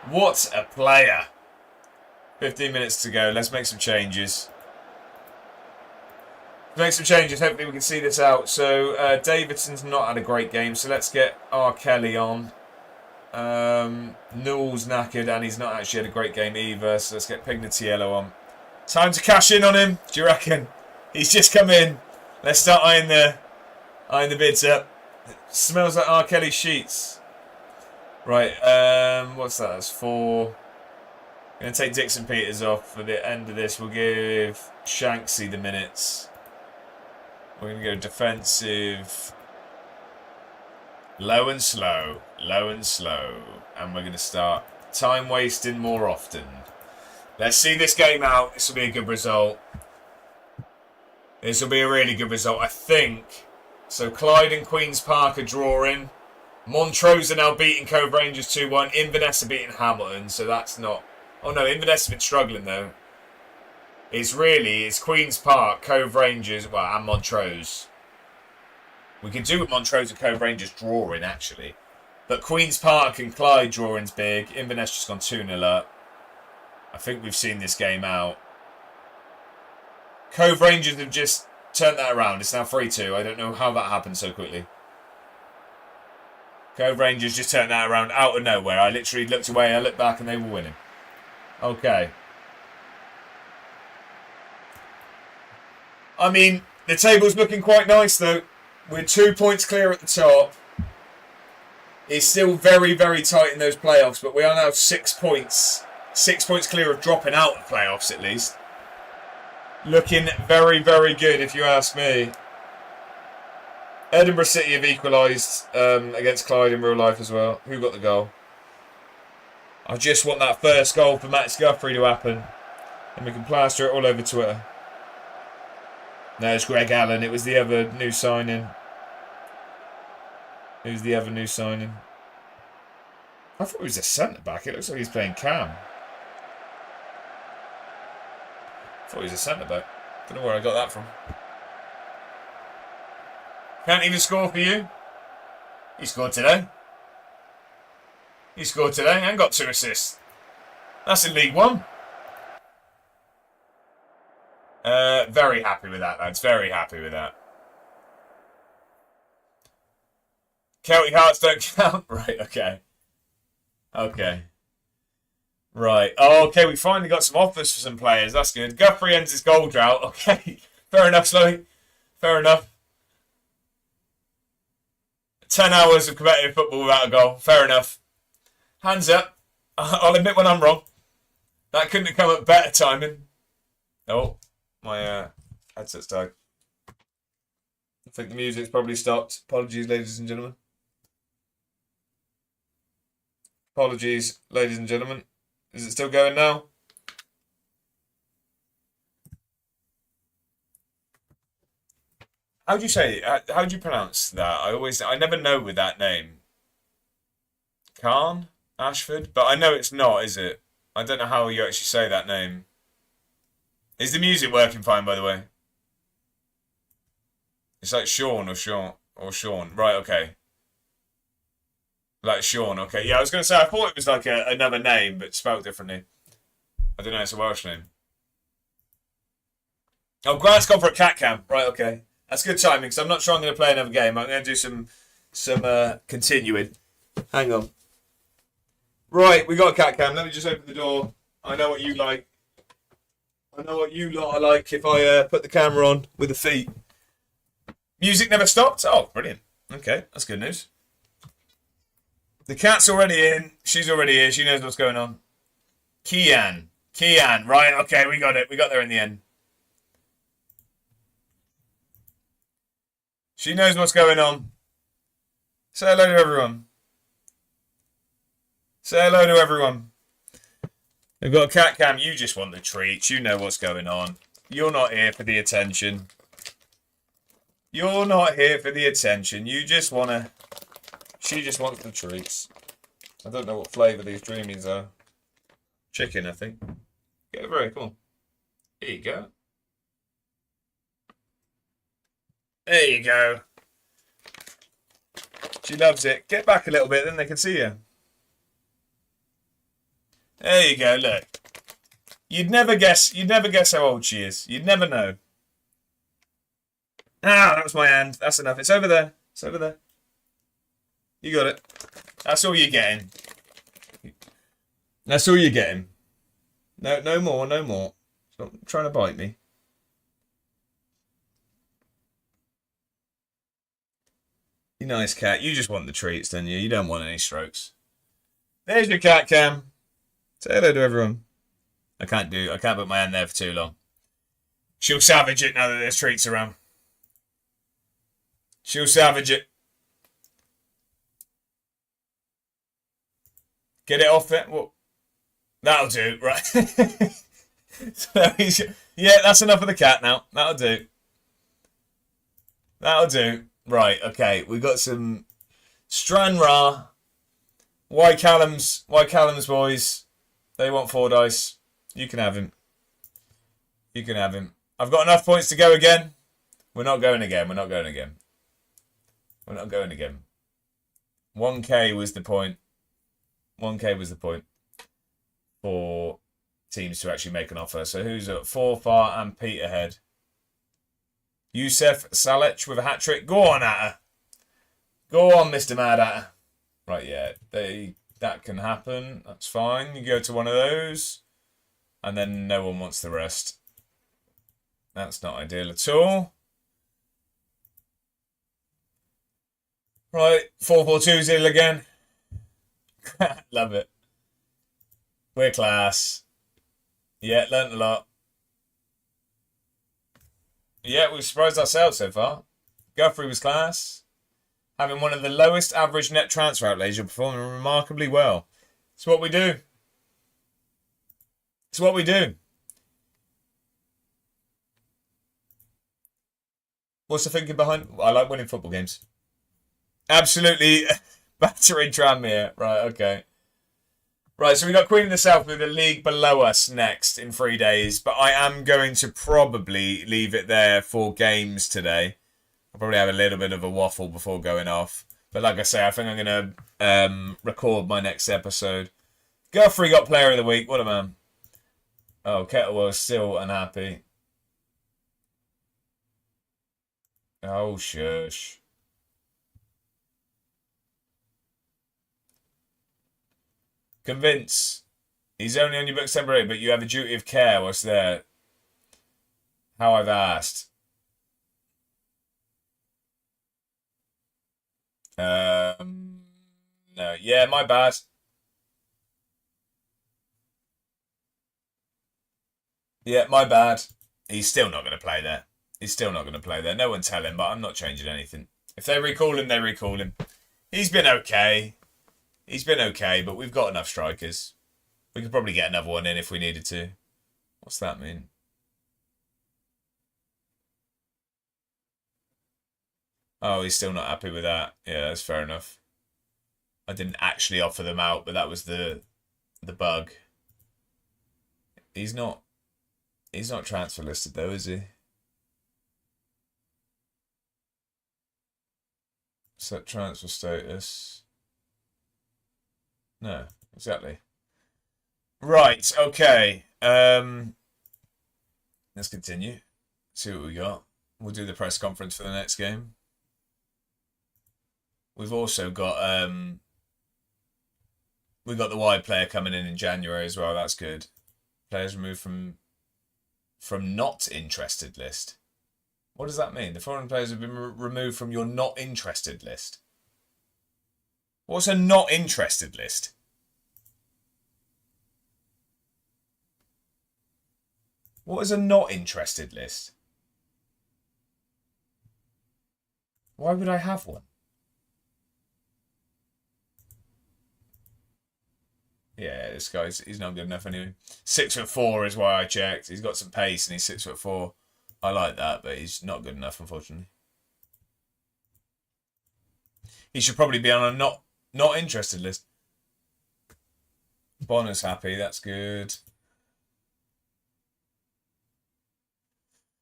What a player. 15 minutes to go. Let's make some changes. Hopefully we can see this out. So Davidson's not had a great game, so let's get R. Kelly on. Newell's knackered and he's not actually had a great game either, so let's get Pignatiello on. Time to cash in on him, do you reckon? He's just come in. Let's start eyeing the bids up. It smells like R. Kelly sheets. Right, what's that? That's 4. Going to take Dixon Peters off for the end of this. We'll give Shanksy the minutes. We're going to go defensive. Low and slow. Low and slow. And we're going to start time wasting more often. Let's see this game out. This will be a good result. This will be a really good result, I think. So Clyde and Queen's Park are drawing. Montrose are now beating Cove Rangers 2-1. Inverness are beating Hamilton, so that's not... Oh no, Inverness have been struggling though. It's Queen's Park, Cove Rangers, well, and Montrose. We could do with Montrose and Cove Rangers drawing, actually. But Queen's Park and Clyde drawing's big. Inverness just gone 2-0 up. I think we've seen this game out. Cove Rangers have just turned that around. It's now 3-2. I don't know how that happened so quickly. Cove Rangers just turned that around out of nowhere. I literally looked away, I looked back, and they were winning. Okay. I mean, the table's looking quite nice, though. We're 2 points clear at the top. It's still very, very tight in those playoffs, but we are now 6 points. 6 points clear of dropping out of playoffs, at least. Looking very, very good, if you ask me. Edinburgh City have equalised against Clyde in real life as well. Who got the goal? I just want that first goal for Max Guthrie to happen. And we can plaster it all over Twitter. No, it's Greg Allen. It was the other new signing. Who's the other new signing? I thought he was a centre-back. It looks like he's playing cam. I thought he was a centre-back. Don't know where I got that from. Can't even score for you. He scored today. He scored today and got 2 assists. That's in League One. Very happy with that, lads. Very happy with that. Celtic Hearts don't count. Right, okay. Okay. Right. Oh, okay, we finally got some offers for some players. That's good. Guthrie ends his goal drought. Okay. Fair enough, Slowly. Fair enough. 10 hours of competitive football without a goal. Fair enough. Hands up. I'll admit when I'm wrong. That couldn't have come at better timing. Oh, my headset's died. I think the music's probably stopped. Apologies, ladies and gentlemen. Apologies, ladies and gentlemen. Is it still going now? How do you say it? How do you pronounce that? I never know with that name. Khan? Ashford? But I know it's not, is it? I don't know how you actually say that name. Is the music working fine, by the way? It's like Sean or Sean or Sean. Right, okay. Like Sean, okay. Yeah, I was going to say, I thought it was like another name, but spelled differently. I don't know, it's a Welsh name. Oh, Grant's gone for a cat cam. Right, okay. That's good timing, because I'm not sure I'm going to play another game. I'm going to do some continuing. Hang on. Right, we got a cat cam. Let me just open the door. I know what you like. I know what you lot are like if I put the camera on with the feet. Music never stopped? Oh, brilliant. Okay, that's good news. The cat's already in. She's already here. She knows what's going on. Kian. Right, okay, we got it. We got there in the end. She knows what's going on. Say hello to everyone. Say hello to everyone. We've got a cat cam. You just want the treats. You know what's going on. You're not here for the attention. You're not here for the attention. You just want to... She just wants the treats. I don't know what flavour these dreamies are. Chicken, I think. Yeah, very cool. Here you go. There you go. She loves it. Get back a little bit, then they can see you. There you go, look. You'd never guess how old she is. You'd never know. Ah, that was my hand. That's enough. It's over there. It's over there. You got it. That's all you're getting. That's all you're getting. No more, no more. Stop trying to bite me. You nice cat. You just want the treats, don't you? You don't want any strokes. There's your cat cam. Say hello to everyone. I can't put my hand there for too long. She'll savage it now that there's treats around. She'll savage it. Get it off it. Well, that'll do, right? So yeah, that's enough of the cat now. That'll do. That'll do. Right, okay. We've got some Stranraer. Why Callum's boys. They want 4 dice. You can have him. You can have him. I've got enough points to go again. We're not going again. We're not going again. We're not going again. 1k was the point. 1k was the point for teams to actually make an offer. So who's up? Forfar and Peterhead. Youssef Salech with a hat-trick. Go on, Atta. Go on, Mr. Mad Atta. Right, yeah. That can happen. That's fine. You go to one of those. And then no one wants the rest. That's not ideal at all. Right, 4-4-2 Zil again. Love it. We're class. Yeah, learnt a lot. Yeah, we've surprised ourselves so far. Guthrie was class. Having one of the lowest average net transfer outlays, you're performing remarkably well. It's what we do. It's what we do. What's the thinking behind? I like winning football games. Absolutely battering Tranmere. Right, okay. Right, so we got Queen of the South with the league below us next in 3 days. But I am going to probably leave it there for games today. I'll probably have a little bit of a waffle before going off. But like I say, I think I'm going to record my next episode. Guthrie got Player of the Week. What a man. Oh, Kettlewell's still unhappy. Oh, shush. Convince. He's only on your books temporarily, but you have a duty of care. What's there? How I've asked. No. Yeah, my bad. Yeah, my bad. He's still not going to play there. He's still not going to play there. No one tell him, but I'm not changing anything. If they recall him, they recall him. He's been okay. He's been okay, but we've got enough strikers. We could probably get another one in if we needed to. What's that mean? Oh, he's still not happy with that. Yeah, that's fair enough. I didn't actually offer them out, but that was the bug. He's not transfer listed though, is he? Set transfer status. No, exactly. Right, okay. Let's continue. See what we got. We'll do the press conference for the next game. We've also got we've got the wide player coming in January as well. That's good. Players removed from not interested list. What does that mean? The foreign players have been removed from your not interested list. What's a not interested list? What is a not interested list? Why would I have one? Yeah, this guy's he's not good enough anyway. 6'4" is why I checked. He's got some pace and he's 6'4". I like that, but he's not good enough, unfortunately. He should probably be on a not interested list. Bonner's happy. That's good.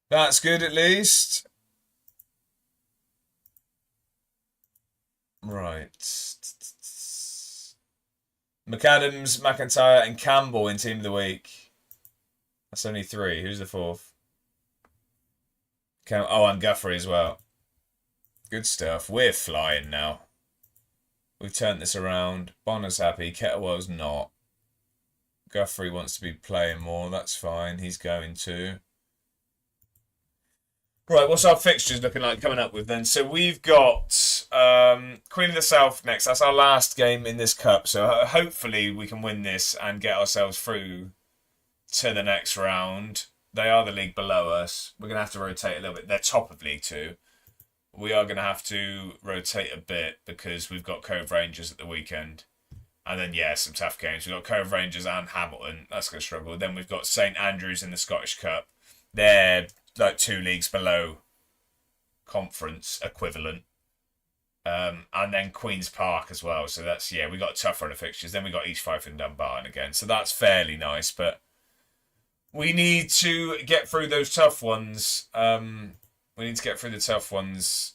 That's good at least. Right. McAdams, McIntyre, and Campbell in Team of the Week. That's only 3. Who's the 4th? Oh, and Guthrie as well. Good stuff. We're flying now. We've turned this around. Bonner's happy. Kettlewell's not. Guthrie wants to be playing more. That's fine. He's going to. Right, what's our fixtures looking like coming up with then? So we've got Queen of the South next. That's our last game in this cup. So hopefully we can win this and get ourselves through to the next round. They are the league below us. We're going to have to rotate a little bit. They're top of League 2. We are going to have to rotate a bit because we've got Cove Rangers at the weekend. And then, yeah, some tough games. We've got Cove Rangers and Hamilton. That's going to struggle. Then we've got St Andrews in the Scottish Cup. They're like 2 leagues below conference equivalent. And then Queen's Park as well. So that's, yeah, we got a tough run of fixtures. Then we got East Fife and Dumbarton again. So that's fairly nice. But we need to get through those tough ones. We need to get through the tough ones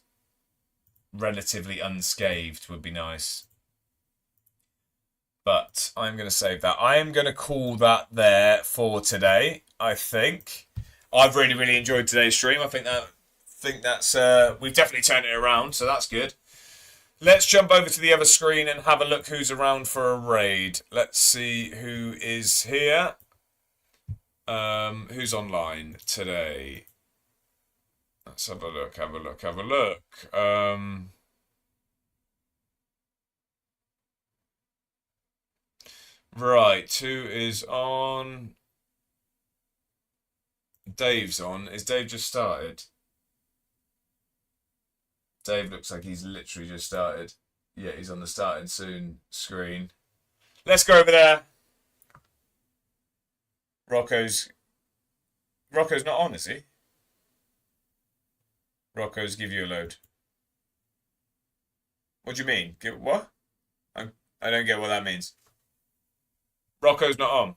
relatively unscathed would be nice. But I'm going to save that. I am going to call that there for today, I think. I've really, really enjoyed today's stream. I think that's we've definitely turned it around, so that's good. Let's jump over to the other screen and have a look who's around for a raid. Let's see who is here. Who's online today? Let's have a look. Right, who is on? Dave's on. Is Dave just started? Dave looks like he's literally just started. Yeah, he's on the starting soon screen. Let's go over there. Rocco's not on, is he? Rocco's give you a load. What do you mean? What? I don't get what that means. Rocco's not on.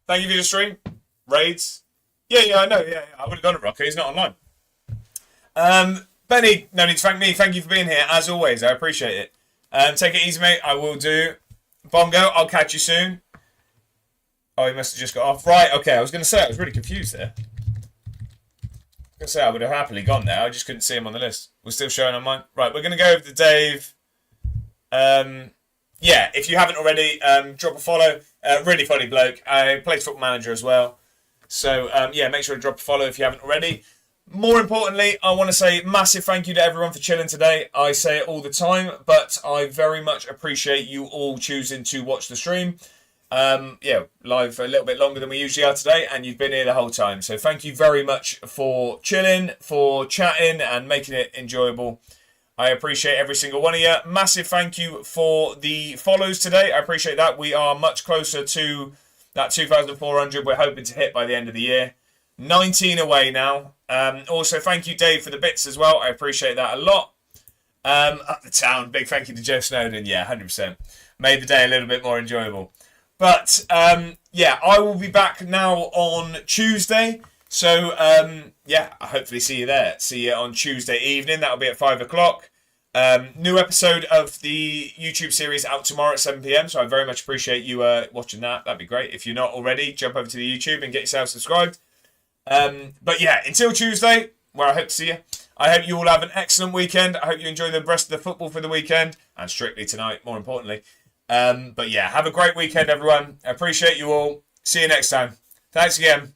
Thank you for your stream. Raids. Yeah, I know. Yeah, I would have done it, Rocco. He's not online. Benny, no need to thank me. Thank you for being here. As always, I appreciate it. Take it easy, mate. I will do. Bongo, I'll catch you soon. Oh, he must have just got off. Right, okay. I was going to say, I was really confused there. I would have happily gone there. I just couldn't see him on the list. We're still showing on mine. Right, we're going to go over to Dave. Yeah, if you haven't already, drop a follow. Really funny bloke. Plays Football Manager as well. So, yeah, make sure to drop a follow if you haven't already. More importantly, I want to say massive thank you to everyone for chilling today. I say it all the time, but I very much appreciate you all choosing to watch the stream. Yeah, live for a little bit longer than we usually are today, and you've been here the whole time. So thank you very much for chilling, for chatting, and making it enjoyable. I appreciate every single one of you. Massive thank you for the follows today. I appreciate that. We are much closer to that 2,400 we're hoping to hit by the end of the year. 19 away now. Also, thank you, Dave, for the bits as well. I appreciate that a lot. Up the town. Big thank you to Jeff Snowden. Yeah, 100%. Made the day a little bit more enjoyable. But, yeah, I will be back now on Tuesday. So, yeah, I hopefully see you there. See you on Tuesday evening. That'll be at 5 o'clock. New episode of the YouTube series out tomorrow at 7 p.m. So I very much appreciate you watching that. That'd be great. If you're not already, jump over to the YouTube and get yourself subscribed. But yeah, until Tuesday, where I hope to see you. I hope you all have an excellent weekend. I hope you enjoy the rest of the football for the weekend. And strictly tonight, more importantly. But yeah, have a great weekend, everyone. I appreciate you all. See you next time. Thanks again.